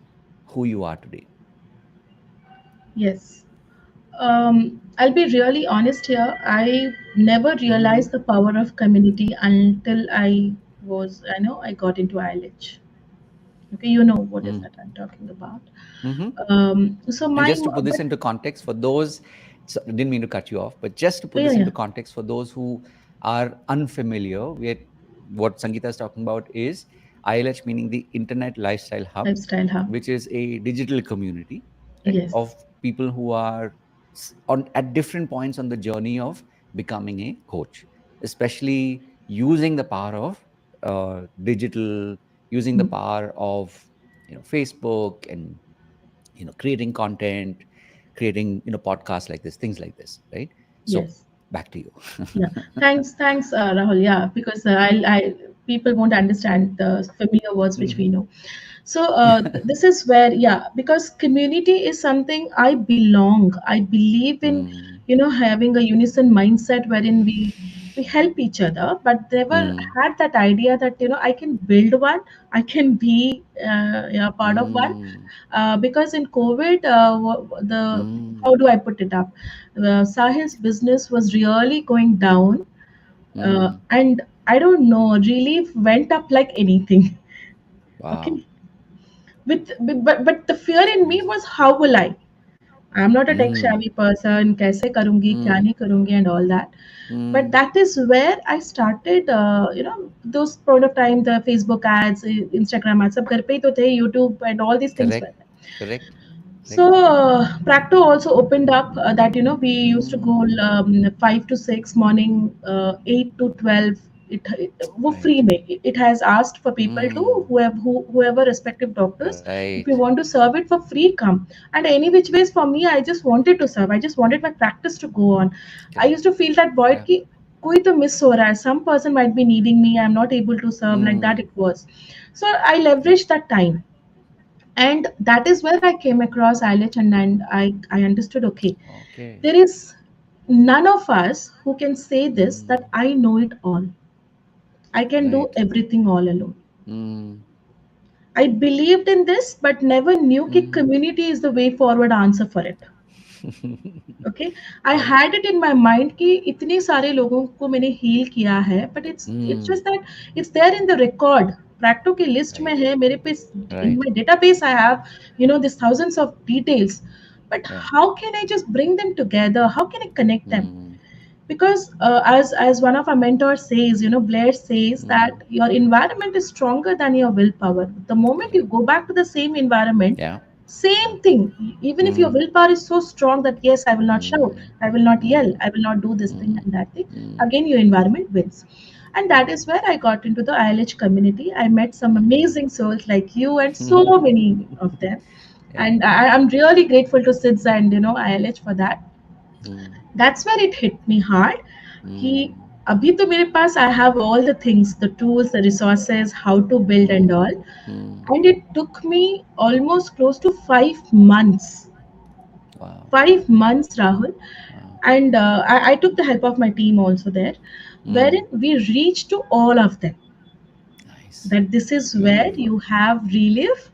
who you are today. Yes. I'll be really honest here. I never Mm-hmm. realized the power of community until I know I got into ILH. Okay, you know what is that I'm talking about. Mm-hmm. So And my, just to put this but into context for those, so I didn't mean to cut you off, but just to put yeah, this yeah, into context for those who are unfamiliar with what Sangeeta is talking about is ILH, meaning the Internet Lifestyle Hub, lifestyle hub. which is a digital community, right, Yes, of people who are on at different points on the journey of becoming a coach, especially using the power of digital, using the mm, power of Facebook and creating content, creating podcasts like this, things like this, right? So yes. back to you. Yeah, thanks, Rahul. Yeah, because people won't understand the familiar words which we Mhm. know. So this is where, yeah, because community is something I belong. I believe in, Mm, having a unison mindset wherein we help each other, but never mm, had that idea that I can build one, I can be yeah, part of one. mm, Because in COVID, the mm, how do I put it up? Sahil's business was really going down, mm. and I don't know, relief went up like anything. Wow. Okay, but the fear in me Amazing. was, how will I? I'm not a tech Mm, savvy person. कैसे करूँगी, क्या mm, नहीं करूँगी, and all that. But mm. that is where I started. Those point of time, the Facebook ads, Instagram ads, सब घर पे ही तो थे, YouTube and all these things were Correct. there. Correct. So Correct. Practo also opened up that we used to go Mm. 5 to 6 morning, 8 to 12. It वो free Right. में it has asked for people to Mm. whoever respective doctors, Right. if you want to serve it for free, come. And any which ways, for me, I just wanted to serve. I just wanted my practice to go on. I Correct. used to feel that void Yeah. कि कोई तो miss हो रहा है, some person might be needing me, I'm not able to serve, like that Mm. it was. So I Correct. leveraged that time, and that is where I came across ILH, and I understood, okay, Okay. there is none of us who can say this Mm. that I know it all. I can do Right. everything all alone. Mm. I believed in this, but never knew that Mm. community is the way forward answer for it. Okay, I Right. had it in my mind कि इतने सारे लोगों को मैंने heal किया है, but it's Mm. just that it's there in the record. Practo की list में Right. है मेरे पे, in Right. my database I have this thousands of details, but Yeah. how can I just bring them together? How can I connect them? Mm. Because as one of our mentors says, Blair says Mm. that your environment is stronger than your willpower. The moment you Correct. go back to the same environment, Yeah. Yeah. same thing, even if your Mm. willpower is so strong that yes, I will not shout, Mm. I will not yell, Mm. I will not do this thing Mm. and that thing, Mm. again your environment wins. And that is where I got into the ILH community. I met some Mm. amazing souls like you and so many of them, Yeah. and I'm really grateful to SIDS and ILH for that. Mm. That's where it hit me hard कि Mm. अभी तो मेरे पास I have all the things, the tools, the resources, how to build and Mm. all. Mm. And it took me almost close to 5 months. Wow. 5 months, Rahul. Wow. And I took the help of my team also there, Mm. wherein we reached to all of them. Nice. That this is where Beautiful. you have relief.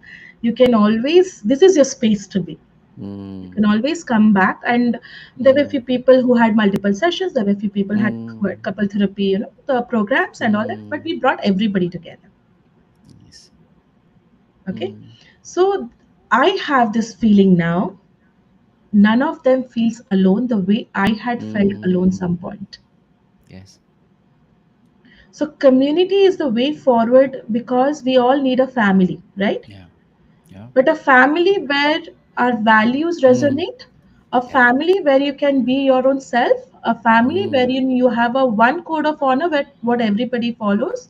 You can always, this is your space to be. You Mm. can always come back. And there were Mm. few people who had multiple sessions. There were few people who Mm. had couple therapy, the programs and all that. But Mm. we brought everybody together. Nice. Okay, Mm. so I have this feeling now. None of them feels alone the way I had felt alone Mm. some point. Yes. So community is the way forward because we all need a family, right? Yeah. Yeah. But a family where our values Mm. resonate, A Yeah. family where you can be your own self, a family Mm. wherein you have a one code of honor where what everybody follows,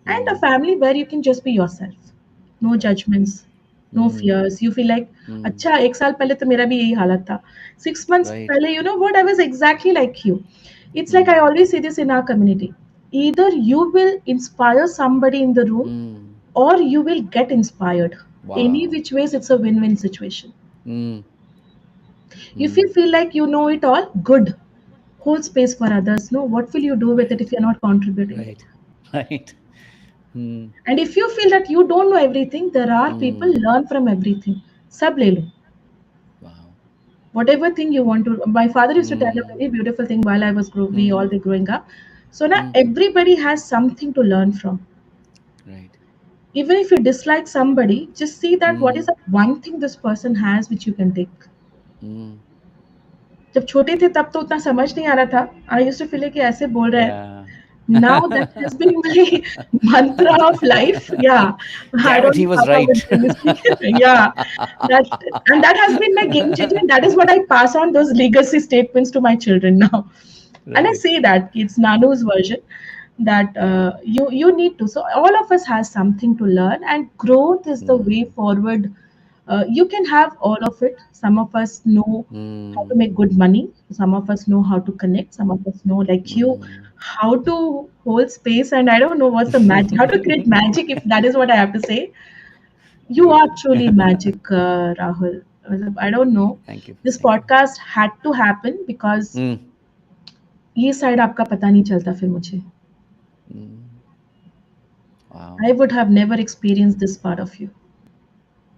and a Mm. family where you can just be yourself. No Right. judgments, no Mm. fears. You feel like, Mm. अच्छा एक साल पहले तो मेरा भी यही हालत था. 6 months Right. पहले, you know what, I was exactly like you. It's like I Mm. always say this in our community. Either you will inspire somebody in the room, Mm. or you will get inspired. Any Wow. which ways, it's a win-win situation. Mm. If you Mm. feel like you know it all, good. Hold space for others. No, what will you do with it Right. if you're not contributing it? Right. Right. Mm. And if you feel that you don't know everything, there are people Mm. learn from everything. Sab le lo. Wow. Whatever thing you want to. My father used to tell a Mm. very beautiful thing while we all Mm. were growing up. So now Mm. everybody has something to learn from. Right. Even if you dislike somebody, just see that what is Mm. the one thing this person has which you can take. Mm. जब छोटे थे तब तो उतना समझ नहीं आ रहा था. आई यूज्ड टू फील कि ऐसे बोल रहे हैं. Yeah. Now that has been my mantra of life. Yeah, I Damn it, don't he know was Papa right. would tell this. Yeah, that and that has been my game changer. And that is what I pass on those legacy statements to my children now. And I Right. say that it's Nanu's version that Yeah. you need to. So all of us has something to learn, and growth is the way Mm. forward. You can have all of it. Some of us know how to Mm. make good money. Some of us know how to connect. Some of us know, like you, Mm. how to hold space. And I don't know what's the magic, how to create magic, if that is what I have to say. You are Beautiful. truly magic, Rahul. I don't know. Thank you for This saying that. podcast had to happen because Mm. ये side आपका पता नहीं चलता फिर मुझे. Mm. Wow. I would have never experienced this part of you.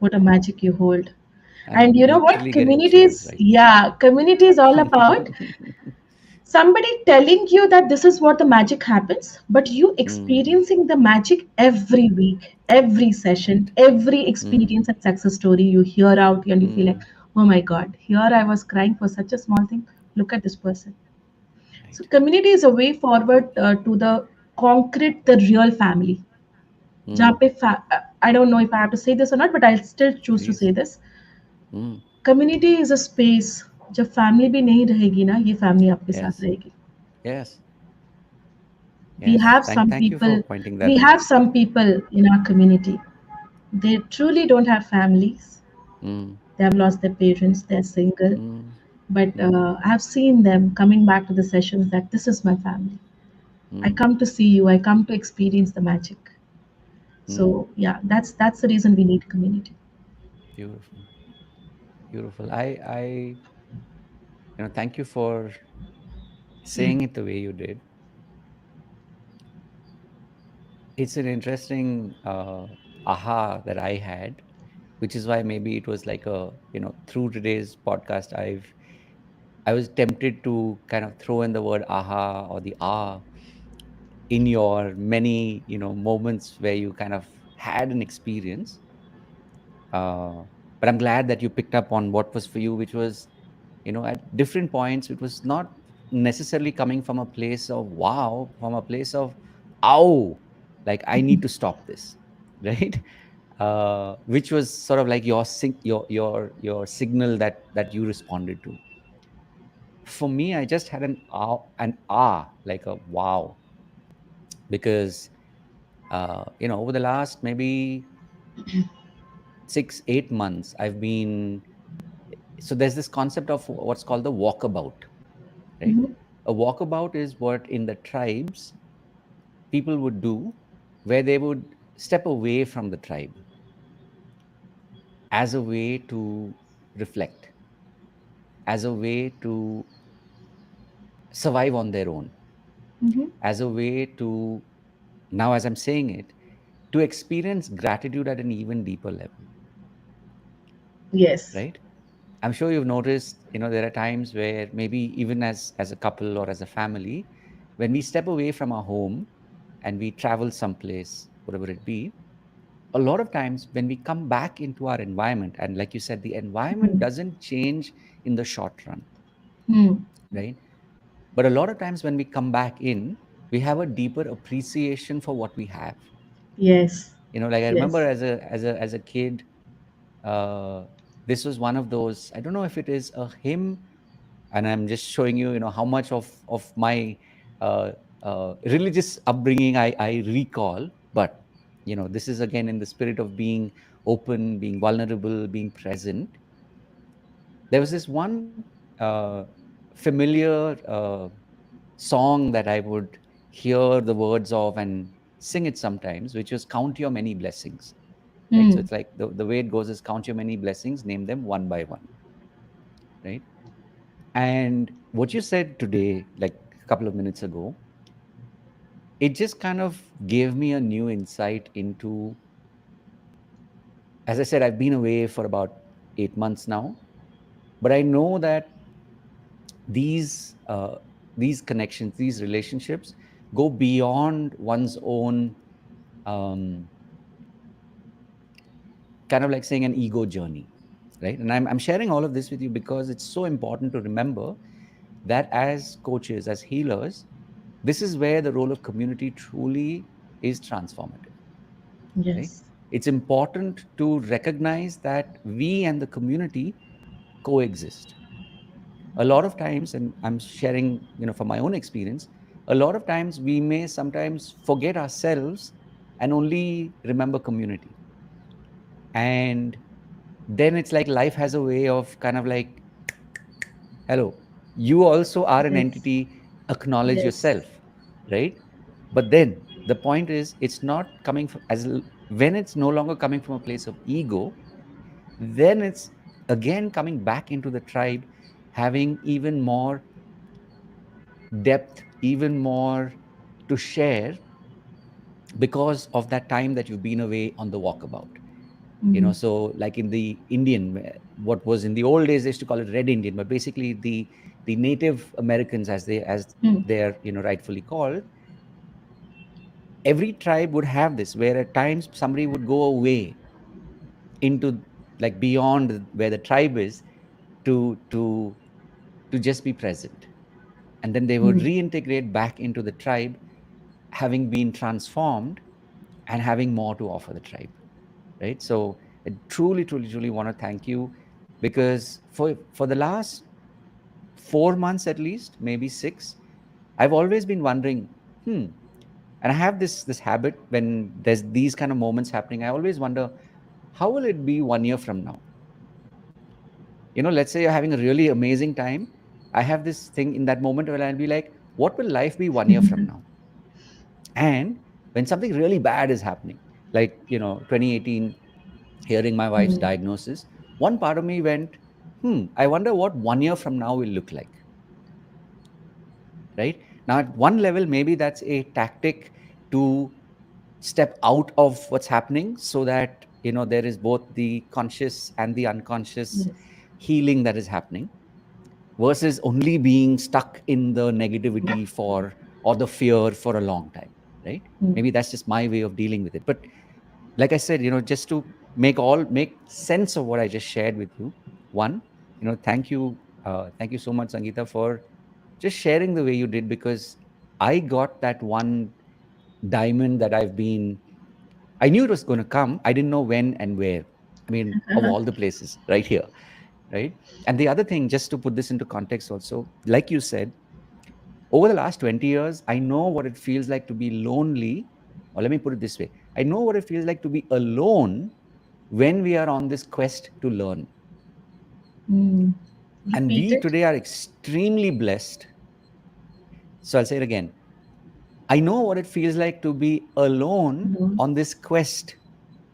What a magic you hold. And I'm you know what? literally getting Community chills is, right now. yeah, community is all about somebody telling you that this is what the magic happens, but you Mm. experiencing the magic every week, every session, Right. every Mm. experience and success story you hear out and you feel like, Mm. oh my God, here I was crying for such a small thing. Look at this person. So Right. community is a way forward to the concrete, the real family. जहाँ Mm. पे I don't know if I have to say this or not, but I'll still choose to Please. say this. Mm. Community is a space. जब family भी नहीं रहेगी ना, ये family आपके साथ Yes. रहेगी. Yes. we Yes. have some Thank you people for pointing we that out. have some people in our community, they truly don't have families. Mm. They have lost their parents, they're single, Mm. but Mm. I have seen them coming back to the sessions that this is my family. I Mm. come to see you, I come to experience the magic. So Mm. yeah, that's the reason we need community. Beautiful. Beautiful. Thank you for saying it the way you did. It's an interesting aha that I had, which is why maybe it was like through today's podcast, I was tempted to kind of throw in the word aha or the ah in your many, moments where you kind of had an experience. Uh, but I'm glad that you picked up on what was for you, which was, at different points, it was not necessarily coming from a place of wow, from a place of ow, like I need to stop this, right? Which was sort of like your signal that you responded to. For me, I just had an ah, like a wow, because over the last maybe 6 8 months, I've been so there's this concept of what's called the walkabout, right? Mhm. A walkabout is what in the tribes people would do, where they would step away from the tribe as a way to reflect, as a way to survive on their own, Mhm. as a way to, now as I'm saying it, to experience gratitude at an even deeper level, Yes. right? I'm sure you've noticed, there are times where maybe even as a couple or as a family, when we step away from our home and we travel someplace, whatever it be, a lot of times when we come back into our environment, and like you said, the environment Hmm. doesn't change in the short run, Hmm. right? But a lot of times when we come back in, we have a deeper appreciation for what we have. Yes. Like I remember Yes. as a kid, uh, this was one of those, I don't know if it is a hymn, and I'm just showing you, how much of my uh, religious upbringing I recall. But this is again in the spirit of being open, being vulnerable, being present. There was this one familiar song that I would hear the words of and sing it sometimes, which was "Count your many blessings." Right? So Mm. it's like the way it goes is count your many blessings, name them one by one. Right? And what you said today, like a couple of minutes ago, it just kind of gave me a new insight into, as I said, I've been away for about 8 months now, but I know that these uh, these connections, these relationships, go beyond one's own, um, kind of like saying an ego journey, right? And I'm sharing all of this with you because it's so important to remember that as coaches, as healers, this is where the role of community truly is transformative, right? Yes. It's important to recognize that we and the community coexist. A lot of times, and I'm sharing, from my own experience, a lot of times we may sometimes forget ourselves and only remember community. And then it's like life has a way of kind of like, hello, you also are an Yes. entity, acknowledge Yes. yourself, right? But then the point is, it's not coming from, when it's no longer coming from a place of ego, then it's again coming back into the tribe, having even more depth, even more to share, because of that time that you've been away on the walkabout. Mm. So like in the Indian, what was in the old days, they used to call it Red Indian, but basically the Native Americans, as Mm. they're rightfully called, every tribe would have this, where at times somebody would go away into, like, beyond where the tribe is, to just be present, and then they would Mm. reintegrate back into the tribe, having been transformed and having more to offer the tribe, right? So I truly, truly, truly want to thank you, because for the last 4 months, at least maybe 6, I've always been wondering, and I have this habit, when there's these kind of moments happening, I always wonder, how will it be 1 year from now? Let's say you're having a really amazing time. I have this thing in that moment where I'll be like, what will life be 1 year from now? And when something really bad is happening, like 2018, hearing my wife's Mm. diagnosis, one part of me went, I wonder what 1 year from now will look like. Right now, at one level, maybe that's a tactic to step out of what's happening, so that there is both the conscious and the unconscious Yes. healing that is happening, versus only being stuck in the negativity for, or the fear for a long time, right? Mm. Maybe that's just my way of dealing with it. But like I said, just to make sense of what I just shared with you, one, thank you so much, Sangeeta, for just sharing the way you did, because I got that one diamond that I knew it was going to come. I didn't know when and where. I mean, of all the places, right here, right? And the other thing, just to put this into context also, like you said, over the last 20 years, I know what it feels like to be lonely. Or let me put it this way, I know what it feels like to be alone when we are on this quest to learn. Mm. And Repeat we it. today are extremely blessed. So I'll say it again. I know what it feels like to be alone Mm. on this quest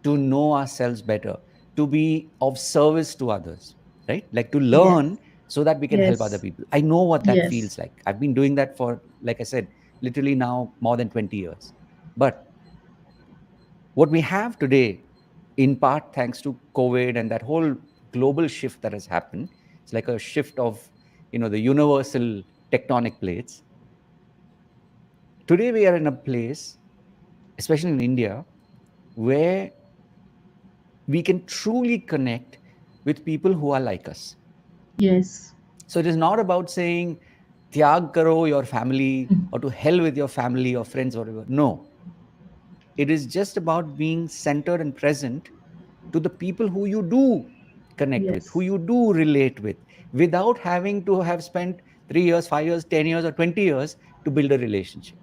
to know ourselves better, to be of service to others, right? Like to Yes. learn so that we can help other Yes. people. I know what that Yes. feels like. I've been doing that for, like I said, literally now more than 20 years. But what we have today, in part thanks to COVID and that whole global shift that has happened, it's like a shift of, the universal tectonic plates. Today we are in a place, especially in India, where we can truly connect with people who are like us. Yes. So it is not about saying, Tyag karo your family, Mm. or to hell with your family or friends, or whatever. No, it is just about being centered and present to the people who you do connect with, who Yes. you do relate with, without having to have spent 3 years, 5 years, 10 years, or 20 years to build a relationship.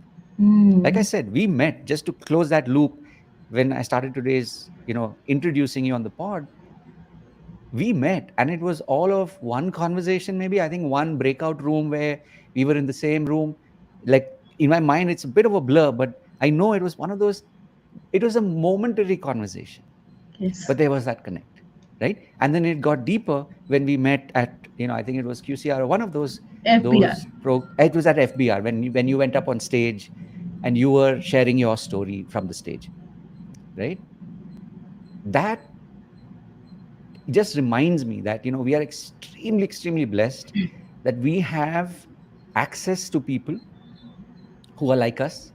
Like I Hmm. said, we met, just to close that loop. When I started today's, introducing you on the pod, we met, and it was all of one conversation, maybe, I think one breakout room where we were in the same room. Like, in my mind, it's a bit of a blur, but I know it was one of those, it was a momentary conversation, Yes. but there was that connect, right? And then it got deeper when we met at, I think it was QCR, or one of those FBR. those pro it was at FBR, when you went up on stage and you were sharing your story from the stage, right? That just reminds me that, we are extremely, extremely blessed that we have access to people who are like us,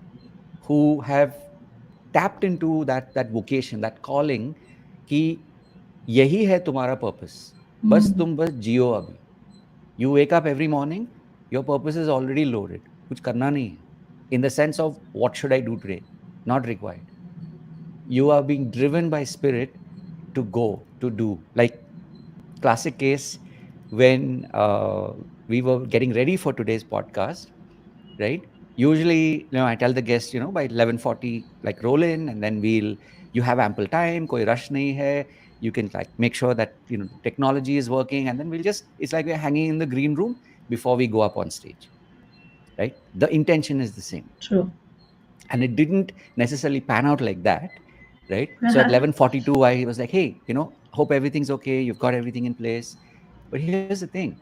who have tapped into that vocation, that calling, कि यही है तुम्हारा purpose, बस Hmm. तुम बस जियो अभी. You wake up every morning, your purpose is already loaded. कुछ करना नहीं है. In the sense of, what should I do today? Not required. You are being driven by spirit to go, to do. Like, classic case, when we were getting ready for today's podcast, right? Usually, I tell the guests, by 11:40, like, roll in, and then you have ample time, koi rush nahi hai. You can, like, make sure that, the technology is working, and then it's like we're hanging in the green room before we go up on stage, right? The intention is the same. True. And it didn't necessarily pan out like that, right? So at 11:42, I was like, hey, hope everything's okay. You've got everything in place. But here's the thing.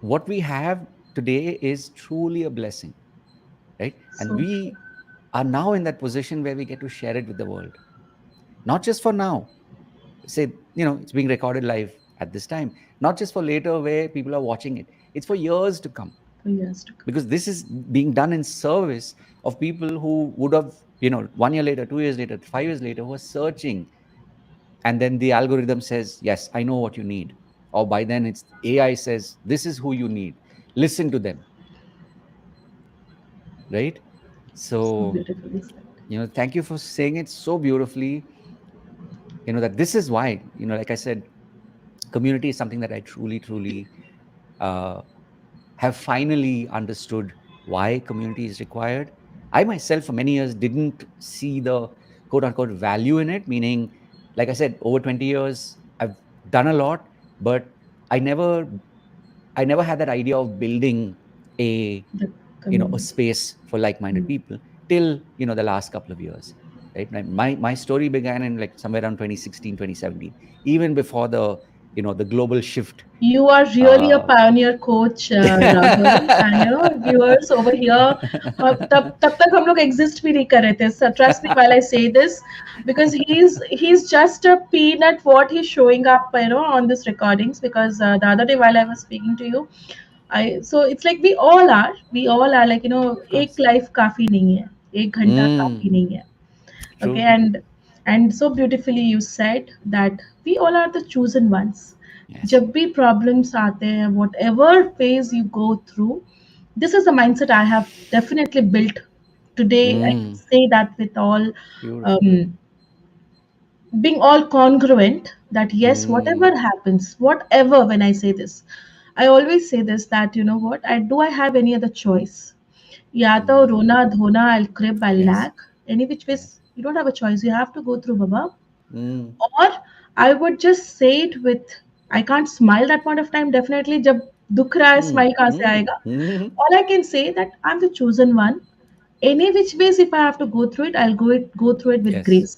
What we have today is truly a blessing, right? And So true. we are now in that position where we get to share it with the world, not just for now. Say, it's being recorded live at this time, not just for later where people are watching it. It's for years to come, For years to come. because this is being done in service of people who would have, 1 year later, 2 years later, 5 years later, who are searching. And then the algorithm says, yes, I know what you need. Or by then, it's AI says, this is who you need. Listen to them, right? So So, beautifully said. thank you for saying it so beautifully. That this is why, like I said, community is something that I truly, truly uh, have finally understood why community is required. I myself, for many years, didn't see the quote unquote value in it, meaning, like I said, over 20 years, I've done a lot, but I never, I never had that idea of building a, The a community. space for like-minded Hmm. people till, the last couple of years, right? My story began in, like, somewhere around 2016, 2017, even before the global shift. You are really a uh, pioneer coach, Rahul, and viewers over here. तब तक हम लोग exist भी नहीं कर रहे थे. So trust me while I say this, because he's just a peanut what he's showing up, on this recordings. Because the other day while I was speaking to you, so it's like we all are like of एक course. life काफी नहीं है, एक घंटा काफी नहीं है. Okay, True. and so beautifully you said that we all are the chosen ones. Yes. जब भी problems आते हैं, whatever phase you go through, this is a mindset I have definitely built today. I can Mm, say that with all beautiful. um, being all congruent, that yes, whatever Mm, happens, whatever, when I say this, I always say this, that you know what, I have any other choice? या तो mm, रोना धोना, I'll crib, I'll yes. nag. Any which ways, Yes. you don't have a choice. You have to go through, Baba. Mm, Or I would just say it with, I can't smile that point of time. Definitely, जब दुख रहा है, mm, smile कहाँ से mm, आएगा? mm. All I can say that I'm the chosen one. Any which ways, if I have to go through it, I'll go through it with Yes. grace.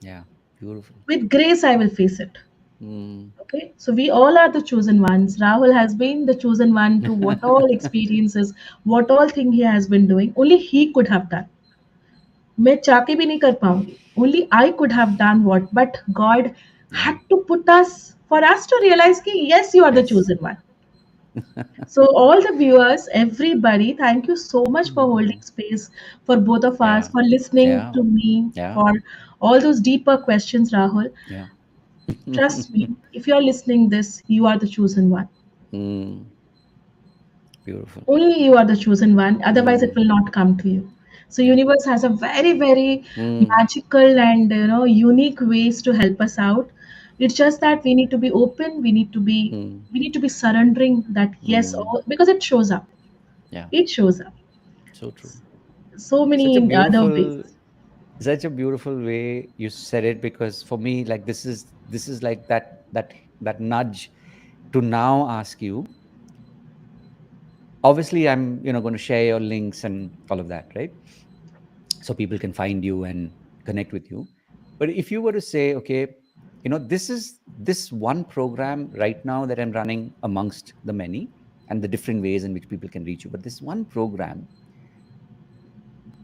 Yeah. Beautiful. With grace, I will face it. Mm. Okay, so we all are the chosen ones. Rahul has been the chosen one to what all experiences, what all thing he has been doing. Only he could have done. मैं चाह के भी नहीं कर पाऊंगी. Only I could have done what, but God Yeah. had to put us, for us to realize कि yes, you are the Yes. chosen one. So all the viewers, everybody, thank you so much for holding Mm. space for both of us, Yeah. for listening Yeah. to me, Yeah. for all those deeper questions, Rahul. Yeah. Trust me, if you are listening this, you are the chosen one. Mm. Beautiful. Only you are the chosen one, otherwise it Mm. will not come to you. So Yeah. universe has a very, very Mm. magical and unique ways to help us out. It's just that we need to be open. Mm, We need to be surrendering that yes, mm, because it shows up. yeah, It shows up. so true. So Such many a in other ways. beautiful, such a beautiful way you said it, because for me, like, this is like that nudge to now ask you. Obviously, I'm going to share your links and all of that, right? So people can find you and connect with you. But if you were to say, okay, this is this one program right now that I'm running amongst the many and the different ways in which people can reach you, but this one program,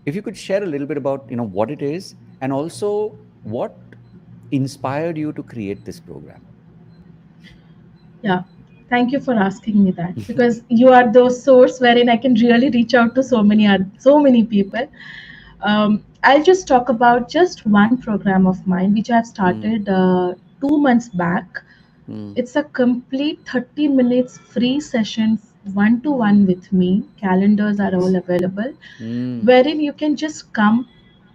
if you could share a little bit about what it is, and also what inspired you to create this program. Yeah. Thank you for asking me that, because you are the source wherein I can really reach out to so many people. I'll just talk about just one program of mine which I've Mm, started 2 months back. mm, It's a complete 30 minutes free session, one to one mm, with me. Calendars are all nice. available, Mm, wherein you can just come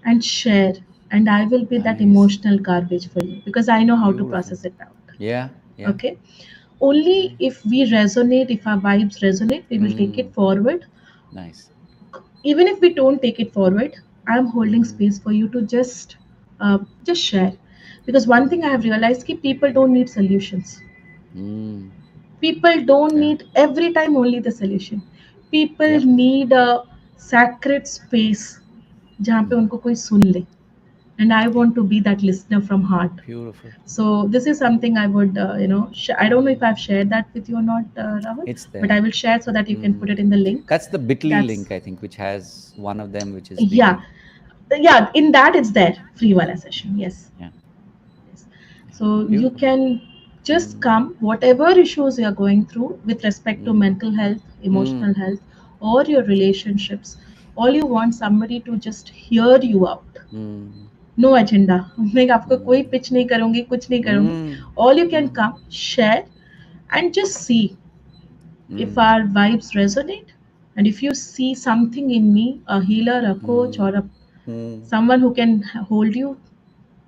and share, and I will be that nice. emotional garbage for you because I know how to Beautiful. process it out. Yeah, yeah. Okay. Only Nice. if we resonate, if our vibes resonate, we will take Mm, it forward. nice. Even if we don't take it forward, I'm holding Mm, space for you to just share. Because one thing I have realized is people don't need solutions. mm, People don't yeah. need every time only the solution. People Yep. need a sacred space जहाँ पे Mm, उनको कोई सुन ले. And I yep. want to be that listener from heart. Beautiful. So this is something I would, I don't know if I've shared that with you or not, Rahul, It's but I there. will share so that you can Mm. put it in the link. That's the Bitly That's link, I think, which has one of them, which is yeah, the yeah. In that it's there, free wala session. Yes, yeah, yes. yeah. So you Beautiful. can just Mm, come, whatever issues you are going through with respect to mm, mental health, emotional mm, health, or your relationships. All you want somebody to just hear you out. mm, no agenda मैं आपको कोई mm, pitch नहीं करूंगी कुछ नहीं करूंगी mm, all you can mm, come share and just see if mm, our vibes resonate, and if you see something in me, a healer, a coach, or mm, a mm, someone who can hold you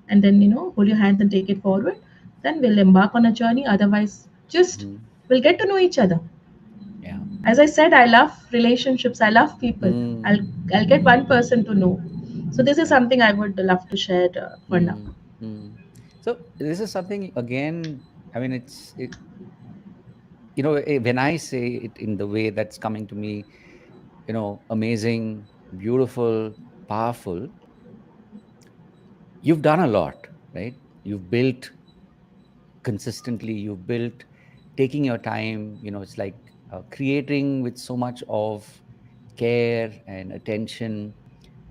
and then hold your hands and take it forward, then we'll embark on a journey. Otherwise, just mm, we'll get to know each other. yeah. As I said, I love relationships, I love people. Mm, I'll get one person to know. So this is yeah. something I would love to share for now. Mm, mm. So this is something again. I mean, when I say it in the way that's coming to me, amazing, beautiful, powerful. You've done a lot, right? You've built consistently. You've built taking your time. It's like creating with so much of care and attention.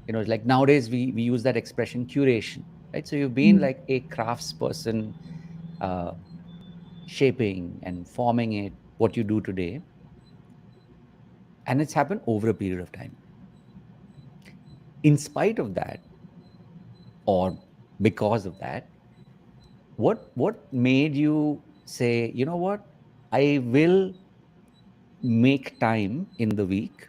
It's like nowadays we use that expression curation, right? So you've been Mm. like a craftsperson, uh, shaping and forming it what you do today, and it's happened over a period of time. In spite of that, or because of that, what made you say, you know what, I will make time in the week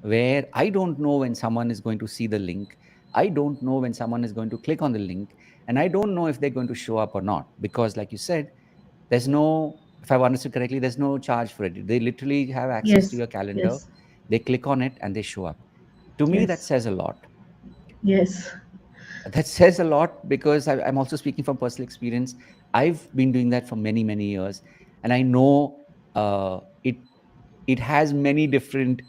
where I don't know when someone is going to see the link, I don't know when someone is going to click on the link, and I don't know if they're going to show up or not, because like you said, there's no, if I've understood correctly, there's no charge for it. They literally have access to Yes, your calendar, yes, they click on it and they show up. To me, that yes, says a lot. yes, That says a lot, because I'm also speaking from personal experience. I've been doing that for many, many years, and I know it has many different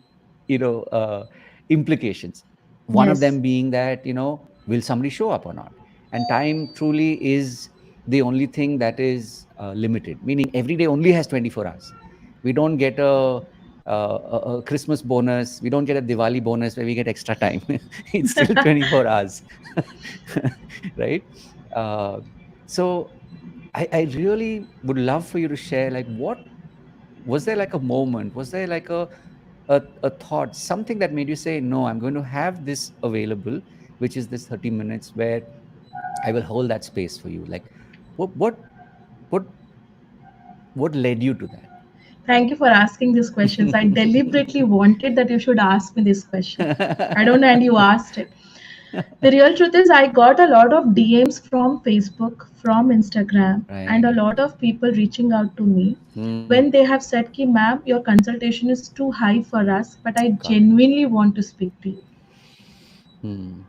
implications. One of yes, them being that, will somebody show up or not? And time truly is the only thing that is limited, meaning every day only has 24 hours. We don't get a Christmas bonus. We don't get a Diwali bonus where we get extra time. It's still 24 hours, right? Uh, so I really would love for you to share, like, what was there, like a moment? Was there like a thought, something that made you say, no, I'm going to have this available, which is this 30 minutes where I will hold that space for you? Like, what what what what led you to that? thank you for asking these questions. I deliberately wanted that you should ask me this question. I don't know, and you asked it. The real truth is, I got a lot of DMs from Facebook, from Instagram, and a Right. lot of people reaching out to me Hmm. when they have said, Ki, ma'am, your consultation is too high for us, but I Got it. genuinely want to speak to you. Hmm.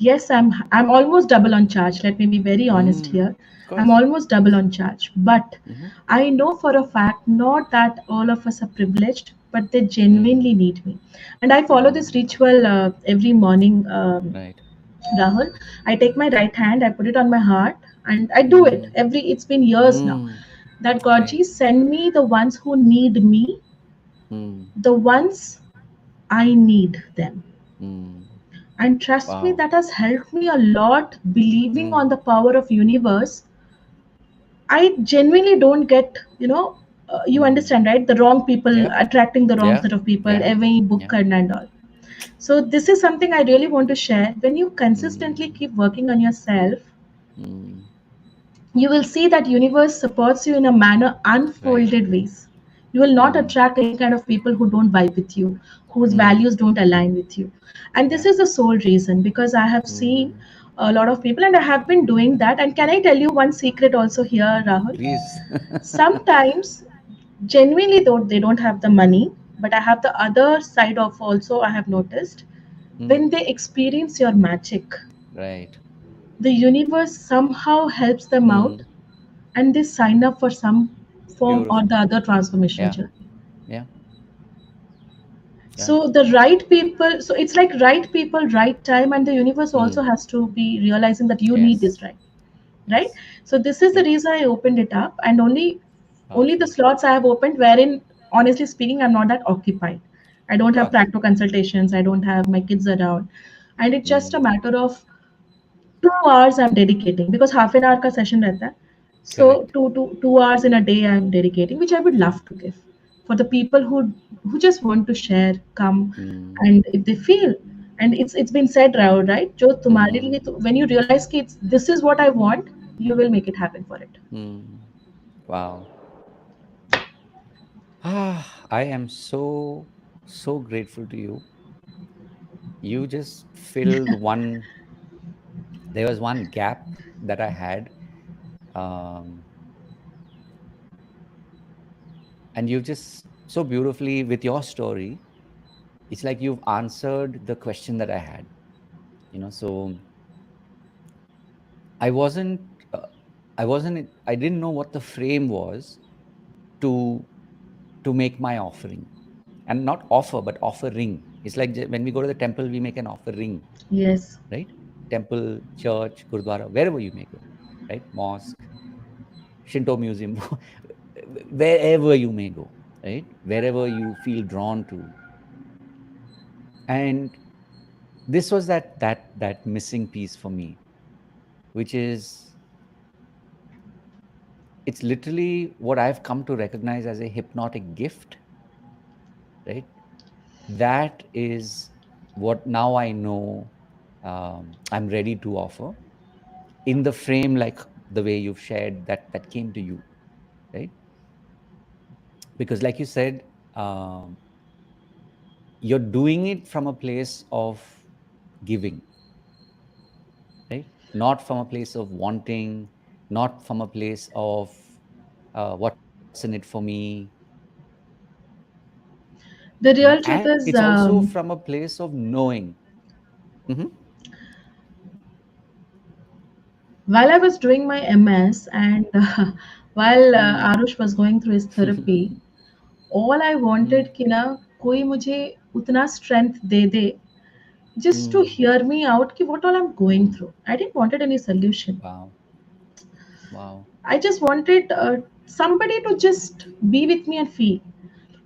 Yes, I'm almost double on charge. Let me be very honest Hmm. here. Of I'm course. almost double on charge. But Mm-hmm. I know for a fact not that all of us are privileged, but they Hmm. genuinely need me. And I follow this Hmm. ritual every morning, Right. Rahul. I take my right hand, I put it on my heart, and I do it Hmm. every. It's been years now. Hmm. That Great. Godji send me the ones who need me, Hmm. the ones I need them. Hmm. And trust me, Wow. that has helped me a lot believing on Hmm. the power of universe. I genuinely don't get, you Hmm. understand, right? The wrong people Yeah. attracting the wrong Yeah. set of people, Yeah. every book Yeah. and all. So this is something I really want to share. When you consistently Hmm. keep working on yourself, Hmm. you will see that universe supports you in a manner Right. unfolded ways. You will not Hmm. attract any kind of people who don't vibe with you, whose Hmm. values don't align with you. And this Yeah. is the sole reason, because I have seen Hmm. a lot of people and I have been doing that. And can I tell you one secret also here, Rahul? Please. Sometimes genuinely though they don't have the money, but I have the other side of also. I have noticed when Hmm. they experience your magic, Right. the universe somehow helps them out Hmm. and they sign up for some form or Beautiful. the other transformational Yeah. journey. Yeah. Yeah. So the right people, so it's like right people, right time, and the universe Hmm. also has to be realizing that you need Yes. this, right? Yes. So this is the Yep. reason I opened it up, and only the Powerful. slots I have opened wherein, honestly speaking, I'm not that occupied. I Of don't have course. practical consultations, I don't have my kids around, and it's just a Hmm. matter of 2 hours I'm dedicating, because half an hour ka session रहता है. So Correct. 2 hours in a day I'm dedicating, which I would love to give for the people who just want to share, come, Hmm. and if they feel, and it's been said, Rahul, right? जो तुम्हारे Hmm. लिए when you realize कि this is what I want, you will make it happen for it. Hmm. Wow. Ah, I am so, so grateful to you. You just filled one, there was one gap that I had. Um, and you just so beautifully, with your story, it's like you've answered the question that I had. So I wasn't, uh, I didn't know what the frame was to make my offering, and not offer, but offering. It's like when we go to the temple, we make an offering, Yes. right? Temple, church, gurdwara, wherever you may go, right? Mosque, Shinto museum, wherever you may go, right? Wherever you feel drawn to. And this was that missing piece for me, which is, it's literally what I've come to recognize as a hypnotic gift, right? That is what now I know, I'm ready to offer in the frame, like the way you've shared, that came to you, right? Because like you said, um, you're doing it from a place of giving, right? Not from a place of wanting, not from a place of what's in it for me, The real and truth it's is, also from a place of knowing. Hmm. while I was doing my MS and while Hmm. Arush was going through his therapy, all I Hmm. wanted कि ना कोई मुझे उतना strength they they just to Hmm. hear me out कि what all I'm going Hmm. through. I didn't wanted any solution. Wow. Wow. I just wanted somebody to just be with me and feel.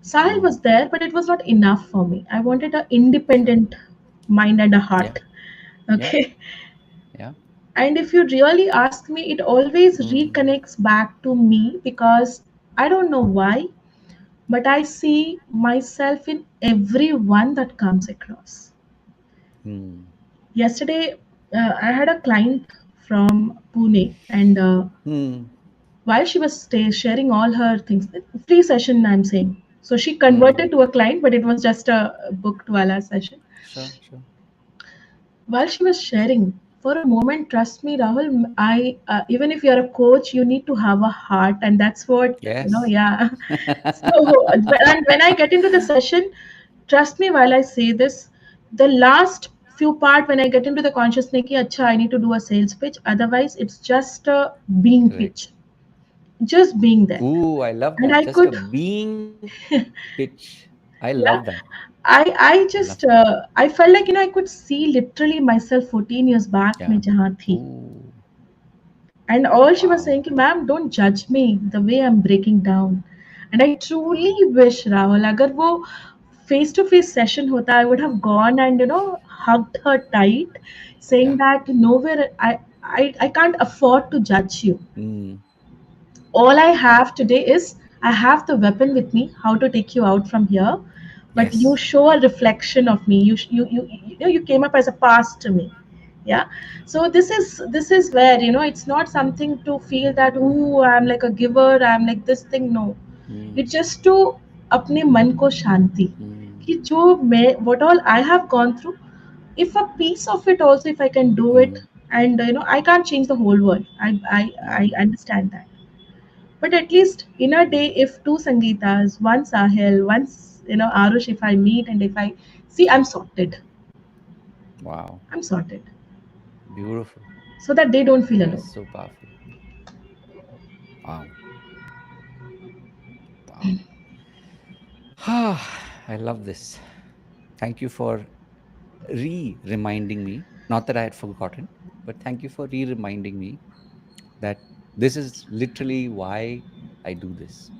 Sahil Hmm. was there, but it was not enough for me. I wanted an Sure. independent mind and a Yeah. heart. Yeah. Okay. Yeah. And if you really ask me, it always Hmm. reconnects back to me because I don't know why, but I see myself in everyone that comes across. Hmm. Yesterday, I had a client from Pune, and Hmm. while she was sharing all her things, free session, I'm saying. So she Hmm. converted to a client, but it was just a booked wala session. Sure. Sure. while she was sharing, for a moment, trust me, Rahul, I even if you're a coach, you need to have a heart, and that's what, Yes. yeah. So and when I get into the session, trust me while I say this, the last few part when I get into the consciousness ki acha I need to do a sales pitch, otherwise it's just a being Correct. pitch, just being there. Ooh, I love And that. I Just a could, being pitch. I love yeah, that. I I love just that. I felt like I could see literally myself 14 years back Yeah. mein jahan thi. Ooh, And all she was wow. saying, ma'am, don't judge me the way I'm breaking down. And I truly wish, Rahul, agar wo face-to-face session hota, I would have gone and, hugged her tight, saying Yeah. that nowhere, I can't afford to judge you. Mm, All I yeah. have today is I have the weapon with me, how to take you out from here. But you Yes. show a reflection of me. You came up as a past to me. Yeah. So this is where it's not something to feel that ooh I'm like a giver. I'm like this thing. No, Mm, it's just to अपने मन को शांति mm, कि जो मैं what all I have gone through, if a piece of it also if I can do it, mm, and I can't change the whole world. I mm, understand that, but at least in a day, mm. if two Sangeetas, one Sahil, once Arush, if I meet and if I see, I'm Yeah. sorted. Wow. I'm sorted. Beautiful. So that they don't feel That is alone. so powerful. Wow. Wow. I love this. Thank you for reminding me. Not that I had forgotten, but thank you for reminding me that this is literally why I do this.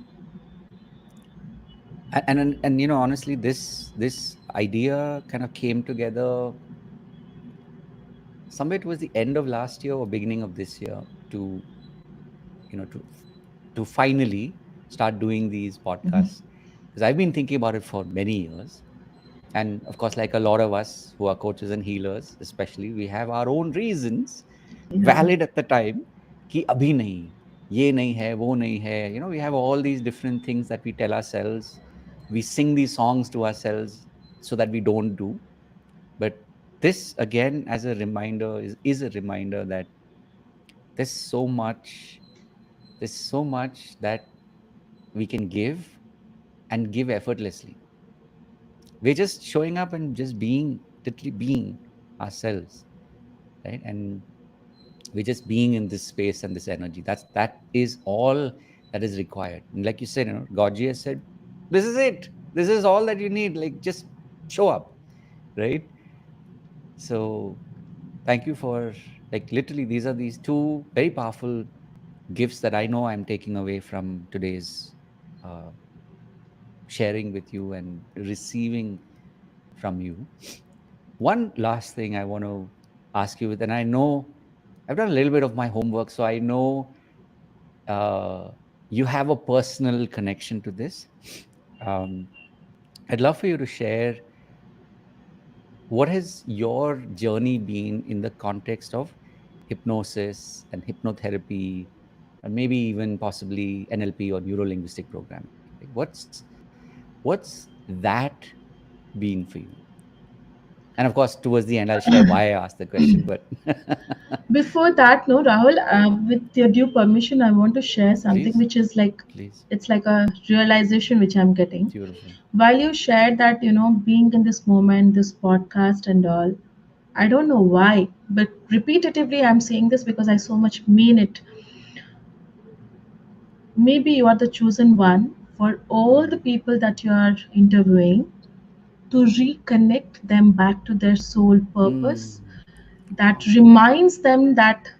And honestly, this idea kind of came together somewhere towards the end of last year or beginning of this year to you know to to finally start doing these podcasts, because I've been thinking about it for many years. And of course, like a lot of us who are coaches and healers, especially, we have our own reasons, Yeah. valid at the time, कि अभी नहीं, ये नहीं है, वो नहीं है. We have all these different things that we tell ourselves. We sing these songs to ourselves so that we don't do. But this, again, as a reminder, is a reminder that there's so much, there's so much that we can give and give effortlessly. We're just showing up and just being, literally being ourselves, right? And we're just being in this space and this energy. That is all that is required. And like you said, Gorgia said, this is it. This is all that you need. Like, just show up, right? So thank you for, like, literally, these are these two very powerful gifts that I know I'm taking away from today's uh, sharing with you and receiving from you. One last thing I want to ask you, and I know I've done a little bit of my homework, so I know uh, you have a personal connection to this. Um, I'd love for you to share what has your journey been in the context of hypnosis and hypnotherapy, and maybe even possibly NLP or neuro linguistic programming. Like, what's that been for you? And of course, towards the end, I'll share why I asked the question. But Before that, no, Rahul, with your due permission, I want to share something please, which is like, please, it's like a realization which I'm getting. beautiful. While you shared that, being in this moment, this podcast and all, I don't know why, but repetitively I'm saying this because I so much mean it. Maybe you are the chosen one for all the Mm, people that you are interviewing to reconnect them back to their soul purpose mm, that wow. reminds them that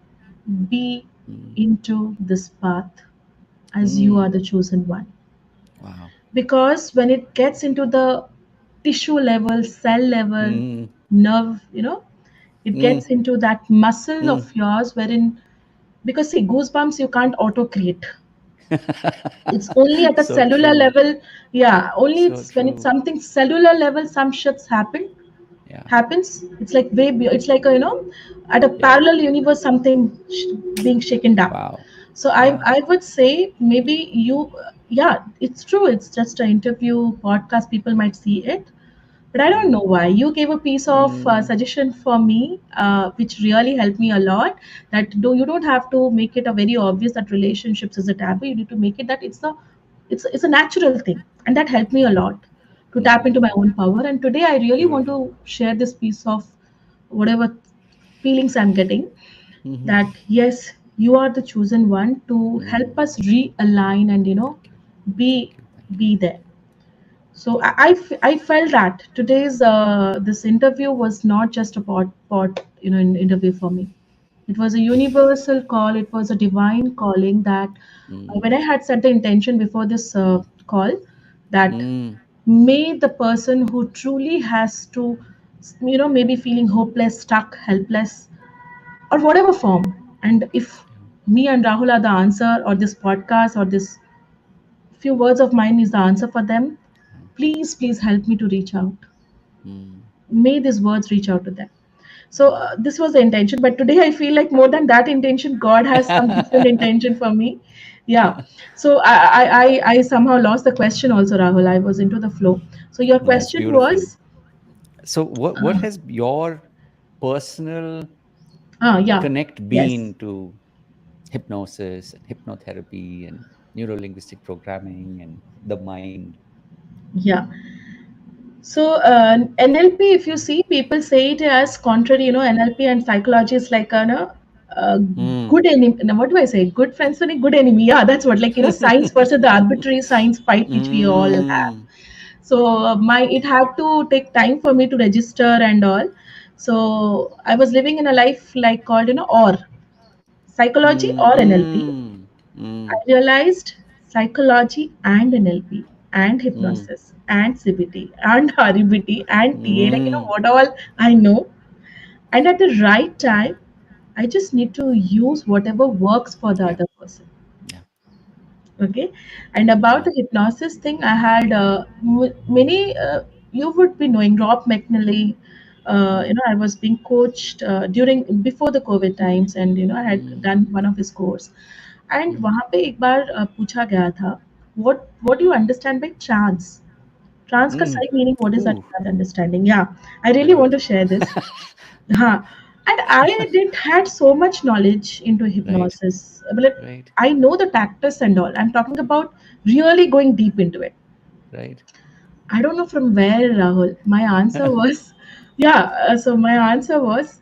be Mm, into this path as you are mm, the chosen one. wow. Because when it gets into the tissue level, cell level, Mm, nerve, it mm, gets into that muscle mm. of yours wherein, because see, goosebumps you can't auto create. It's only at a So cellular true. level. Yeah, only So it's when it's true. something cellular level, some shits Yeah. happens. It's like it's like a at a Yeah. parallel universe something being shaken down. Wow. So Yeah. I would say maybe you, yeah, it's true, it's just an interview podcast, people might see it, But I don't Mm. know why. You gave a piece of Mm. suggestion for me, which really helped me a lot. That do you don't have to make it a very obvious that relationships is a taboo. You need to make it that it's a natural thing, and that helped me a Yeah. lot to tap into my Mm. own power. And today I really want Beautiful. to share this piece of whatever feelings I'm getting. Mm-hmm. That yes, you are the chosen one to help Mm. us realign and Thank you. be Thank you. Thank you. be there. So I felt that today's this interview was not just a an interview for me. It was a universal call. It was a divine calling that when Mm. I had set the intention before this Mm. call, that Mm. may the person who truly has to, maybe feeling hopeless, stuck, helpless, or whatever form, and if Yeah. me and Rahul are the answer, or this podcast, or this few words of mine is the answer for them, Yeah. please help me to reach out. Mm. May these words reach out to them. So Mm. this was the intention, but today I feel like more than that intention, God has some different intention for me. Yeah. So I somehow lost the question also, Rahul. I was into the flow. So your No, it's question beautiful. was, So, what has your personal yeah, connect yes, been to hypnosis and hypnotherapy and neuro linguistic programming and the mind? yeah. So NLP, if you see, people say it as contrary. NLP and psychology is like a Mm. good enemy. Now, what do I say? Good friends and a good enemy. Yeah, that's what, like, science versus the arbitrary science fight which we all have. Mm. So my it had to take time for me to register and all. So I was living in a life like called or psychology Mm. or NLP. Mm. I Mm. realized psychology and NLP and Mm. hypnosis and CBT and RBT and TA, like, Mm. what all I know. And at the right time, I just need to use whatever works for the Yeah. other person. Yeah. Okay. And about Yeah. the hypnosis thing, I had many, you would be knowing Rob McNally. Mm. I was being coached before the COVID times, and I had Mm. done one of his course. And Mm. वहाँ पे एक बार पूछा गया था, what do you understand by trance? Trance का Mm. सही meaning, what is that Ooh. you are understanding? Yeah, I really want Correct. to share this. Huh. And I did had so much knowledge into Right. hypnosis. But Right. I know the tactics and all. I'm talking about really going deep into it. Right. I don't know from where, Rahul. My answer was, yeah. So my answer was,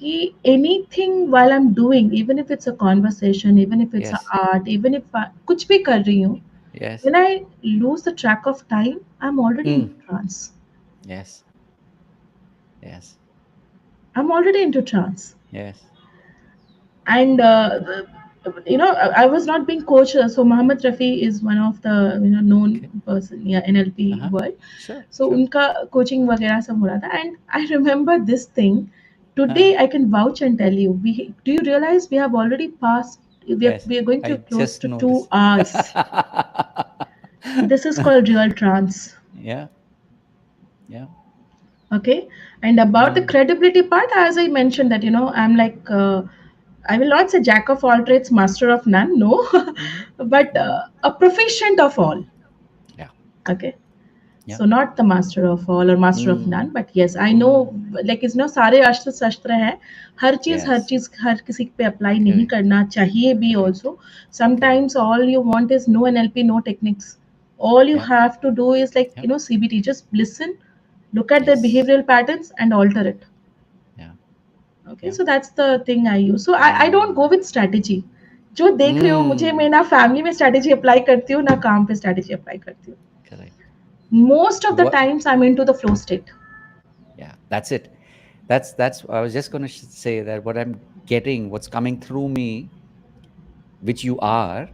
कि anything while I'm doing, even if it's a conversation, even if it's a Yes. art, even if कुछ भी कर रही हूँ, Yes. when I lose the track of time, I'm already Mm. into trance. Yes. Yes. I'm already into trance. Yes. And I was not being coached. So Muhammad Rafi is one of the known Okay. person, yeah, NLP Uh huh. world. Sure. So Sure. उनका coaching वगैरह सब हो रहा था, and I remember this thing. Today Huh. I can vouch and tell you. Do you realize we have already passed? Yes. We are going to I close just to two noticed. hours. This is called real trance. Yeah. Yeah. Okay. And about the Mm. credibility part, as I mentioned, that I'm like, I will not say jack of all trades, master of none, no. Mm-hmm. But Mm-hmm. a proficient of all. Yeah. Okay. Yeah. So not the master of all or master of Mm. none, but yes, I know, Mm. like, सारे अस्त्र शस्त्र है. हर Yes. चीज हर किसी पे apply नहीं Correct. करना चाहिए भी Correct. also. Correct. Sometimes all you want is no NLP, no techniques. All you Yeah. have to do is, like, Yeah. CBT, just listen, look at their Yes. behavioral patterns and alter it. Yeah. Okay, Yeah. so that's the thing I use. So I don't Mm. go with strategy. जो देख रहे हो मुझे, Mm. मैं ना family में strategy apply करती हूँ ना काम पे स्ट्रैटेजी अप्लाई करती हूँ. Correct. Most of the What? times I'm into the flow state. Yeah. That's it. That's. I was just going to say that what I'm getting, what's coming through me, which you are,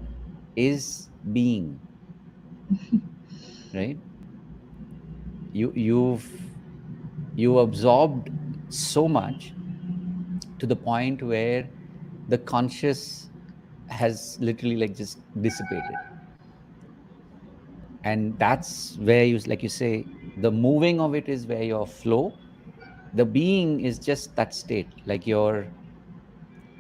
is being right. You've you absorbed so much to the point where the conscious has literally like just dissipated, and that's where you, like you say, the moving of it is where your flow, the being is just that state, like you're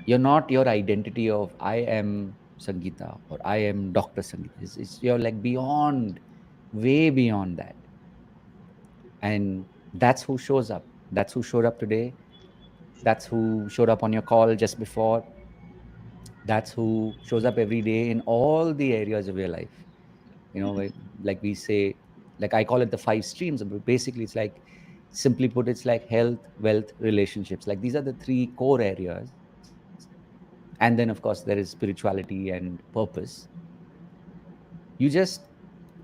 not your identity of I am Sangeeta or I am Dr. Sangeeta. It's you're like beyond, way beyond that. And that's who shows up. That's who showed up today. That's who showed up on your call just before. That's who shows up every day in all the areas of your life. Like we say, like I call it the five streams, but basically it's like, simply put, it's like health, wealth, relationships. Like these are the three core areas. And then of course there is spirituality and purpose. You just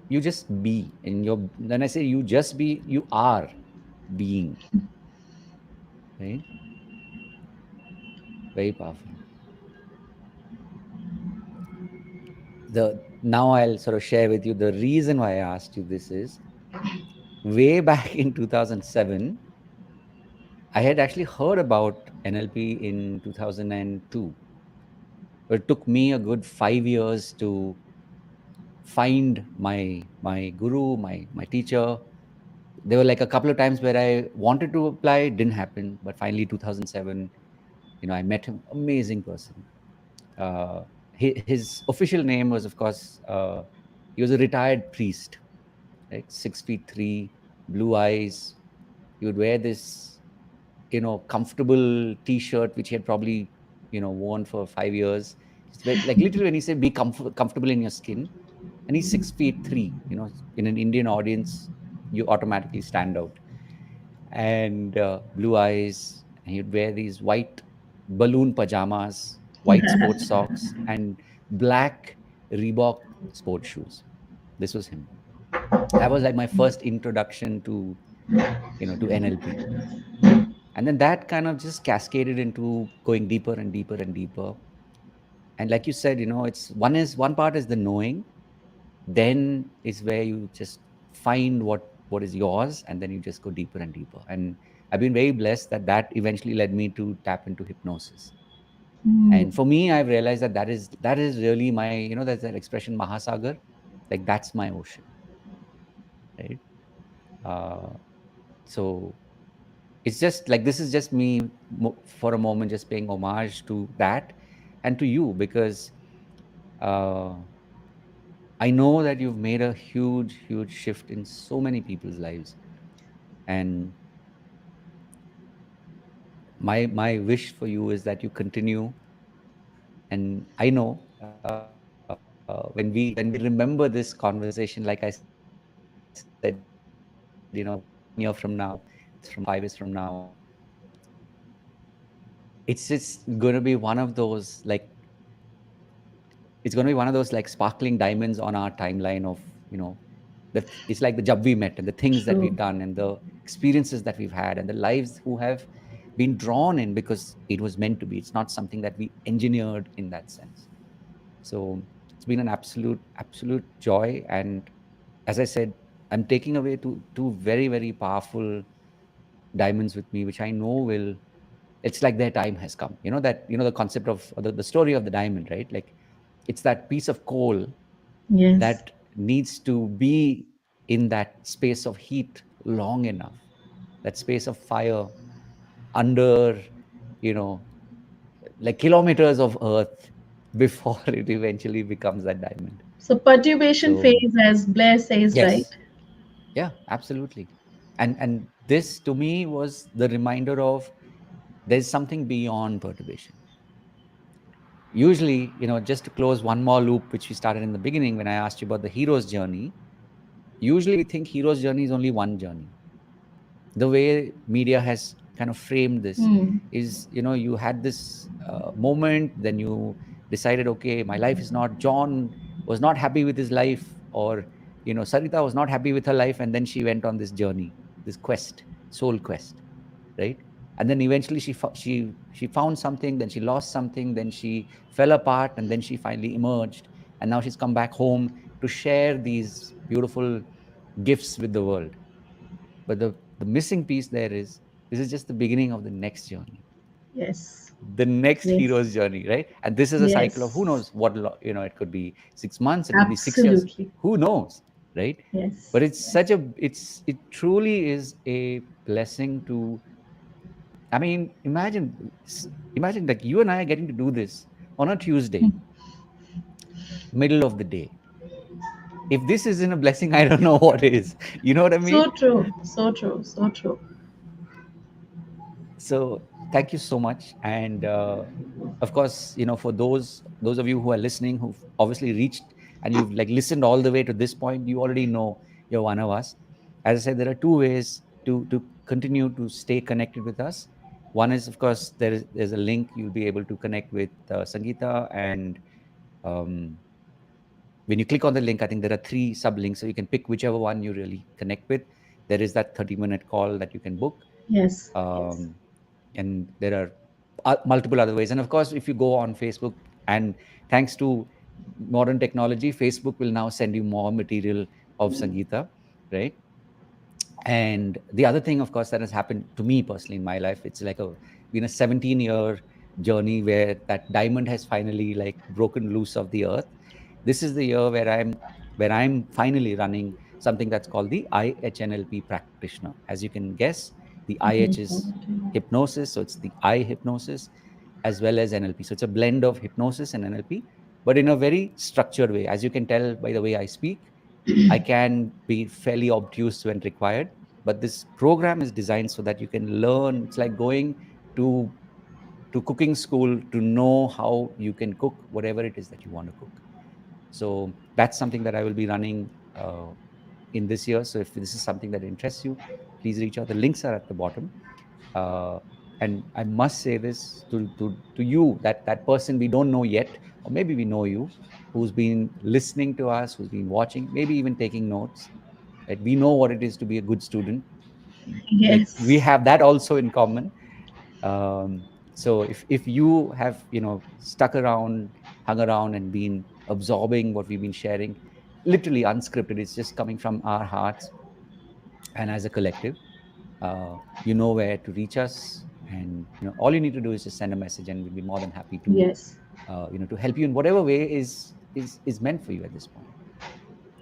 you just be in your, when I say you just be, you are being, right? Very powerful. The Now I'll sort of share with you the reason why I asked you this is, way back in 2007, I had actually heard about NLP in 2002. But it took me a good 5 years to find my guru, my teacher. There were like a couple of times where I wanted to apply, didn't happen. But finally, 2007, I met him. Amazing person. Uh, his official name was, of course, he was a retired priest, right? 6'3", blue eyes. He would wear this, comfortable T-shirt which he had probably, worn for 5 years. Like literally, when he said be comfortable in your skin, and he's 6'3", in an Indian audience, you automatically stand out. And blue eyes, and he'd wear these white balloon pajamas, white sports socks, and black Reebok sports shoes. This was him. That was like my first introduction to NLP. And then that kind of just cascaded into going deeper and deeper and deeper. And like you said, it's one part is the knowing, then is where you just find what is yours, and then you just go deeper and deeper. And I've been very blessed that eventually led me to tap into hypnosis. Mm, And for me, I've realized that is really my, there's that expression Mahasagar, like that's my ocean, right? So it's just like, this is just me, for a moment, just paying homage to that and to you, because uh, I know that you've made a huge, huge shift in so many people's lives. And my wish for you is that you continue. And I know, when we remember this conversation, like I said, 1 year from now, 3 years from now, 5 years from now, it's just going to be one of those, like, it's going to be one of those like sparkling diamonds on our timeline of, it's like the job we met, and the things that we've true. done, and the experiences that we've had, and the lives who have been drawn in because it was meant to be. It's not something that we engineered in that sense. So it's been an absolute joy. And as I said, I'm taking away two very, very powerful diamonds with me, which I know will, it's like their time has come. The concept of the story of the diamond, right? Like, it's that piece of coal Yes. that needs to be in that space of heat long enough, that space of fire under, you know like kilometers of earth, before it eventually becomes that diamond. So perturbation So phase, as Blair says, right? yes, yeah, absolutely. And this to me was the reminder of, there's something beyond perturbation. Usually, just to close one more loop, which we started in the beginning when I asked you about the hero's journey, usually we think hero's journey is only one journey. The way media has kind of framed this Hmm. is, you had this moment, then you decided, okay, my life is not, John was not happy with his life, or Sarita was not happy with her life, and then she went on this journey, this quest, soul quest, right? And then eventually she found something, then she lost something, then she fell apart, and then she finally emerged, and now she's come back home to share these beautiful gifts with the world. But the missing piece there is, this is just the beginning of the next journey, Yes. the next Yes. hero's journey, right? And this is a cycle of, who Yes. knows what, it could be 6 months, it could be 6 years, Absolutely. who knows, right? Yes. But it's Yes. it truly is a blessing to, I mean, imagine like you and I are getting to do this on a Tuesday, middle of the day, If this isn't a blessing, I don't know what is. You know what I So mean? true, so true, so true. So thank you so much. And of course, for those of you who are listening, who've obviously reached and you've like listened all the way to this point, you already know you're one of us. As I said, there are two ways to continue to stay connected with us. One is, of course, there's a link you'll be able to connect with Sangeeta, and um, when you click on the link, I think there are three sublinks, so you can pick whichever one you really connect with. There is that 30-minute call that you can book, Yes, yes, um, and there are multiple other ways. And of course, if you go on Facebook, and thanks to modern technology, Facebook will now send you more material of Sangeeta, right? And the other thing, of course, that has happened to me personally in my life, it's like been a 17-year journey where that diamond has finally like broken loose of the earth. This is the year where I'm finally running something that's called the IHNLP practitioner. As you can guess, the IH is okay. hypnosis, so it's the I hypnosis as well as NLP. So it's a blend of hypnosis and NLP, but in a very structured way. As you can tell by the way I speak, I can be fairly obtuse when required, but this program is designed so that you can learn. It's like going to cooking school to know how you can cook whatever it is that you want to cook. So that's something that I will be running in this year. So if this is something that interests you, please reach out. The links are at the bottom. Uh, and I must say this to you, that person we don't know yet, or maybe we know you, who's been listening to us, who's been watching, maybe even taking notes. Right? We know what it is to be a good student. Like we Yes, have that also in common. So if you have stuck around, hung around, and been absorbing what we've been sharing, literally unscripted, it's just coming from our hearts, and as a collective, you know where to reach us, and all you need to do is just send a message, and we'll be more than happy to yes, to help you in whatever way is meant for you at this point,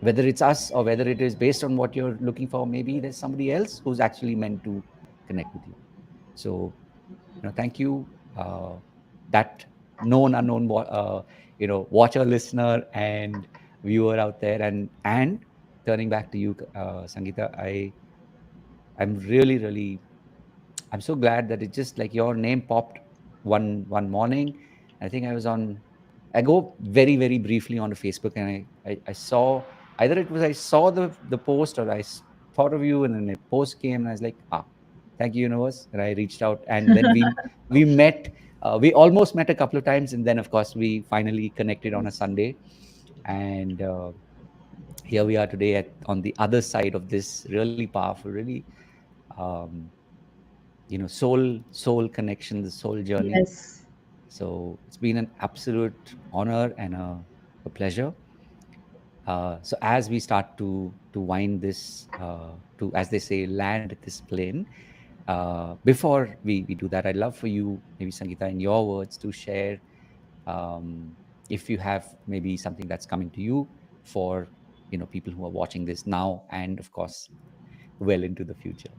whether it's us or whether it is based on what you're looking for. Maybe there's somebody else who's actually meant to connect with you. So thank you, that known unknown watcher, listener, and viewer out there. And turning back to you, Sangeeta, I'm really, really, I'm so glad that it just like your name popped one morning. I think I was on. I go very, very briefly on Facebook, and I saw, either it was I saw the post, or thought of you, and then a post came, and I was like, thank you, universe. And I reached out, and then we met. We almost met a couple of times, and then of course we finally connected on a yes, Sunday, and here we are today on the other side of this really powerful, really um, soul connection, the soul journey. yes. So it's been an absolute honor and a pleasure. So as we start to wind this, to, as they say, land this plane, before we do that, I'd love for you, maybe Sangeeta, in your words, to share, um, if you have maybe something that's coming to you for people who are watching this now, and of course well into the future.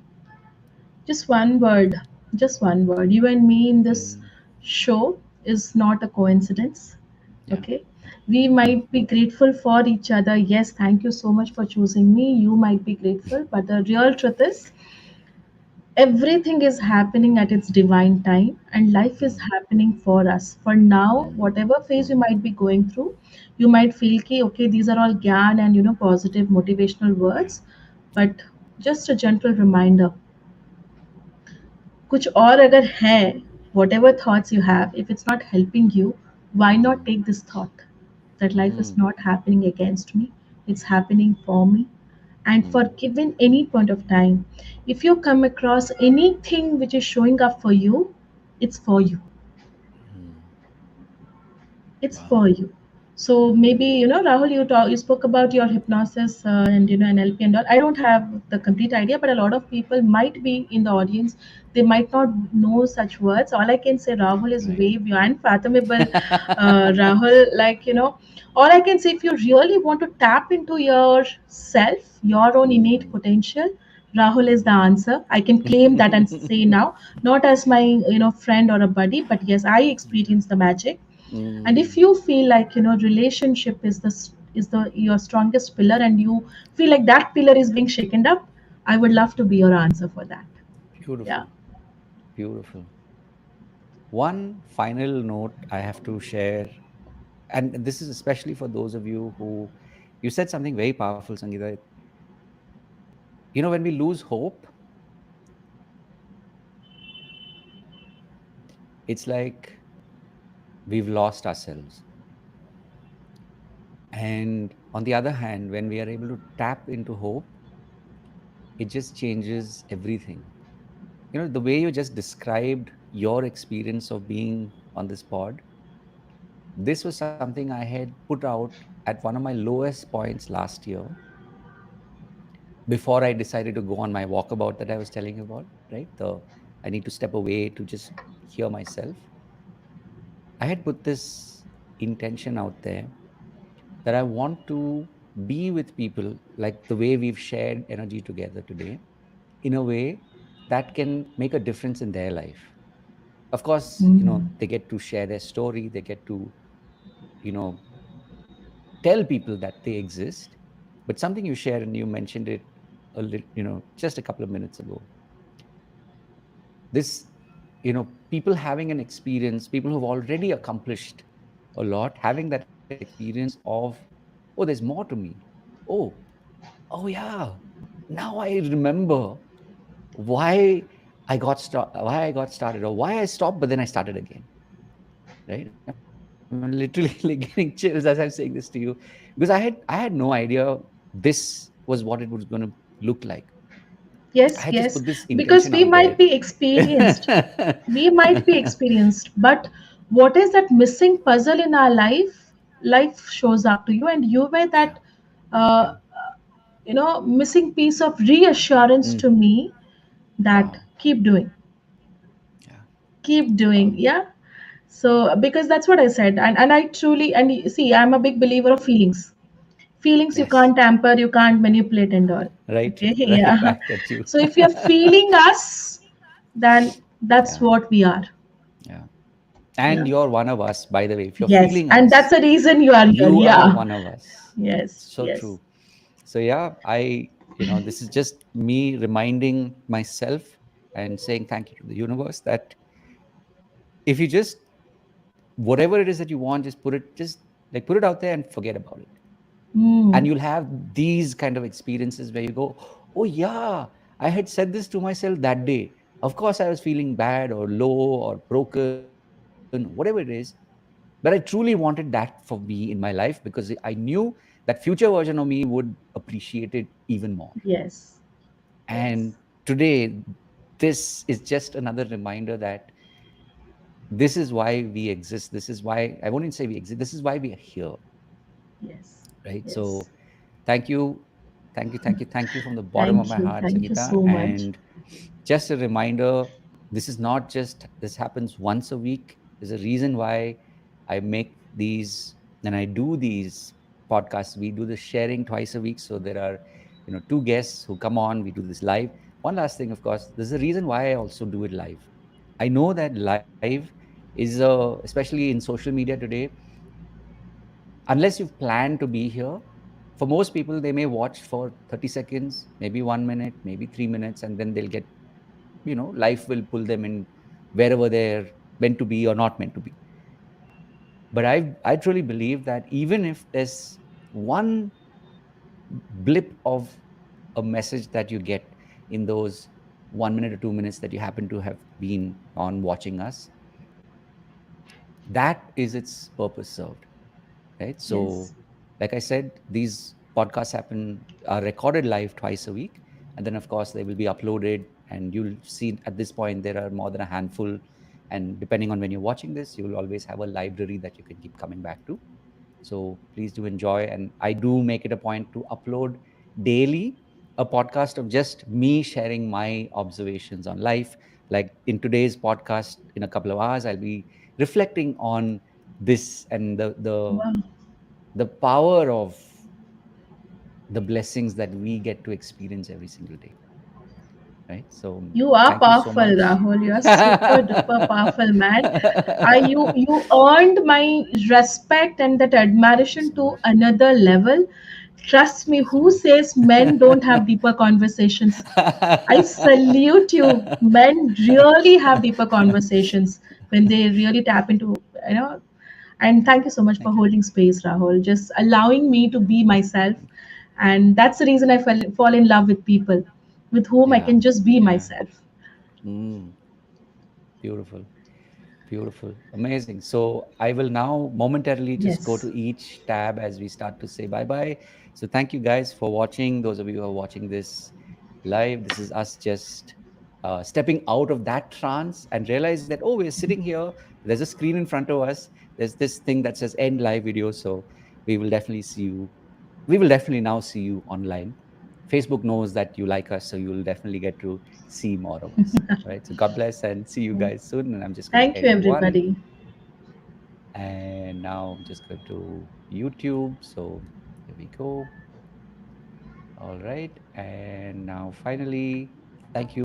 Just one word, just one word. You and me in this Mm, show is not a coincidence. yeah. Okay. We might be grateful for each other. Yes, thank you so much for choosing me. You might be grateful, but the real truth is everything is happening at its divine time, and life is Mm, happening for us. For now, mm, whatever phase you might be going through, you might feel ki, okay, these are all gyan and positive motivational words, but just a gentle reminder, कुछ और अगर है, whatever thoughts you have, if it's not helping you, why not mm, take this thought that life is mm, not happening against me, it's happening for me. And for mm, given any point of time, if you come across anything which is showing up for you, it's for you, mm. it's Wow. for you. So maybe Rahul, you spoke about your hypnosis and NLP and all. I don't have the complete idea, but a lot of people might be in the audience, they might not know such words. All I can say, Rahul is Right. way beyond fathomable. Rahul, like all I can say, if you really want to tap into yourself, your own innate Mm, potential, Rahul is mm. the answer. I can claim that and say now, not as my friend or a buddy, but yes, I experience the magic. And if Mm, you feel like relationship is the is the your strongest pillar, and you feel like that pillar is being shaken up, I would love to be your answer for that. Yeah. Beautiful. Beautiful. One final note I have to share, and this is especially for those of you who, you said something very powerful, Sangeeta. When we lose hope, it's like we've lost ourselves. And on the other hand, when we are able to tap into hope, it just changes everything. The way you just described your experience of being on this pod, this was something I had put out at one of my lowest points last year before I decided to go on my walkabout that I was telling you about, right? I need to step away to just hear myself. I had put this intention out there that I want to be with people like the way we've shared energy together today in a way that can make a difference in their life. Of course, Mm. they get to share their story, they get to, you know, tell people that they exist. But something you shared, and you mentioned it a little, just a couple of minutes ago, this, people having an experience, people who've already accomplished a lot, having that experience of, oh, there's more to me. Oh, oh yeah, now I remember why why I got started, or why I stopped, but then I started again. Right? I'm literally like getting chills as I'm saying this to you, because I had no idea this was what it was going to look like. I Yes, had just put yes, this intention because we out there. might be experienced. We might be experienced, but what is that missing puzzle in our life? Life shows up to you, and you were Yeah, that, yeah. uh, missing piece of reassurance Mm. to me that Wow. Yeah. keep Wow. doing, yeah. So because that's what I said, and I truly, and see, I'm a big believer of feelings. Feelings you Yes. can't tamper, you can't manipulate and all. Right. Okay, Right yeah. back at you. So if you're feeling us, then that's Yeah. what we are. Yeah. Yeah. And you're one of us, by the way. If you're Yes, feeling and that's us, the reason you are here. you are Yeah. one of us. Yes. So Yes. true. So yeah, this is just me reminding myself and saying thank you to the universe that if you just, whatever it is that you want, just put it out there and forget about it. And Mm. you'll have these kind of experiences where you go, oh yeah, I had said this to myself that day. Of course I was feeling bad or low or broken, whatever it is, but I truly wanted that for me in my life because I knew that future version of me would appreciate it even more. Yes. And Yes. today, this is just another reminder that this is why we exist. This is why, I won't even say we exist, this is why we are here, Yes. right? Yes. So thank you, thank you from the bottom of Thank my you. heart, Thank you Sangeeta. so much. And just a reminder, this is not just, this happens once a week. There's a reason why I make these and I do these podcasts. We do the sharing twice a week. So there are, two guests who come on, we do this live. One last thing, of course, there's a reason why I also do it live. I know that live is, especially in social media today, unless you've planned to be here, for most people, they may watch for 30 seconds, maybe 1 minute, maybe 3 minutes, and then they'll get, life will pull them in wherever they're meant to be or not meant to be. But I truly believe that even if there's one blip of a message that you get in those 1 minute or 2 minutes that you happen to have been on watching us, that is its purpose served, right? So, Yes. like I said, these podcasts are recorded live twice a week, and then of course they will be uploaded. And you'll see at this point there are more than a handful. And depending on when you're watching this, you will always have a library that you can keep coming back to. So please do enjoy. And I do make it a point to upload daily a podcast of just me sharing my observations on life. Like in today's podcast, in a couple of hours, I'll be reflecting on this and Wow. the power of the blessings that we get to experience every single day. right? So You are thank you so powerful, much. Rahul. You are super duper powerful, man. You earned my respect and that Thank you admiration so to much. another level. Trust me, Thank you so who much. says men don't have deeper conversations? I salute you. Men really have deeper conversations when they really tap into, you know. And thank you so much for Thank you. holding space, Rahul. Just allowing me to be myself. And that's the reason I fall in love with people with whom I Yeah, can just be yeah. myself. Mm, beautiful. Beautiful. Amazing. So I will now momentarily just go Yes. to each tab as we start to say bye bye. So thank you guys for watching. Those of you who are watching this live, this is us just stepping out of that trance and realizing that, oh, we're sitting here. There's a screen in front of us. There's this thing that says end live video. So we will definitely see you. We will definitely now see you online. Facebook knows that you like us. So you will definitely get to see more of us. All right. So God bless and see you guys soon. And I'm just going to Thank you, end one. everybody. And now I'm just going to YouTube. So here we go. All right. And now finally, thank you.